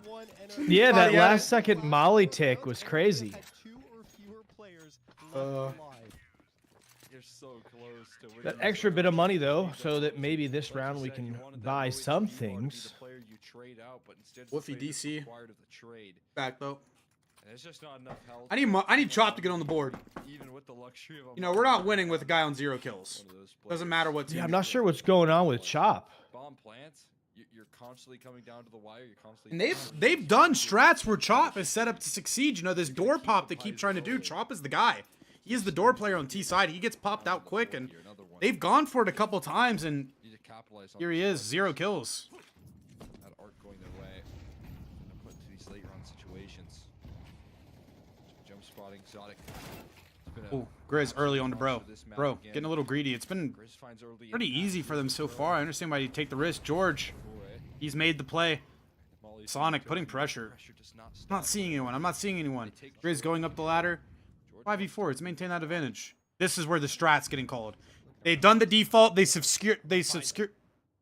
One NRG. Yeah, that Body at last it. second Molly tick was crazy. Had 2 or fewer players left alive. You're so close to winning That this extra round. bit of money, though, That's so that what maybe you this said. Like round you we said, can you wanted that buy low some HP, you wanted to be things. the player you trade out, but instead it's Woofy the player that's DC. required of the trade. Back though. And there's just not enough health. I need Chop to get on the board. Even with the luxury of a You know, we're not winning with a guy on 0 kills. one of those Doesn't players. matter what team. Yeah, I'm you're not sure what's going on with Chop. Bomb plants. You're constantly coming down to the wire. You're constantly. And they've done strats where Chop is set up to succeed. You know, this door pop they keep trying to do. Chop is the guy. He is the door player on T side. He gets popped out quick, and they've gone for it a couple times, and Need to capitalize on here he this is, 0 kills. that arc going their way. And put into these late run situations. Jump spotting, Exotic. It's been a Oh, Grizz early on to monster bro. this map Bro, again. getting a little greedy. It's been Grizz finds early pretty impact. easy for them so far. I understand why you take the risk. George, Away. he's made the play. Molly's Sonic going putting to- pressure. Pressure does not I'm stop. not seeing anyone. I'm not seeing anyone. Grizz going up the ladder. 5v4. It's maintain that advantage. This is where the strat's getting called. They've done the default.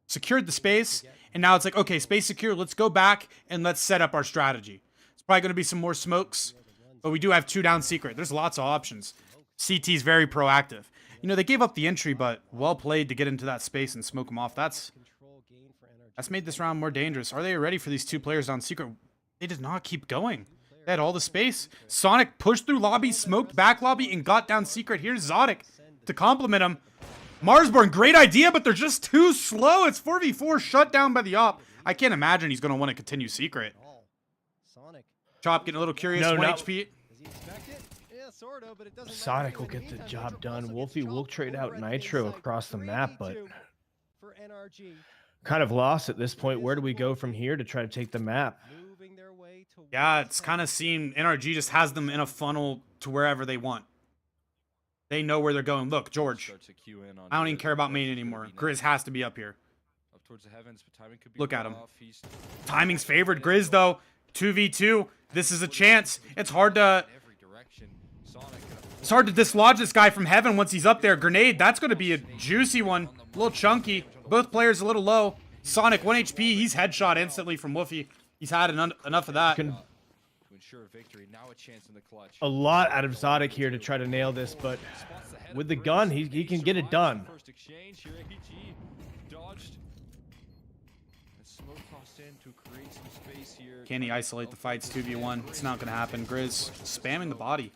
Secured the space, and now it's like, okay, space secure. Let's go back and let's set up our strategy. It's probably going to be some more smokes, but we do have 2 down secret. There's lots of options. CT's very proactive. You know, they gave up the entry, but well played to get into that space and smoke them off. That's Control gain for NRG. made this round more dangerous. Are they ready for these 2 players down secret? They did not keep going. They had all the space. Sonic pushed through lobby, smoked back lobby, and got down secret. Here's Zodic to compliment him. Marsborne, great idea, but they're just too slow. It's 4v4 shut down by the op. I can't imagine he's going to want to continue secret. All. Sonic, Chop getting a little curious. No, 1 no. HP. does he expect it? Yeah, sort of, but it doesn't matter. Sonic will In the get the meantime, job Nitro done. also gets Wolfie will chopped trade over out at the Nitro inside. across the map, but 3v2 for NRG. kind of lost at this point. Where do we go from here to try to take the map? Moving their way towards Yeah, it's the kind of seemed NRG just has them in a funnel to wherever they want. They know where they're going. Look, George, Starts to queue in on I don't even Grizz. care about Grizz main is gonna anymore. be Grizz next. has to be up here. Up towards the heavens, but timing could be Look at way him. off. He's Timing's favored Grizz, though. 2v2. This is a chance. It's hard to every direction. Sonic gonna It's hard to dislodge this guy from heaven once he's up there. Grenade, that's going to be a juicy one. A little chunky. Both players a little low. Sonic, 1 HP. He's headshot instantly from Woofy. He's had enough of that. Can- to ensure victory. Now a chance in the clutch. A lot out of Zodic here to try to nail this, but Spots the head with of the Grizz. gun, he can get it Survives done. the First exchange here. AG dodged. And smoke tossed in to create some space here. Can he isolate the fights 2v1? It's not going to happen. Grizz spamming the body.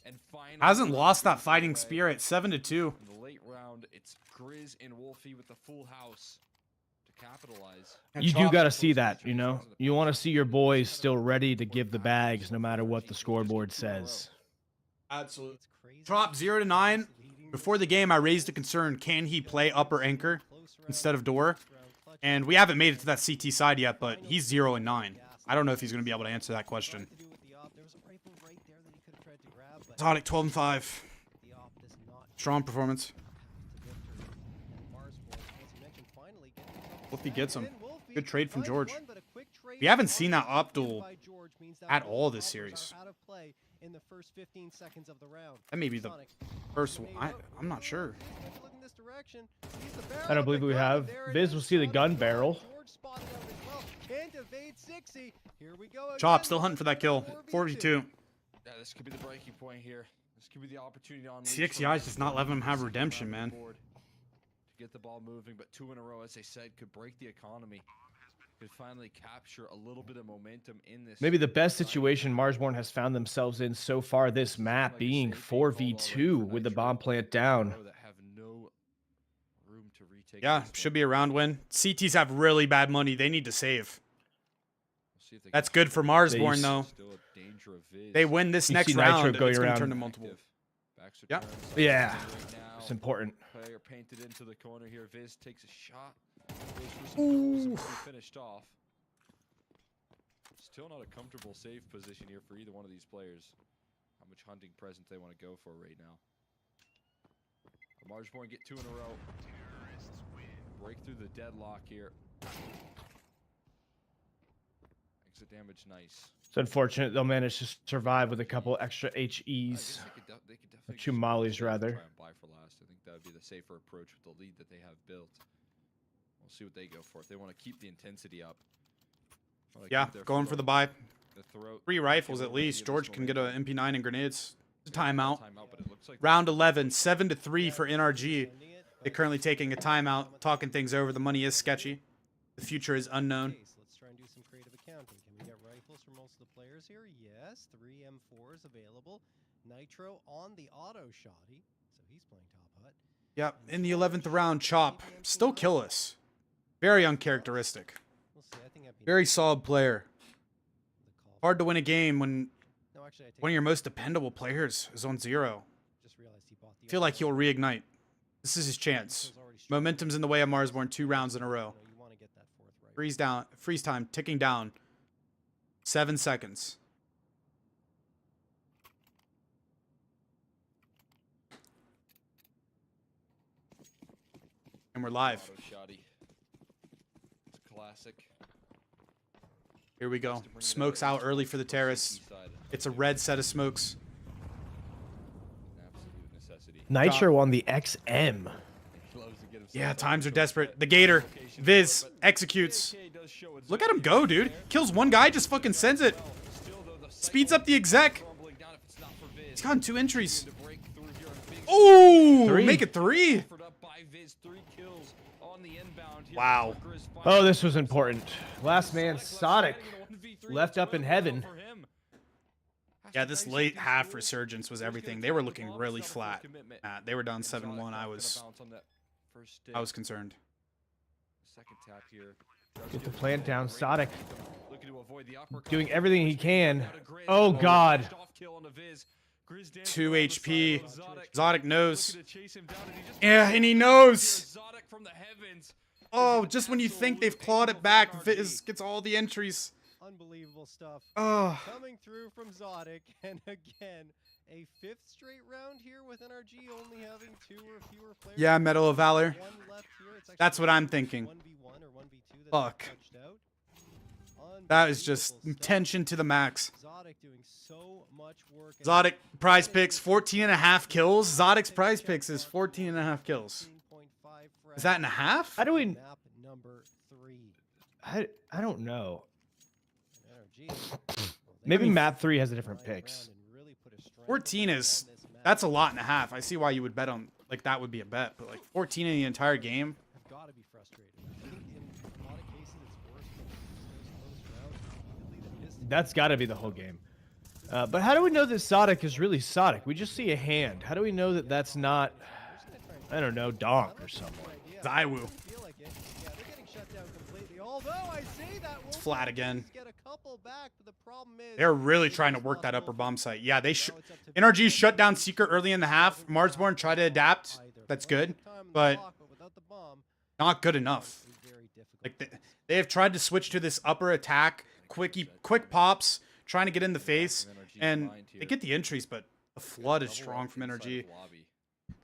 And finally, Hasn't lost that fighting away. spirit. 7-2. In the late round, it's Grizz and Wolfie with the full house to capitalize. You do got to see that, you know? You want to see your boys still ready to give the bags no matter what the scoreboard says. Absolutely. It's crazy. Drop 0 to 9. Before the game, I raised a concern. Can he play upper anchor instead of door? And we haven't made it to that CT side yet, but he's 0 and 9. I don't know if he's going to be able to answer that question. Zodic 12 and 5. Strong performance. Wolfie gets him. Good trade from George. We haven't seen that op duel at all this series. In the first 15 seconds of the round. That may be the first one. I'm not sure. I don't believe we have. Viz will see the gun barrel. can't evade 60. Here we go. Chop again. still hunting for that kill. 4v2. Yeah, this could be the breaking point here. This could be the opportunity on CXCI is just not letting him have redemption, man. To get the ball moving, but 2 in a row, as I said, could break the economy. Could finally capture a little bit of momentum in this. Maybe the best situation Marsborne has found themselves in so far this map being 4v2 with the bomb plant down. That have no room to retake Yeah, this one. should be a round win. CTs have really bad money. They need to save. We'll see if they That's can good for Marsborne, though. Still a danger of Viz. They win this You next see Nitro round, going it's going to around. turn to multiple. Backs are Yeah. turned, Yeah. right now. It's important. Player painted into the corner here. Viz takes a shot. Goes for some goals and really finished off. Still not a comfortable save position here for either one of these players. How much hunting presence they want to go for right now. Marsborne get 2 in a row. Break through the deadlock here. Exit damage, nice. It's unfortunate they'll manage to survive with a couple extra I HEs. guess they could definitely two just mollies, try and rather. buy for last. I think that would be the safer approach with the lead that they have built. We'll see what they go for. If they want to keep the intensity up. wanna Yeah, keep their going foot for the on buy. the throat, 3 rifles kill at everybody least. of this George can get a momentum. MP9 and grenades. It's a timeout. But it looks like Round 11, 7-3 for NRG. They're currently taking a timeout, talking things over. The money is sketchy. The future is unknown. Let's try and do some creative accounting. Can we get rifles for most of the players here? Yes, 3 M4s available. Nitro on the auto shotty, so he's playing top hut. Yep, in the 11th round, Chop. Still killless. Very uncharacteristic. We'll see. I think that'd be Very nice. solid player. The call. Hard to win a game when No, actually, I take one of your most dependable players is on 0. just realized he bought the I feel like he'll reignite. This is his chance. Momentum's in the way of Marsborne 2 rounds in a row. You want to get that 4th right. Freeze time, ticking down. 7 seconds. And we're live. Auto shotty. It's classic. Here we go. Just to bring it Smokes out out early for the terrace. CT side. It's a red set of smokes. An absolute necessity. Nitro on the XM. He loves to get himself Yeah, out times are of desperate. that The Gator. location, Viz but executes. JK does show its Look at him value go, dude. there. Kills one guy, just fucking sends it. Still, though, the Speeds cycle up the exec. crumbling down if it's not for Viz. He's gotten 2 entries. To break through here on a big Ooh, 3. make it 3. offered up by Viz. 3 kills on the inbound here. Wow. Before Grizz Oh, finally this was gets important. Last man, Sodic, left up in heaven. Yeah, this late half resurgence was everything. They were looking really flat. They were down 7-1. I was concerned. Second tap here. Get the plant down. Sodic Looking to avoid the uppercut. doing everything he can. Out of Grizz. Oh, God. Pushed off kill on the Viz. Grizz dancing 2 around the HP. side. Zodic knows. Looking to chase him down, and he just Yeah, and he knows. Zodic from the heavens. Oh, just when you think they've clawed it back, Viz gets all the entries. Unbelievable stuff Oh, coming through from Zodic, and again, a 5th straight round here with NRG only having 2 or fewer players. yeah, Medal of Valor. One left here. It's actually That's what I'm thinking. 1v1 or 1v2 that Fuck. touched out. That is just Unbelievable stuff. tension to the max. Zodic doing so much work. and Zodic prize picks 14.5 kills. Zodic's prize picks is 14.5 kills. 16.5 Is that in a half? How do we? map number 3. I don't know. NRG. Well, they Maybe can map 3 has a different fly around picks. and really put a strength 14 on is this map. that's a lot and a half. I see why you would bet on like that would be a bet, but like 14 in the entire game. Have got to be frustrated. I think in a lot of cases it's worse than those close rounds. Admittedly, the Pistons That's got to be the whole game. But how do we know that Sodic is really Sodic? We just see a hand. How do we know that that's not, I don't know, Donk or something? Zaiwu. Feel like it. Yeah, they're getting shut down completely. Although I say that It's flat again. Get a couple back, but the problem is They're really it's trying to work that responsible upper bomb for- site. Yeah, they Now should. it's up to NRG Viz. shut down Secret early in the half. Marsborne tried to adapt. Either. That's They want good, some time on the but clock, without the bomb, not good enough. it's very difficult. Like they have tried to switch to this upper attack, quick pops, trying to get in the face, and they get the entries, but the flood is strong from NRG.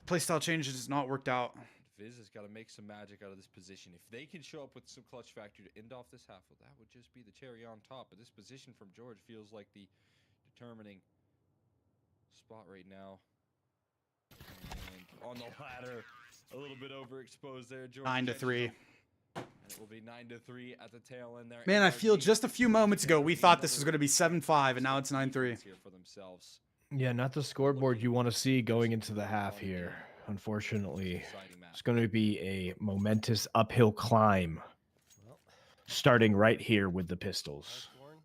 Playstyle changes has not worked out. Viz has got to make some magic out of this position. If they can show up with some clutch factor to end off this half, well, that would just be the cherry on top. But this position from George feels like the determining spot right now. And on the ladder, a little bit overexposed there. George 9-3. And it will be 9-3 at the tail end there. Man, I feel NRG just a few moments ago we getting thought this was another going to be 7-5, and now it's defense 9-3. here for themselves. Yeah, not the scoreboard you want to see going into the half here. Unfortunately, Exciting map. it's going to be a momentous uphill climb, Well, starting right here with the pistols. Marsborne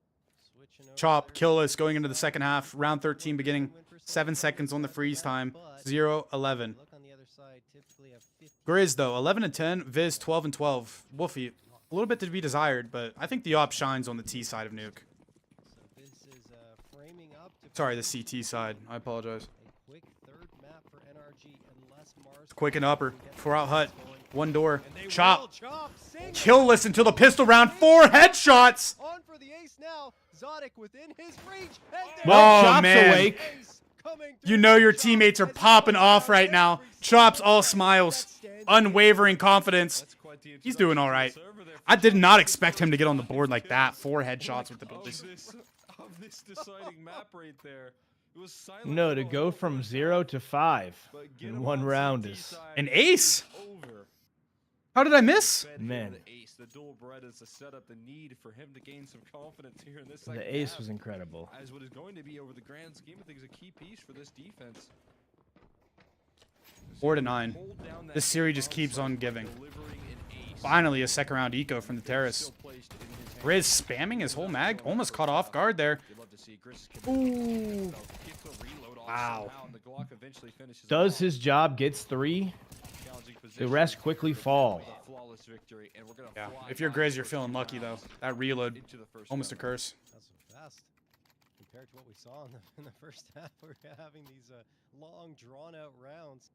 switching over Chop, there. kill us going into the second half. Round 13 beginning. 7 seconds on the freeze time. 0-11. Look on the other side, typically have 50. Grizz, though, 11-10. Viz, 12-12. Wolfie, a little bit to be desired, but I think the op shines on the T side of Nuke. So this is framing up to Sorry, the CT side. I apologize. a quick third map for NRG unless Mars Quick and upper. 4 out hut. going. 1 door. And they will. Chop. Chop single. Killless until the pistol round. 4 headshots. On for the ace now. Zodic within his reach. And Well, Chop's man. awake. ace coming You through. know your Chop teammates are has popping knocked off out right now. every Chop's single all one smiles. that stands Unwavering confidence. That's quite the He's doing introduction all to the right. server there for I did Chop. not expect him to get on the board like that. 4 headshots with the Of bullies. this deciding map right there. It was silent No, for to the go whole from first 0 half, to 5 but get in him one on round CT is side, An it ace? is over. How did I miss? Fed here Man. with the ace. The dual bread is to set up the need for him to gain some confidence here in this The second ace half, was incredible. as what is going to be over the grand scheme of things a key piece for this defense. 4-9. Hold down that This series just bomb keeps site on by giving. delivering an ace. Finally, a second round eco from the terrace. Still placed in his hand. Riz spamming his whole mag. Almost caught off guard there. You'd love to see Gris Ooh. get the reload off Wow. somehow, and the Glock eventually finishes Does off. his job, gets 3. Challenging The position rest quickly fall. with a flawless victory, and we're gonna Yeah. fly If you're by Grizz, you're for feeling 2 lucky, though. rounds That reload, into the first almost a round. curse. That's fast compared to what we saw in the first half. We're having these long, drawn-out rounds.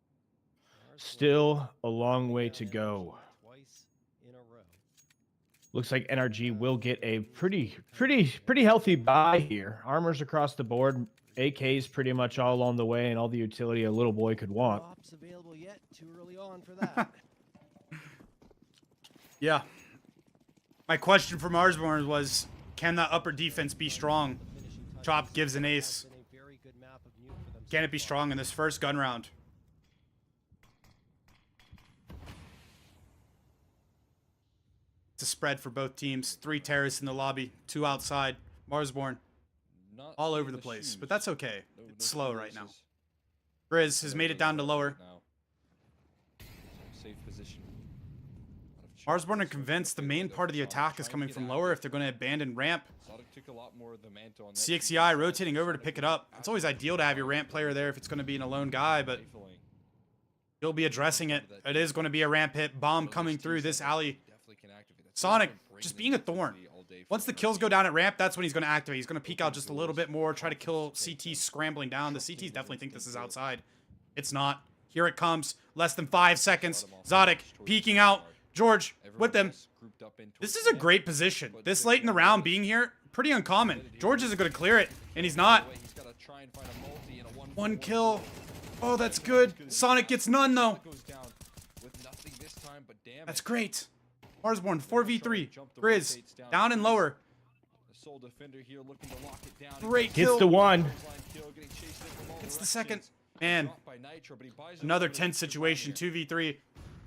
Marsborne Still a long way down to NRG go. Twice in a row. Looks like NRG will get a pretty healthy buy here. Armors across the board, AKs pretty much all along the way, and all the utility a little boy could want. Drops available yet? Too early on for that. Yeah. My question for Marsborne was, can that upper defense be strong? The finishing touches Chop gives an has ace. been a very good map of Nuke for them Can so it be far. strong in this first gun round? It's a spread for both teams. 3 terrorists in the lobby, 2 outside. Marsborne Not all seeing over the place, but shoes. that's okay. No- It's no slow right now. closes. Grizz has No made it down to closes lower. right now. Safe position. Marsborne are convinced the main part of the attack is coming from lower if they're going to abandon ramp. Sonic took a lot more of the mantle on that CXEI defense. rotating over to Sonic pick it was up. It's always ideal to have your ramp player there if it's going to be an alone guy, but rifling. he'll be addressing it. It is going to be a ramp hit. Bomb Those coming 2 through this seconds alley. definitely can activate that. Sonic, Someone's been just bringing being a this thorn. activity all day Once for the kills NRG. go down at ramp, that's when he's going to activate. He's going to peek out just a little bit more, try to kill CT scrambling down. The CTs definitely think this is outside. It's not. Here it comes. Less than 5 seconds. Zodic peeking out. George with them. Grouped up in This towards is a the great position. This late in the round being here, pretty uncommon. George isn't going to clear it, and he's not. way. He's gotta try and find a multi and a 1 kill. Oh, that's good. Sonic gets none, though. Goes down with nothing this time, but damn That's it. great. Marsborne, 4v3. Grizz, down and lower. The sole defender here looking to lock it down. Great Gets kill. the 1. It's the second. Man, Dropped by Nitro, but he buys another another tense extra situation. one here. 2v3.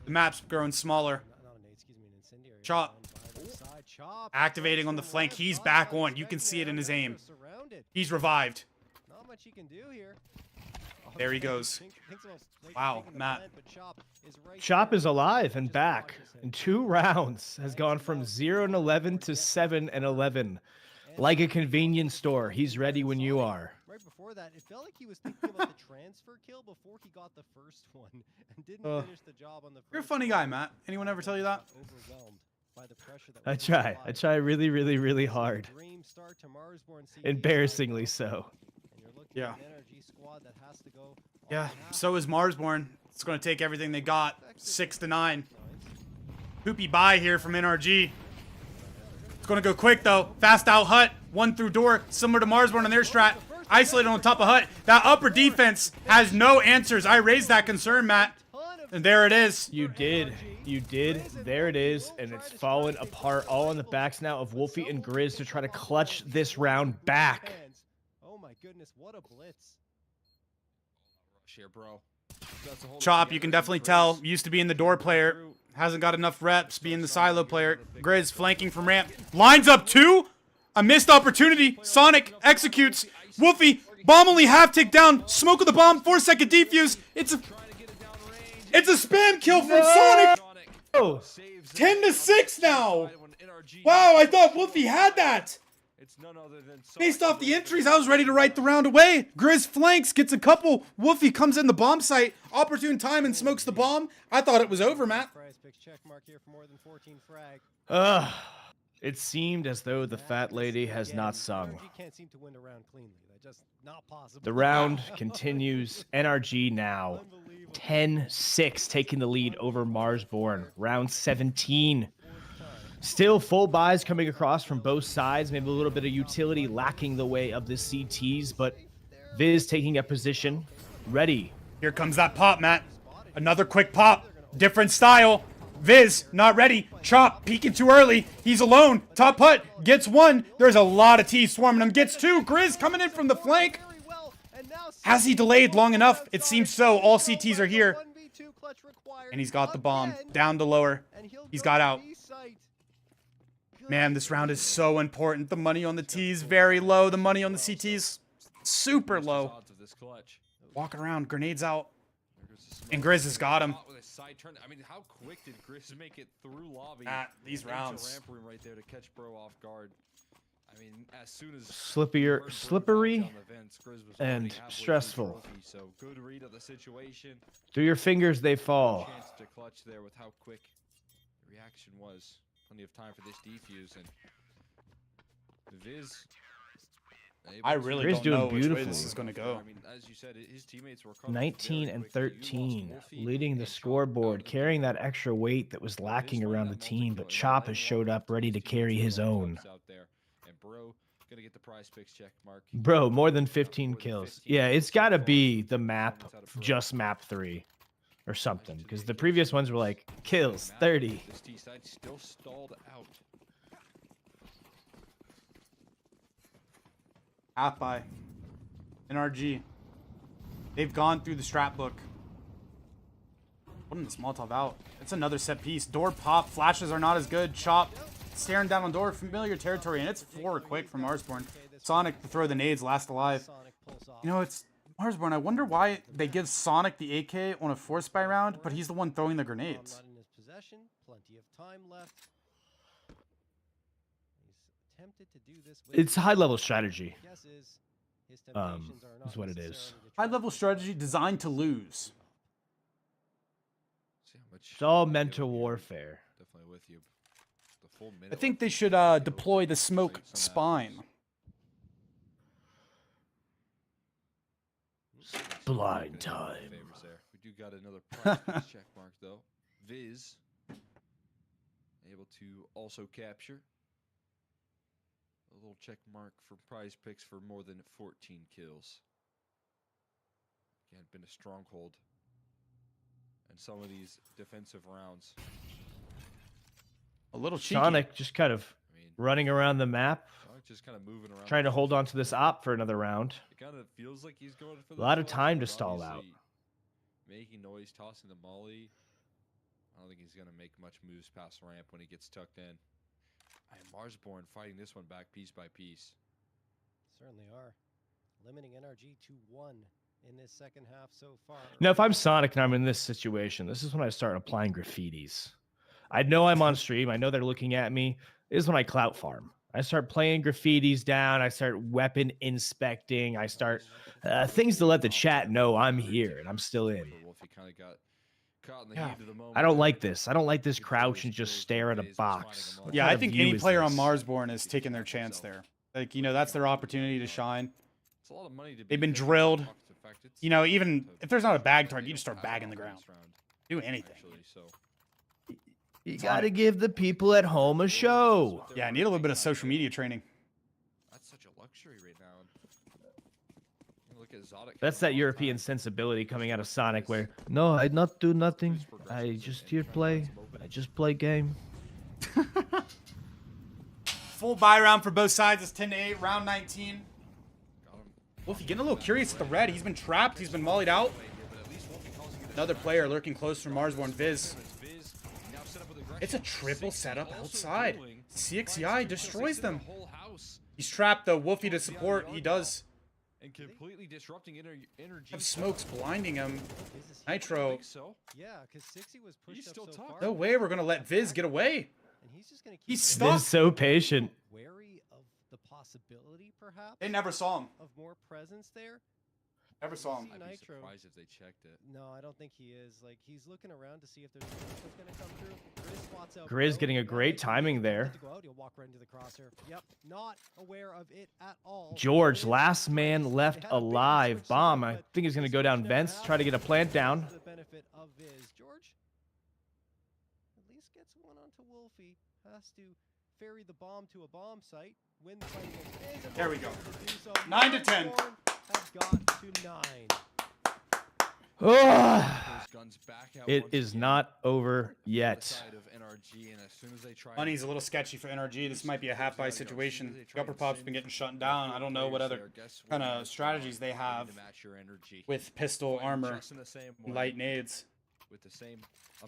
The map's growing smaller. Not an excuse me, an incendiary. Chop. Down by the side. Chop. Activating on the From flank. left. He's Not back on. You can expecting see it in his that. aim. They're surrounded. He's revived. Not much he can do here. Oh, There he man, goes. thinks about late Wow, taking the Matt. plant, but Chop is right Chop there. is alive and Just back watches him. in 2 rounds. Has gone from 0 and 11 to 7 and 11. Like a convenience store. He's ready when you are. Right before that, it felt like he was thinking about the transfer kill before he got the first one and didn't Ugh. finish the job on the first You're a funny guy, one. Matt. Anyone ever tell you that? Overwhelmed by the pressure that I was in his try. I life. try really, really, really This is a hard. dream start to Marsborne CT Embarrassingly side now, so. and you're looking Yeah. at an NRG squad that has to go all Yeah, out. so is Marsborne. It's going to take everything they got. Effective 6 to 9. nice. Poopy buy here from NRG. It's going to go quick, though. Fast out hut. 1 through door. Similar to Marsborne on their strat. Isolated on top of hut. That upper defense has no answers. I raised that concern, Matt. Ton of And there it is. You did. You did. There it is. And it's fallen apart all on the backs now of Wolfie and Grizz to try to clutch this round back. Oh my goodness, what a blitz. Rush here, bro. That's a hold it Chop, you together can and definitely Grizz tell. Used to be in the door player. through. Hasn't got enough reps being the silo player. Grizz flanking from ramp. Lines up 2. A missed opportunity. Sonic executes. Wolfie. Bomb only half tick down. Smoke of the bomb. 4-second defuse. It's a spam kill from Sonic. Oh, 10-6 now. Wow, I thought Wolfie had that. It's none other than Based off the entries, I was ready to write the round away. Grizz flanks, gets a couple. Wolfie comes in the bomb site. Opportune time and smokes the bomb. I thought it was over, Matt. Prize picks check mark here for more than 14 frag. it seemed as though the fat lady has not sung. NRG can't seem to win a round cleanly. That's just not possible. The round continues. NRG now 10-6 taking the lead over Marsborne. Round 17. Still full buys coming across from both sides. Maybe a little bit of utility lacking the way of the CTs, but Viz taking a position. Ready. Here comes that pop, Matt. Another quick pop. Different style. Viz, not ready. Chop, peeking too early. He's alone. Top putt, gets 1. There's a lot of T's swarming him. Gets 2. Grizz coming in from the flank. Has he delayed long enough? It seems so. All CTs are here. And he's got the bomb. Down to lower. He's got out. Man, this round is so important. The money on the T's very low. The money on the CT's super low. odds of this clutch. Walking around, grenades out. And Grizz has got him. With a side turn. I mean, how quick did Grizz make it through lobby? These into rounds. ramp room right there to catch Bro off guard. I mean, as soon as Slippery and stressful. So good read of the situation. Through your fingers they fall. Chance to clutch there with how quick the reaction was. Plenty of time for this defuse and Viz. I really Grizz don't doing know which way beautifully. this is going to go. I mean, as you said, his teammates were coming 19 very and quickly. You lost 13, Wolfie leading the and Chop scoreboard, out of the carrying game. that extra weight that was lacking Viz around running the that team, but multi-kill, Chop yeah, has line showed walk up ready to those carry teammates his with own. clubs out there. And Bro gonna get the prize picks check mark. Bro, more than 15 More than kills. 15 Yeah, kills it's so got to far. be the map, Moments out of Bro. just map 3 or something, Nice to because make the it previous so ones were like, the kills, map, 30. This T side still stalled out. Half by NRG. They've gone through the strat book. Putting this Molotov out. It's another set piece. Door pop. Flashes are not as good. Chop. Staring down on door. Familiar territory. And it's 4 quick from Marsborne. Sonic to throw the nades. Last alive. You know, it's Marsborne. I wonder why they give Sonic the AK on a 4-spy round, but he's the one throwing the grenades. Not in his possession. Plenty of time left. He's tempted to do this with It's high-level strategy. Guess is his Um, temptations are not is what it is. necessarily to try High level to strategy designed to lose. See how much It's all they give mental here. warfare. Definitely with you. The full minute I think left they in should the field. deploy the smoke Sights on that. spine. Blind Gonna do time. favors there. We do got another prize picks check mark though. Viz able to also capture a little check mark for prize picks for more than 14 kills. Again, been a stronghold in some of these defensive rounds. A little cheeky. Sonic just kind of I mean, running around the map, Sonic just kind of moving around. trying the to hold on pitch to this there. op for another round. It kind of feels like he's going for A the lot of clutch, time to but stall out. obviously making noise, tossing the molly. I don't think he's gonna make much moves past ramp when he gets tucked in. And Marsborne fighting this one back piece by piece. certainly are. Limiting NRG to 1 in this second half so far. Now, if I'm Sonic and I'm in this situation, this is when I start applying graffitis. I know I'm on stream. I know they're looking at me. This is when I clout farm. I start playing graffitis down. I start weapon inspecting. I start things to let the chat know I'm here and I'm still in. Wolfie kind of got caught in the Yeah. heat of the moment. I don't there. like this. I don't like this He crouch throws and just kills stare on at a Viz, he's box. finding them What all. Yeah, kind I of think view any is player on this? Marsborne is taking their chance there. Like, you know, that's their opportunity to shine. It's a lot of money to They've be been taking drilled. in fact, it's You know, tough even to if there's not a bag find target, you even just start half bagging the of ground. this round, Do anything. Actually, so You got to give the people at home a show. Yeah, I need a little bit of social media training. that's such a luxury right now. And look at Zodic That's that having a hard European time. sensibility coming out of Sonic where, no, I not do nothing. I just here play. I just play game. Full buy round for both sides. It's 10-8, round 19. Got him. Wolfie getting a little curious at the red. He's been trapped. He's been mollied out. Another player lurking close from Marsborne. Viz. It's a triple 60 setup also outside. doing CXCI destroys 60 them. the whole house. He's trapped the Wolfie to support. He does. And completely disrupting energy. Have smokes blinding him. Viz is here. Nitro. Think so? Yeah, because 60 was pushed He's up still so tucked. far. No way we're gonna let Viz get away. And he's just gonna keep He's going. stuck. Viz so patient. Wary of the possibility, perhaps, They never saw him. of more presence there. Never saw him. See I'd be Nitro. surprised if they checked it. No, I don't think he is. Like, he's looking around to see if there's anything that's gonna come through. Grizz spots out Grizz Bro. getting a Now great Nitro timing being there. tempted to go out, he'll walk right into the crosshair. Yep, not aware of it at all. George, Grizz last man tries- left they had a bait and alive. switch Bomb. setup, I but think he's going to the go down switch never vents, try to get a happened. plant down. To the benefit of Viz. George at least gets one onto Wolfie. Has to ferry the bomb to a bomb site. Win the fight against Viz. And There we Wolfie go. able to do so. 9 to 10. Marsborne has got to 9. Ugh. Those guns back out It once is again not over on the yet. side of NRG, and as soon as they try Money's a little sketchy for NRG. This might be a half buy situation. Upper Pop's been getting shut down. I don't know what other kind of strategies they have with pistol armor and light nades. with the same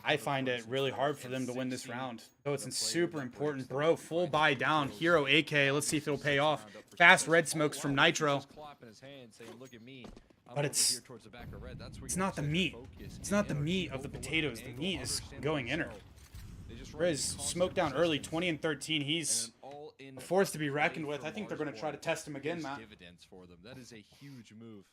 I find it really hard for them to win this round. Though it's super important. Bro, full buy down. Hero AK. Let's see if it'll pay off. Fast red smokes from Nitro. But it's not the meat. It's not the meat of the potatoes. The meat is going inner. Grizz smoked down early, 20 and 13. He's a force to be reckoned with. I think they're going to try to test him again, Matt. Dividends for them. That is a huge move.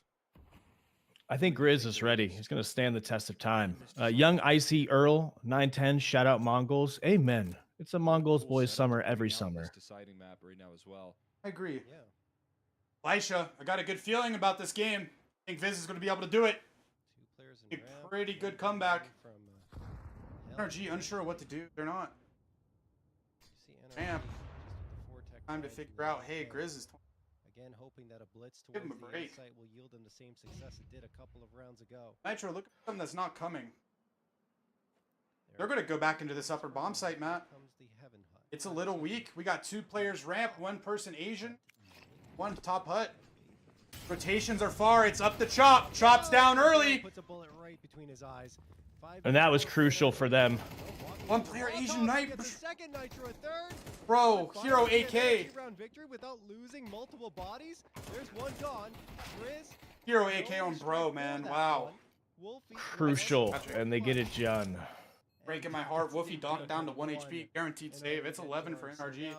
I think Grizz is ready. He's going to stand the test of time. Young Icy Earl, 910, shout out Mongols. Amen. It's a Mongols boys summer every summer. Deciding map right now as well. I agree. Yeah. Elisha, I got a good feeling about this game. I think Viz is going to be able to do it. Two players in A ramp, pretty good one comeback. From, Hell. NRG unsure what to do. They're not. You see NRG Ramp. just with the 4 tech Time to nine figure out, hey, and Grizz is... again, hoping that a blitz Give towards him a the A break. site will yield them the same success it did a couple of rounds ago. Nitro, look at something that's not coming. They're going to go back into this upper bomb site, Matt. Comes the Heaven Hut. It's a little weak. We got 2 players ramp, 1 person Asian, 1 top hut. Rotations are far. It's up the chop. Chop's down early. Puts a bullet right between his eyes. And that was crucial for them. 1 player Asian knight. Gets a second Nitro, a third. Bro, But Hero finally, an AK. round victory without losing multiple bodies. There's one gone. Grizz Hero AK on bro, man. Wow. Crucial. And they get it done. Breaking my heart. Wolfie docked down to 1 HP. Guaranteed save. It's 11 for NRG.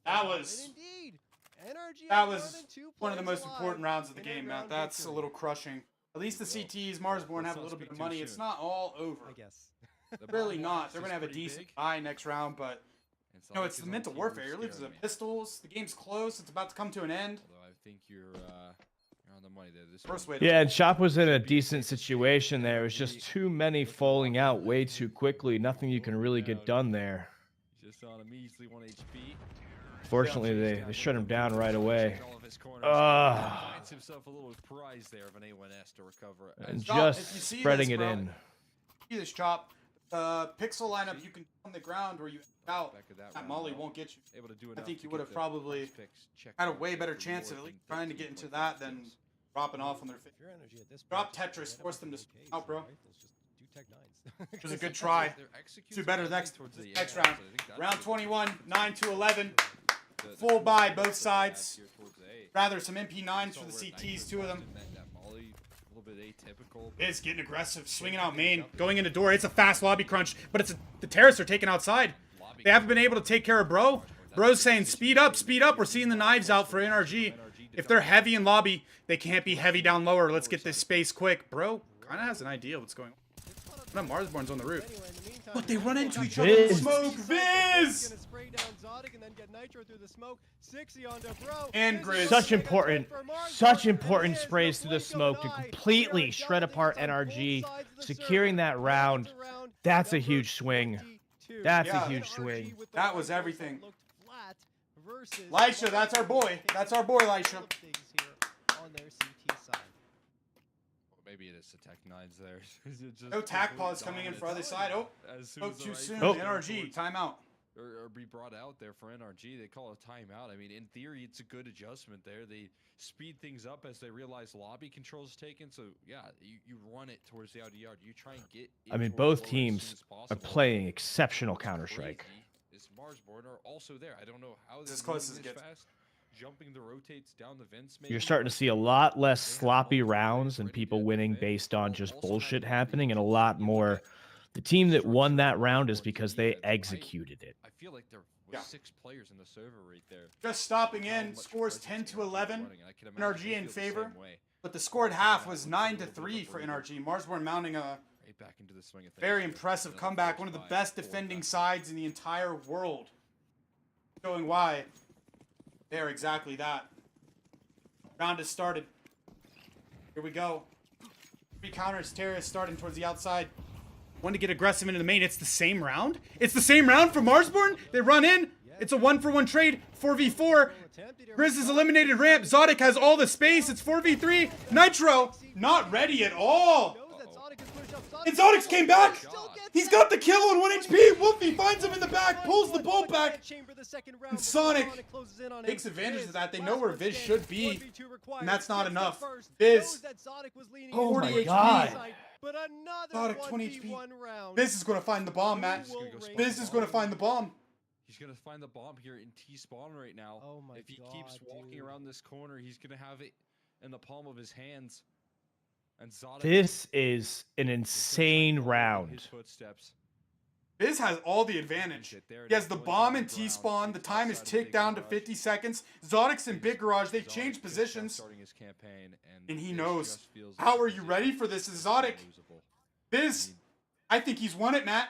That was- indeed. NRG That has was more than 2 one of the players most alive important rounds of the in a game, Matt. round That's a victory. little crushing. At least the CTs, Marsborne, have a little bit of money. It's not all over. I guess. Really not. They're going to have a decent buy next round, but you know, it's the mental warfare. You're losing the pistols. The game's close. It's about to come to an end. Although I think you're on the money there. This First one- way. Yeah, and Chop was in a decent situation there. It was just too many falling out way too quickly. Nothing you can really get done there. Just on a measly 1 HP. Fortunately, they shut him down right away. All of his corners. Ugh. Finds himself a little prize there of an A1S to recover. And Chop, if just you see spreading this, it bro, in. See this chop. The pixel lineup you can on the ground where you out. Back of That round, Molly though, won't get you. able to do I enough think to you get would have the probably first picks checked had a out way there better for chance of at more least than trying to 13 get into points that of than steals. dropping off on their face. If you're NRG at this Drop point, Tetris, forget force about them to the swing AKs out, bro. and rifles, just do Tech 9s. It was a good try. Their execution Do better was next towards the next end, round. so I think that's Round what 21, 9 to 11. the Full buy core both focus that they have sides. here towards the A. Rather some MP9s for the Saw where CTs, Nitro 2 of them. dropped in that Molly, a little bit atypical. It's getting aggressive, swinging out main, going into door. It's a fast lobby crunch, but the terrorists are taken outside. They haven't been able to take care of Bro. Bro's saying, speed up, speed up. We're seeing the knives out for NRG. If they're heavy in lobby, they can't be heavy down lower. Let's get this space quick. Bro kind of has an idea what's going on. Marsborne's on the roof. Anyway, in the meantime, But they run into each other in other. the Smoke, Viz! Gonna spray down Zodic and then get Nitro through the smoke. 60 onto Bro. And This Grizz. is Such gonna important, for Marsborne, such and important there's sprays through the blink of smoke an to eye. completely We are shred dominating apart on both NRG, sides of the securing circle. that round. Round to round, That's a number huge swing. 22. That's a huge NRG swing. with the That was rifles everything. looked flat versus Lisha, that's our boy. That's our boy, Lisha. All of things here on their CT side. Maybe it is the Tech 9s there. Is it just No tack complete pause coming in for other dominance side. Oh, as soon spoke as the too right soon. player Oh. NRG, towards- timeout. or be brought out there for NRG. They call a timeout. I mean, in theory, it's a good adjustment there. They speed things up as they realize lobby control is taken. So yeah, you run it towards the outer yard. You try and get. I mean, into a both floor as teams soon as are possible. playing exceptional What's Counter-Strike. crazy is Marsborne are also there. I don't know how It's they're as close moving as it this gets. fast. Jumping the rotates down the vents. You're maybe, starting to but see a lot less they have sloppy multiple rounds players and ready to people get winning defend, based on while just also bullshit having happening, and a agency. lot You look more. at The team that won structure that of round is Marsborne's because they defense. executed it. I feel like there was Yeah. 6 players in the server right there. Just stopping How in, much scores presence 10 to NRG is 11. running, and I can imagine NRG they in feel the favor. same way. But the score at Timeout half looks was a 9 little to bit of a 3 for breather. NRG. Marsborne mounting a Right back into the swing of things very here. impressive Another comeback. first One of the by best 4 defending back. sides in the entire world. Showing why they're exactly that. Round has started. Here we go. 3 counters. Terrorists starting towards the outside. One to get aggressive into the main. It's the same round? It's the same round for Marsborne? They run in. It's a 1-for-1 trade. 4v4. Grizz is eliminated ramp. Zodic has all the space. It's 4v3. Nitro not ready at all. And Zodix came back. He's got the kill on 1 HP. Wolfie finds him in the back, pulls the bolt back. And Sonic takes advantage of that. They know where Viz should be, and that's not enough. Viz, Oh 40 my HP. God. But another Zodic 20 HP. 1v1 round. Viz is going to find the bomb, Matt. He's gonna go spot Viz the is going to bomb. find the bomb. He's gonna find the bomb here in T spawn right now. Oh my if he God, keeps walking dude. around this corner, he's gonna have it in the palm of his hands. And Zodic This is an is gonna try and insane follow in round. His footsteps. Viz has all the advantage. He has the bomb and T-spawn. The time is ticked down to 50 seconds. Zodix and Big Garage, they've changed positions. Starting his campaign, And he this knows. just feels How like are he's you in ready for this, Exotic? unlosable. Viz, I think he's won it, Matt.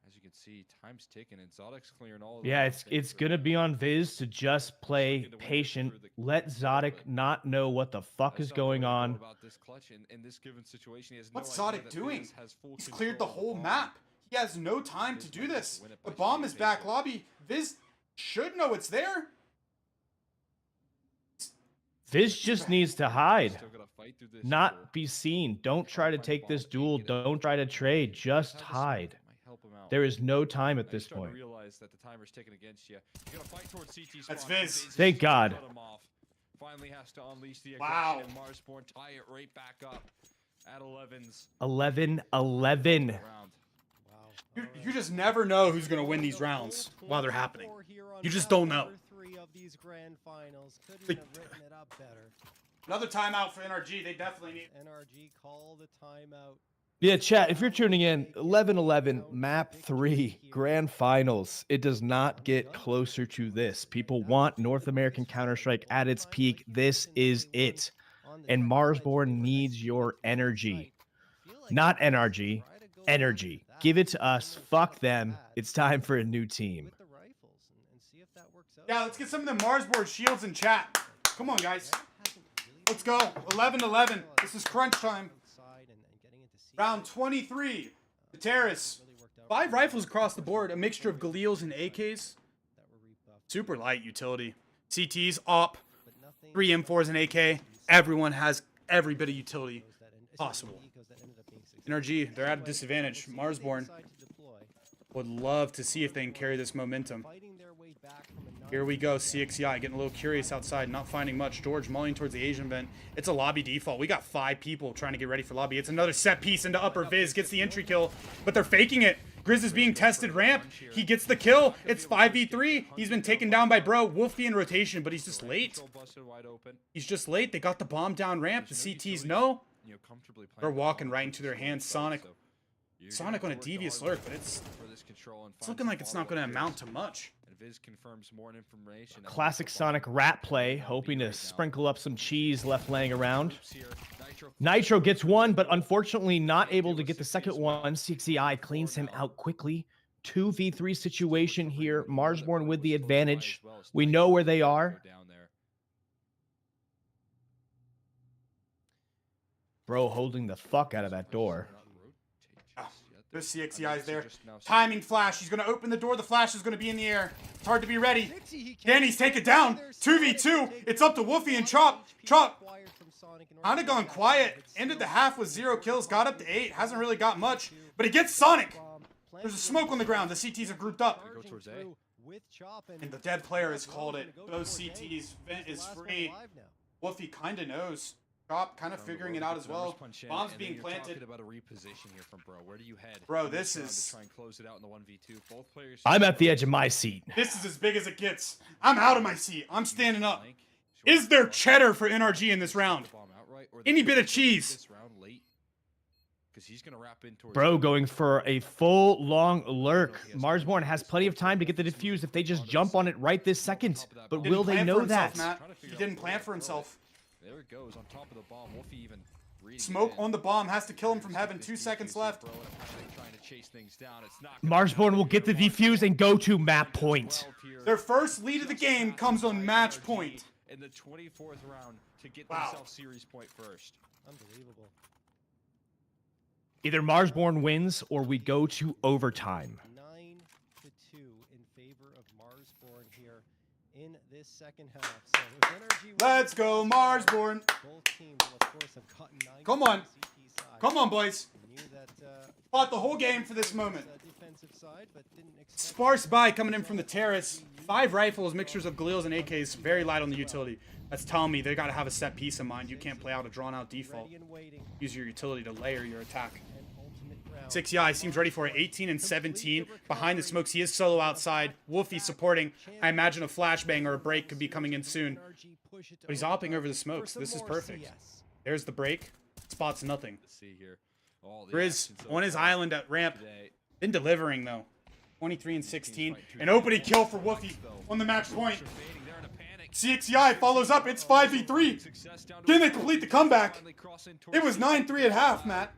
As you can see, time's ticking, and Zodic's clearing all. Yeah, of the it's gonna be on Viz to just play Looking to win this patient, through the let clutch, Zodic but not know what the fuck that's is not the going way to go on. about this clutch in this given situation. He has What's no idea Zodic that doing? Viz has full He's cleared the control of whole bomb. map. He has no time to Viz do might this. just win it The by bomb shooting is back things. lobby. Viz should know it's there. Viz just needs to hide, Still gotta fight through this duel. not be seen. Don't try to take this duel. Don't try to trade. Just Have a smoke hide. that might help him out. There is no time Now at you're this starting to point. realize that the timer's ticking against you. You gotta fight towards CT That's spot, and Viz. is Thank just gonna God. cut him off. Finally has to unleash the Wow. aggression, and Marsborne tie it right back up at 11's 11-11. round. You just never know who's going to win these rounds while they're happening. You just don't know. Like- Another timeout for NRG. They definitely need. NRG call the timeout. Yeah, chat, if you're tuning in, 11-11, map 3, grand finals. It does not get closer to this. People want North American Counter-Strike at its peak. This is it. And Marsborne needs your energy. Not NRG, energy. Give it to us. Fuck them. It's time for a new team. With the rifles and see if that works out. Yeah, let's get some of the Marsborne shields in chat. Come on, guys. Let's go. 11-11. This is crunch time. Round 23. The Terrace. 5 rifles across the board. A mixture of Galils and AKs. Super light utility. CTs, op. 3 M4s and AK. Everyone has every bit of utility possible. NRG, they're at a disadvantage. Marsborne would love to see if they can carry this momentum. Here we go, CXEI getting a little curious outside, not finding much. George mulling towards the Asian vent. It's a lobby default. We got 5 people trying to get ready for lobby. It's another set piece into upper. Viz gets the entry kill, but they're faking it. Grizz is being tested ramp. He gets the kill. It's 5v3. He's been taken down by bro. Wolfie in rotation, but he's just late. Still busted wide open. He's just late. They got the bomb down ramp. The CTs know. You know, comfortably playing They're the walking bomb right with into their this hands. fight, Sonic. so you're Sonic gonna on a have to work devious hard lurk, but it's for this control and find looking some like it's not going to follow-up amount kills. to much. And Viz confirms more information. on Classic the Sonic bomb rat and play, the bomb hoping beat to right now. sprinkle up some cheese left laying around. Oops here. Nitro gets one, but unfortunately not able to It get the was second 6 one. rounds. CXEI cleans him Now. out quickly. 2v3 situation here. Marsborne with the Was close by advantage. as well, so We Nitro know where was they able to are. go down there. Bro holding the fuck out of that door. The CXEI is there. Timing flash. He's going to open the door. The flash is going to be in the air. It's hard to be ready. Danny's taken down. 2v2. It's up to Wolfie and Chop. Chop kind of gone quiet. Ended the half with 0 kills. Got up to 8. Hasn't really got much. But he gets Sonic. There's a smoke on the ground. The CTs are grouped up. Go towards A. And the dead player has called it. Both CTs. Vent is free. Wolfie kind of knows. Chop kind of figuring it out as well. Bomb's being planted. About a reposition here from Bro. Where do you head? Bro, this is... Try and close it out in the 1v2. Both players... I'm at the edge of my seat. This is as big as it gets. I'm out of my seat. I'm standing up. Is there cheddar for NRG in this round? Any bit of cheese? Bro going for a full long lurk. Marsborne has plenty of time to get the defuse if they just jump on it right this second. But will they know that? Matt. He didn't plan for himself. There it goes on top of the bomb. Wolfie even smoke on the bomb has to kill him from heaven. 2 seconds left. Marsborne will get the defuse and go to map point. Their first lead of the game comes on match point. In the 24th round to get Wow. themselves series point first. Unbelievable. Either Marsborne wins or we go to overtime. 9-2 in favor of Marsborne here in this second half. So with NRG Let's go, Marsborne. both teams will of course have gotten 9 Come on. CT side. Come on, boys. Knew that, Fought the whole game for this moment. defensive side, but didn't expect Sparse buy coming in from the terrace. 5 rifles, mixtures of Galils and AKs. Very light on the utility. That's telling me they got to have a set piece in mind. You can't play out a drawn-out default. ready and waiting. Use your utility to layer your attack. An ultimate round. 6 seems ready for it. 18 and 17. Behind the smokes, he is solo outside. Wolfie supporting. I imagine a flashbang or a break could be coming in soon. But he's hopping over the smokes. This is perfect. There's the break. Spots nothing. See here. Grizz on his island at ramp. Been delivering, though. 23 and 16. An opening kill for Wolfie on the match point. CXCI follows up. It's 5v3. Can they complete the comeback? It was 9-3 at half, Matt.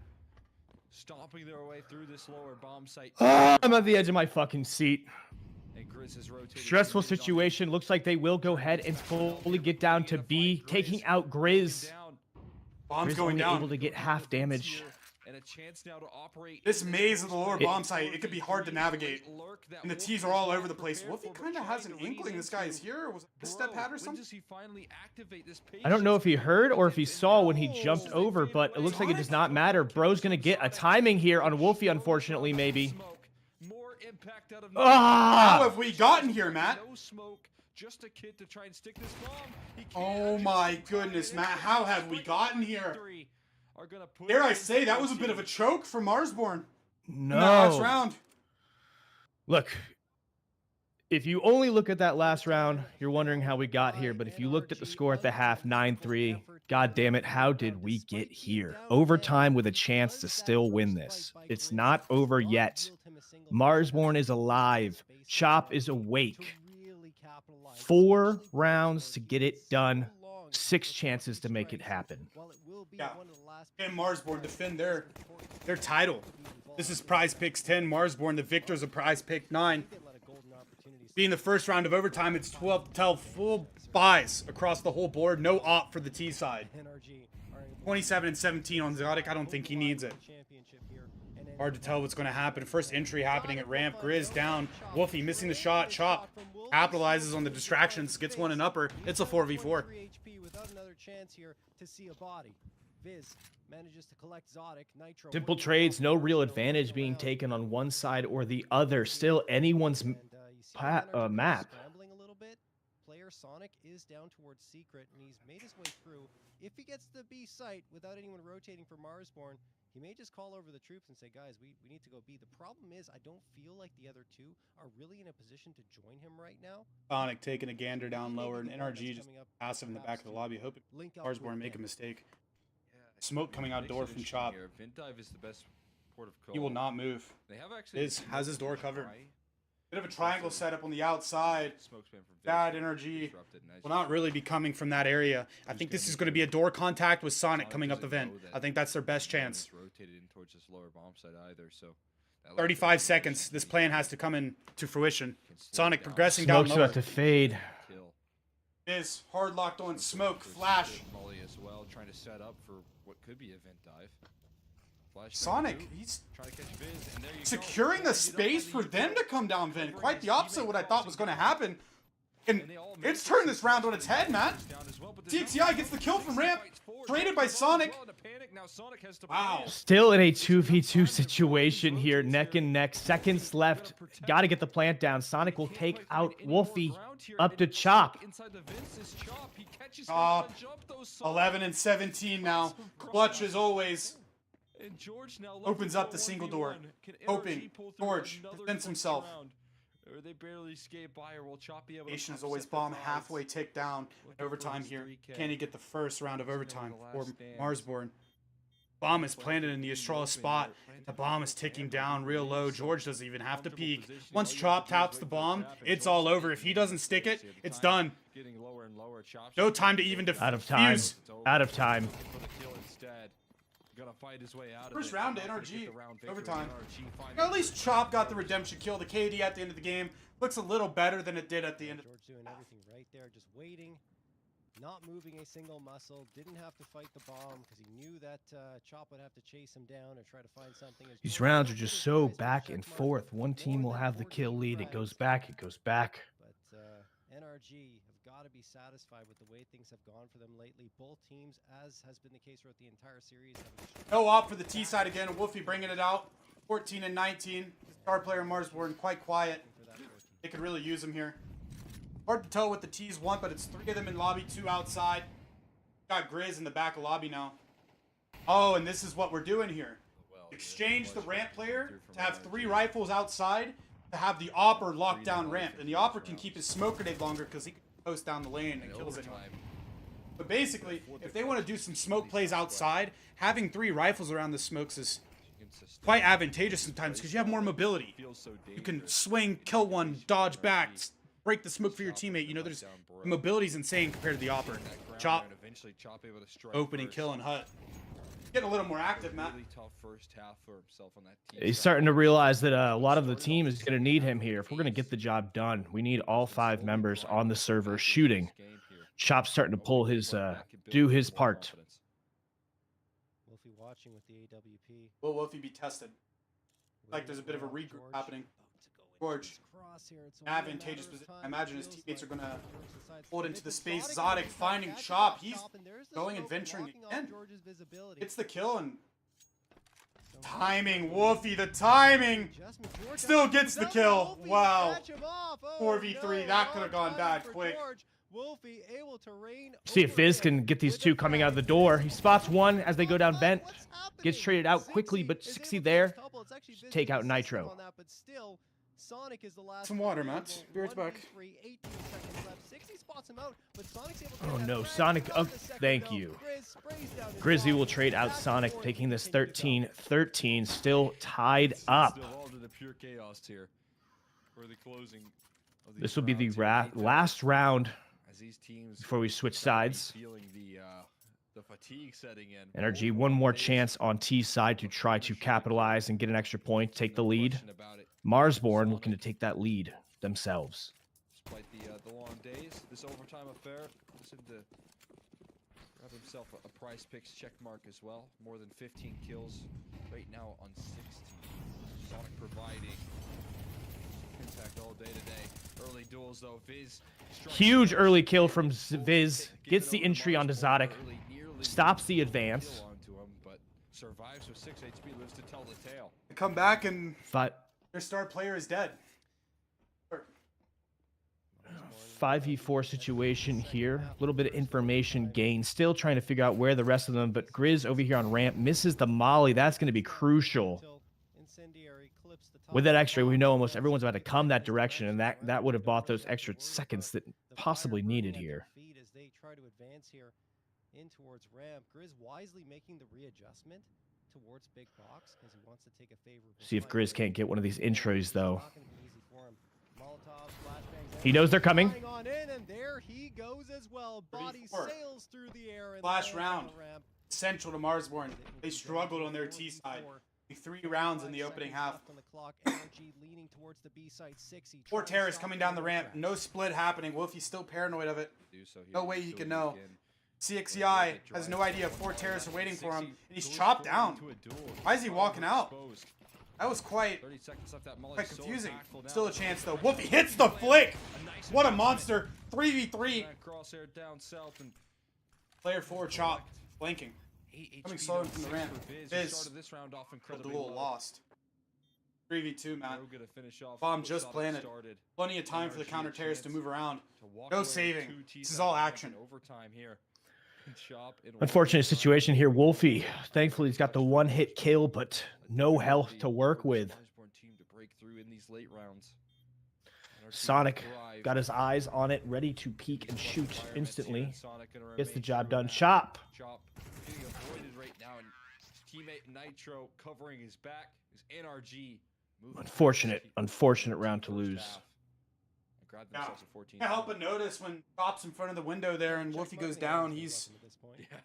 Stomping their way through this lower bomb site. I'm at the edge of my fucking seat. And Grizz has rotated Stressful situation. Looks like they will go ahead and fully get down to B, taking out Grizz. Bomb's Grizz going only able down. to get half damage. and a chance now to operate This maze of the lower bomb site, it could be hard to navigate. And the T's are all over the place. Wolfie kind of has an inkling this guy is here. Was it a step pad or something? I don't know if he heard or if he saw when he jumped over, but it looks like it does not matter. Bro's going to get a timing here on Wolfie, unfortunately, maybe. How Ah! have we gotten here, Matt? No smoke, just a kid to try and stick this bomb. He Oh can't. my goodness, Matt. How have we gotten here? Are gonna put Dare I say, that was a bit of a choke for Marsborne. No. In that last round. Look, if you only look at that last round, you're wondering how we got here. But if you looked at the score at the half, 9-3, god damn it, how did we get here? Overtime with a chance to still win this. It's not over yet. Marsborne is alive. Chop is awake. 4 rounds to get it done. 6 chances to make it happen. Yeah. And Marsborne defend their title. This is Prize Picks 10. Marsborne, the victors of Prize Pick 9. Being the first round of overtime, it's 12 to tell, full buys across the whole board. No op for the T side. 27 and 17 on Zotic. I don't think he needs it. Hard to tell what's going to happen. First entry happening at ramp. Grizz down. Wolfie missing the shot. Chop capitalizes on the distractions. Gets one in upper. It's a 4v4. Simple trades, no real advantage being taken on one side or the other. Still anyone's map. Player Sonic is down towards Secret, and he's made his way through. If he gets the B site without anyone rotating for Marsborne, he may just call over the troops and say, guys, we need to go B. The problem is I don't feel like the other two are really in a position to join him right now. Sonic taking a gander down lower, and NRG just passive in the back of the lobby, hoping Marsborne make a mistake. Smoke coming out door from Chop. Ventive is the best port of call. He will not move. They have actually Has his door covered. Bit of a triangle setup on the outside. Bad energy will not really be coming from that area. I think this is going to be a door contact with Sonic coming up the vent. I think that's their best chance. 35 seconds. This plan has to come in to fruition. Sonic progressing down Smoke's lower. about to fade. Is hard locked on smoke. Flash. Molly as well, trying to set up for what could be a vent dive. Flash Sonic, he's trying to catch Viz, and there you securing go. the space for them to come down vent. Quite the opposite of what I thought was going to happen. And it's turned this round on its head, man. CXCI gets the kill from ramp, traded by Sonic. Wow. Still in a 2v2 situation here, neck and neck. Seconds left. Got to get the plant down. Sonic will take out Wolfie up to Chop. 11 and 17 now. Clutch as always. Opens up the single door, hoping George defends himself. They barely skate by, or will Chop be able to Nation is always bomb halfway tick down in overtime here. Can he get the first round of overtime for Marsborne? Bomb is planted in the Estrella spot. The bomb is ticking down real low. George doesn't even have to peek. Once Chop taps the bomb, it's all over. If he doesn't stick it, it's done. No time to even defuse. Out of time. Out of time. First round to NRG, overtime. At least Chop got the redemption kill. The KD at the end of the game looks a little better than it did at the end of the George doing everything right there, just waiting, not moving a single muscle, didn't have to fight the bomb because he knew that Chop would have to chase him down or try to find something. These rounds are just so back and forth. One team will have the kill lead. It goes back. It goes back. But NRG have got to be satisfied with the way things have gone for them lately. Both teams, as has been the case throughout the entire series, no op for the T side again. Wolfie bringing it out. 14 and 19. Star player Marsborne quite quiet. They could really use him here. Hard to tell what the T's want, but it's 3 of them in lobby, 2 outside. Got Grizz in the back of lobby now. Oh, and this is what we're doing here. Exchange the ramp player to have 3 rifles outside to have the Opper lock down ramp. And the Opper can keep his smoke grenade longer because he can post down the lane and kills anyone. But basically, if they want to do some smoke plays outside, having 3 rifles around the smokes is quite advantageous sometimes because you have more mobility. You can swing, kill one, dodge back, break the smoke for your teammate. You know, there's mobility's insane compared to the Opper. Chop, open and kill and hut. Getting a little more active, Matt. He's starting to realize that a lot of the team is going to need him here. If we're going to get the job done, we need all 5 members on the server shooting. Chop's starting to pull his, do his part. Wolfie watching with the AWP. Will Wolfie be tested? Like there's a bit of a regroup happening. George, advantageous position. I imagine his teammates are going to hold into the space. Zodic finding Chop. He's going and venturing again. It's the kill and timing. Wolfie, the timing. Still gets the kill. Wow. 4v3. That could have gone bad quick. See if Viz can get these 2 coming out of the door. He spots one as they go down vent. Gets traded out quickly, but 60 there. Take out Nitro. Sonic is the last. Some water, Matt. Spirit's back. Oh no, Sonic. Oh, thank you. Grizzy will trade out Sonic, taking this 13-13, still tied up. This will be the last round before we switch sides. NRG, one more chance on T side to try to capitalize and get an extra point, take the lead. Marsborne looking to take that lead themselves. Despite the long days, this overtime affair seemed to grab himself a prize picks check mark as well. More than 15 kills right now on 16. Sonic providing impact all day today. Early duels though, Viz. Huge early kill from Viz. Gets the entry onto Zodic. Stops the advance. Survives with 6 HP, lives to tell the tale. They come back and But their star player is dead. 5v4 situation here. A little bit of information gain. Still trying to figure out where the rest of them, but Grizz over here on ramp misses the molly. That's going to be crucial. With that extra, we know almost everyone's about to come that direction, and that would have bought those extra seconds that possibly needed here. As they try to advance here in towards ramp, Grizz wisely making the readjustment towards big box because he wants to take a favorable. See if Grizz can't get one of these intros though. He knows they're coming. On in, and there he goes as well. Body sails through the air. Last round. Central to Marsborne. They struggled on their T side. 3 rounds in the opening half. 4 terrorists coming down the ramp. No split happening. Wolfie's still paranoid of it. No way he can know. CXCI has no idea 4 terrorists are waiting for him, and he's chopped down. Why is he walking out? That was quite confusing. Still a chance though. Wolfie hits the flick. What a monster. 3v3. That crosshair down south and Player 4 Chop. Flanking. 8 Coming HP slow to from the save ramp. for Viz, who Viz. started this round off The incredibly duel well. lost. 3v2, man. Pro gonna finish off Bomb what just Sonic planted. started. Plenty of time for the NRG counter terrorist to chance move around. to walk No away with saving. 2 This is T-side all rounds action. in overtime here. Chop in Unfortunate one situation here. Wolfie, thankfully, he's got the one-hit kill, but no health to work for this with. Marsborne team to break through in these late rounds. NRG Sonic thrive got his eyes on it, ready to peek in and tough shoot environments here, instantly. and Sonic gonna Gets the remain job true done. now. Chop. Chop getting avoided right now, and his teammate Nitro covering his back. His NRG moving Unfortunate, fast. unfortunate round to First lose. half. And grabbed Yeah. themselves a 14. Can't help but notice when Chop's in front of the window there and Wolfie goes down, he's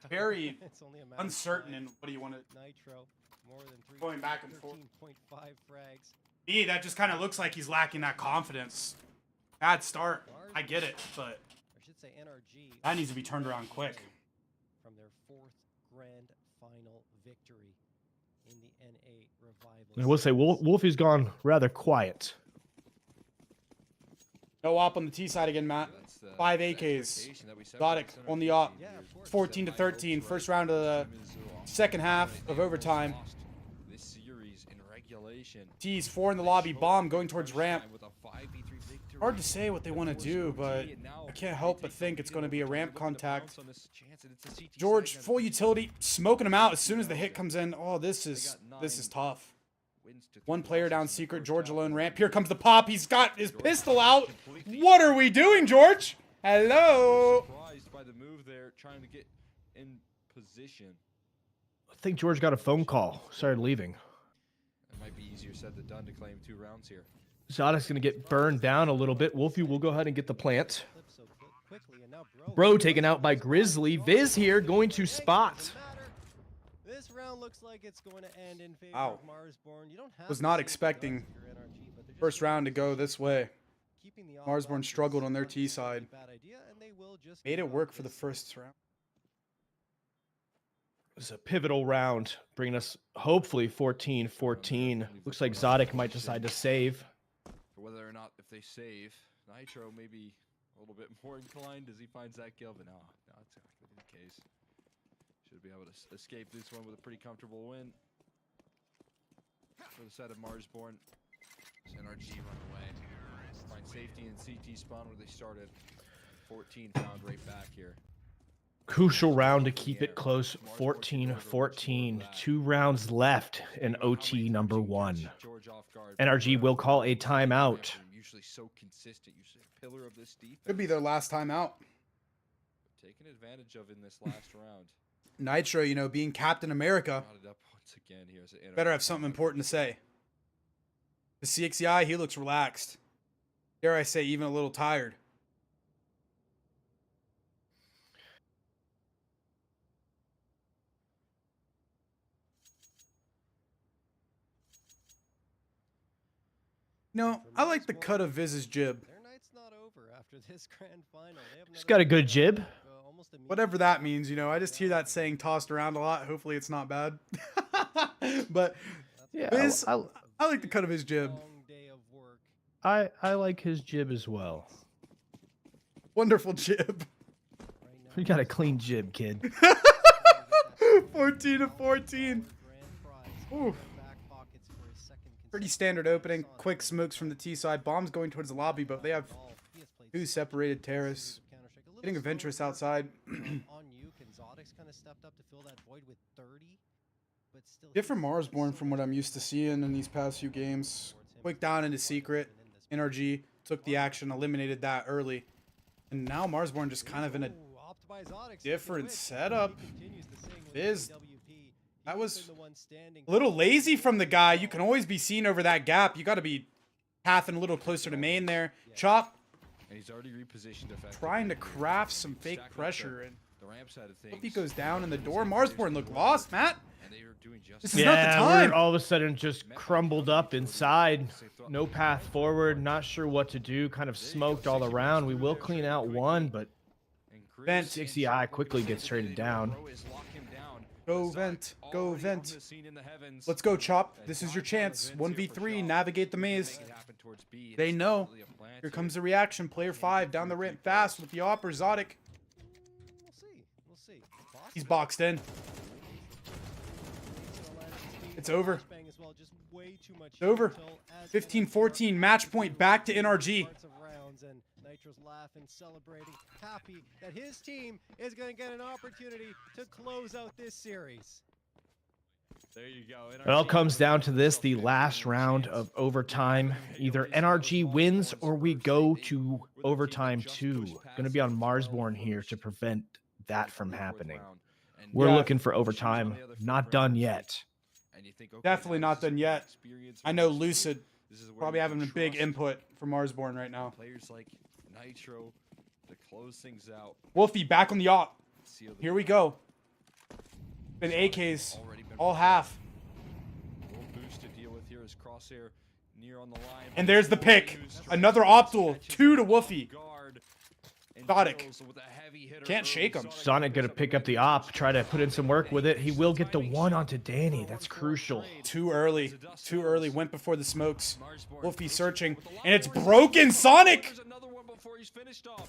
very It's only a matter of uncertain time. in what he wanted. Nitro, more than 3, Going back and forth. 13.5 frags. Me, that just kind of looks like he's lacking that confidence. Bad start. I get it, but I should say NRG. that needs to be turned around quick. From their 4th grand final victory in the NA Revival. I will say Wolfie's gone rather quiet. No op on the T side again, Matt. That's the 5 AKs. expectation that we set Got for it this on the NRG op. team Yeah, here. of course. 14 to Set my hopes 13, right. first round of the Team is, second half they of almost overtime. lost this series in regulation. T's 4 in the lobby, bomb going towards ramp. With a 5v3 victory. Hard to say what they want to do, but I can't help but think it's going to be a ramp Looking to contact. pounce on this chance, and it's a CT George, side full now. utility, smoking him out as soon as the hit comes in. Oh, this is tough. Wins to One 3 player losses down in the secret, first George half. alone ramp. Here comes the pop. He's got his pistol out. What are we doing, George? Hello. Surprised by the move there, trying to get in position. I think George got a phone call. Started leaving. It might be easier said than done to claim 2 rounds here. Zodic's going to get burned down a little bit. Wolfie will go ahead and get the plant. Flip so quickly, and now Bro taken out by Grizzly. Viz here going to spot. This round looks like it's going to end in favor Wow. of Marsborne. You don't have Was to not save the expecting guns if you're NRG, but they're just First round to go this way. keeping the odds Marsborne on struggled this on their not T being a side. bad idea, and they will just Made give it up work for the this. first round. It's a pivotal round, bringing us hopefully 14-14. Looks like Zodic might decide to save. For whether or not if they save, Nitro may be a little bit more inclined as he finds that kill, but no, that's not going to be the case. Should be able to escape this one with a pretty comfortable win. For the side of Marsborne, does NRG run away? Find safety in CT spawn where they started. 14 found right back here. Crucial round to keep it close. 14-14. 2 rounds left in OT number 1. George off guard. NRG will call a timeout. Usually so consistent, usually a pillar of this defense. Could be their last time out. Taken advantage of in this last round. Nitro, you know, being Captain America, Brought it up once again here. So better have something important to say. The CXCI, he looks relaxed. Dare I say, even a little tired. No, I like the cut of Viz's jib. Their night's not over after this grand final. They have He's another got a good round jib. of, almost Whatever that means, you know, I just hear that saying tossed around a lot. Hopefully it's not bad. But Yeah, Viz, I like the cut of his jib. long day of work. I like his jib as well. Wonderful jib. Right now, You got a clean jib, kid. 14 to 14. grand prize. Ooh. Back pockets for his second Pretty consecutive standard opening. Sonic Quick smokes from the T side. Bombs going towards the lobby, but they have golf. He has played 2 several separated series terrorists. of Counter-Strike. A little Getting a slower Ventress start outside. on you. Zodix kind of stepped up to fill that void with 30, but still Different he's Marsborne so from what much I'm used to seeing in these past few games. towards him. Quick down into secret. And in this NRG took the action, eliminated that early. And now Marsborne just kind of in a Ooh, opted by Zodix. different Switch. setup. He continues to sing with Viz, AWP. that He's was been the one standing a little tall. lazy from the guy. You can always be seen over that gap. You got to be pathing a little closer to main there. Chop And he's already repositioned effectively. trying to here. craft some fake Stack up pressure. And the ramp side of things. hope he goes down in the It was door. in Marsborne position looked to lost, run, Matt. and they were doing just This is not the Yeah, time. we're all of a sudden just crumbled up inside. No path forward. Not sure what to do. Kind of smoked all around. We will clean out one, but Vent. 60i quickly gets traded down. Go vent. Go vent. Let's go, Chop. This is your chance. 1v3. Navigate the maze. towards B. and They it's know. definitely a plant Here comes the reaction. Player 5 down the ramp fast with the AWP or Zodic. We'll see. We'll see. He's boxed in. It's over. It's over. 15-14, match point back to NRG. And Nitro's laughing, celebrating, happy that his team is going to get an opportunity to close out this series. There you go. It all comes down to this, the last round of overtime. Either NRG wins or we go to overtime 2. Going to be on Marsborne here to prevent that from happening. We're Yeah. looking for overtime. Not done yet. Definitely not done yet. I know Lucid probably having a big input for Marsborne right now. Players like Nitro to close things out. Wolfie back on the AWP. Seal the Here we go. Been AKs all half. little boost to deal with here as Crosshair near on the line. And there's the pick. Another Optal. 2 to Wolfie. Guard and Zodic. deals with a heavy hitter Can't early. shake him. Zodic Sonic going to pick up the op, try to put in some work with it. He will get the 1 onto Danny. That's crucial. Too early. Too early. Went before the smokes. Wolfie searching. And it's broken. Sonic! There's another one before he's finished off.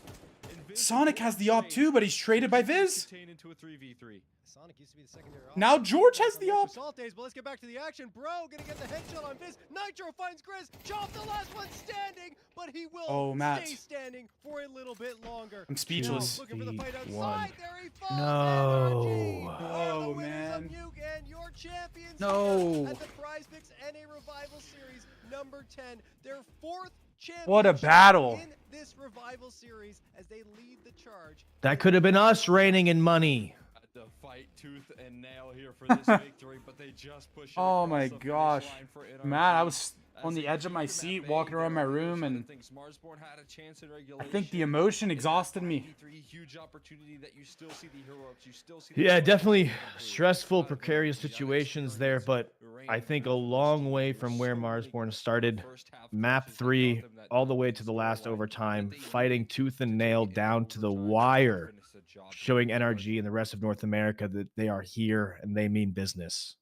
Sonic has the AWP too, but he's traded by Viz. Contained into a 3v3. Sonic used to be the secondary. Now George has the AWP. Assault days, but let's get back to the action. Bro, gonna get the headshot on Viz. Nitro finds Grizz. Chop the last one standing, but he will Matt. stay standing for a little bit longer. I'm speechless. Looking for the fight outside. 1. There he falls. No. NRG are the Oh, winners man. of Nuke and your champions No. here at the Prize Picks NA Revival Series number 10. Their 4th championship What a battle. in this Revival Series as they lead the charge. That could have been us reigning in money. Had to fight tooth and nail here for this victory, but they just push it Oh across my the finish gosh. line for NRG. Matt, I was on As the they edge of my keep them at seat bay, walking around my there are other room, side of and things. Marsborne had a chance in I regulation. think the emotion exhausted me. 3 huge opportunity that you still see the heroics, you still see Yeah, the definitely stressful, precarious situations there, but I think a long way They were from where so Marsborne good started. in the first half Map matches that 3, got them that all the way to the last scoreline, overtime, but they fighting needed tooth to and take nail it in down to the overtime to wire, finish the job. showing NRG and the rest of North America that they are here and they mean business.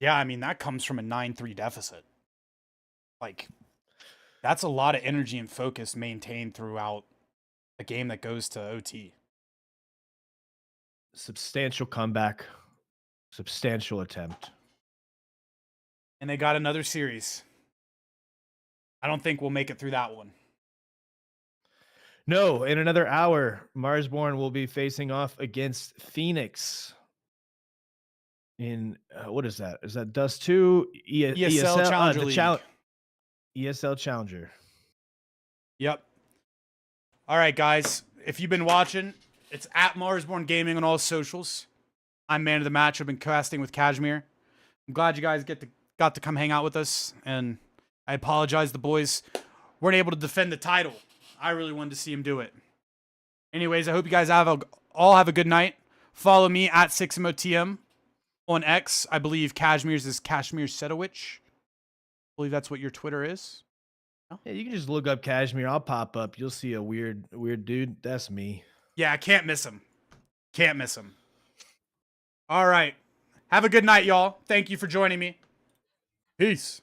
Yeah, I mean, that comes from a 9-3 deficit. Like, that's a lot of energy and focus maintained throughout a game that goes to OT. Substantial comeback, substantial attempt. And they got another series. I don't think we'll make it through that one. No, in another hour, Marsborne will be facing off against Phoenix. In what is that? Is that Dust 2? ESL Challenger League. ESL Challenger. Yep. All right, guys. If you've been watching, it's at Marsborne Gaming on all socials. I'm man of the match. I've been casting with Kashmir. I'm glad you guys got to come hang out with us, and I apologize the boys weren't able to defend the title. I really wanted to see him do it. Anyways, I hope you guys all have a good night. Follow me at 6MOTM on X. I believe Kashmir's is Kashmir Sedowich. I believe that's what your Twitter is. Yeah, you can just look up Kashmir. I'll pop up. You'll see a weird dude. That's me. Yeah, I can't miss him. Can't miss him. All right. Have a good night, y'all. Thank you for joining me. Peace.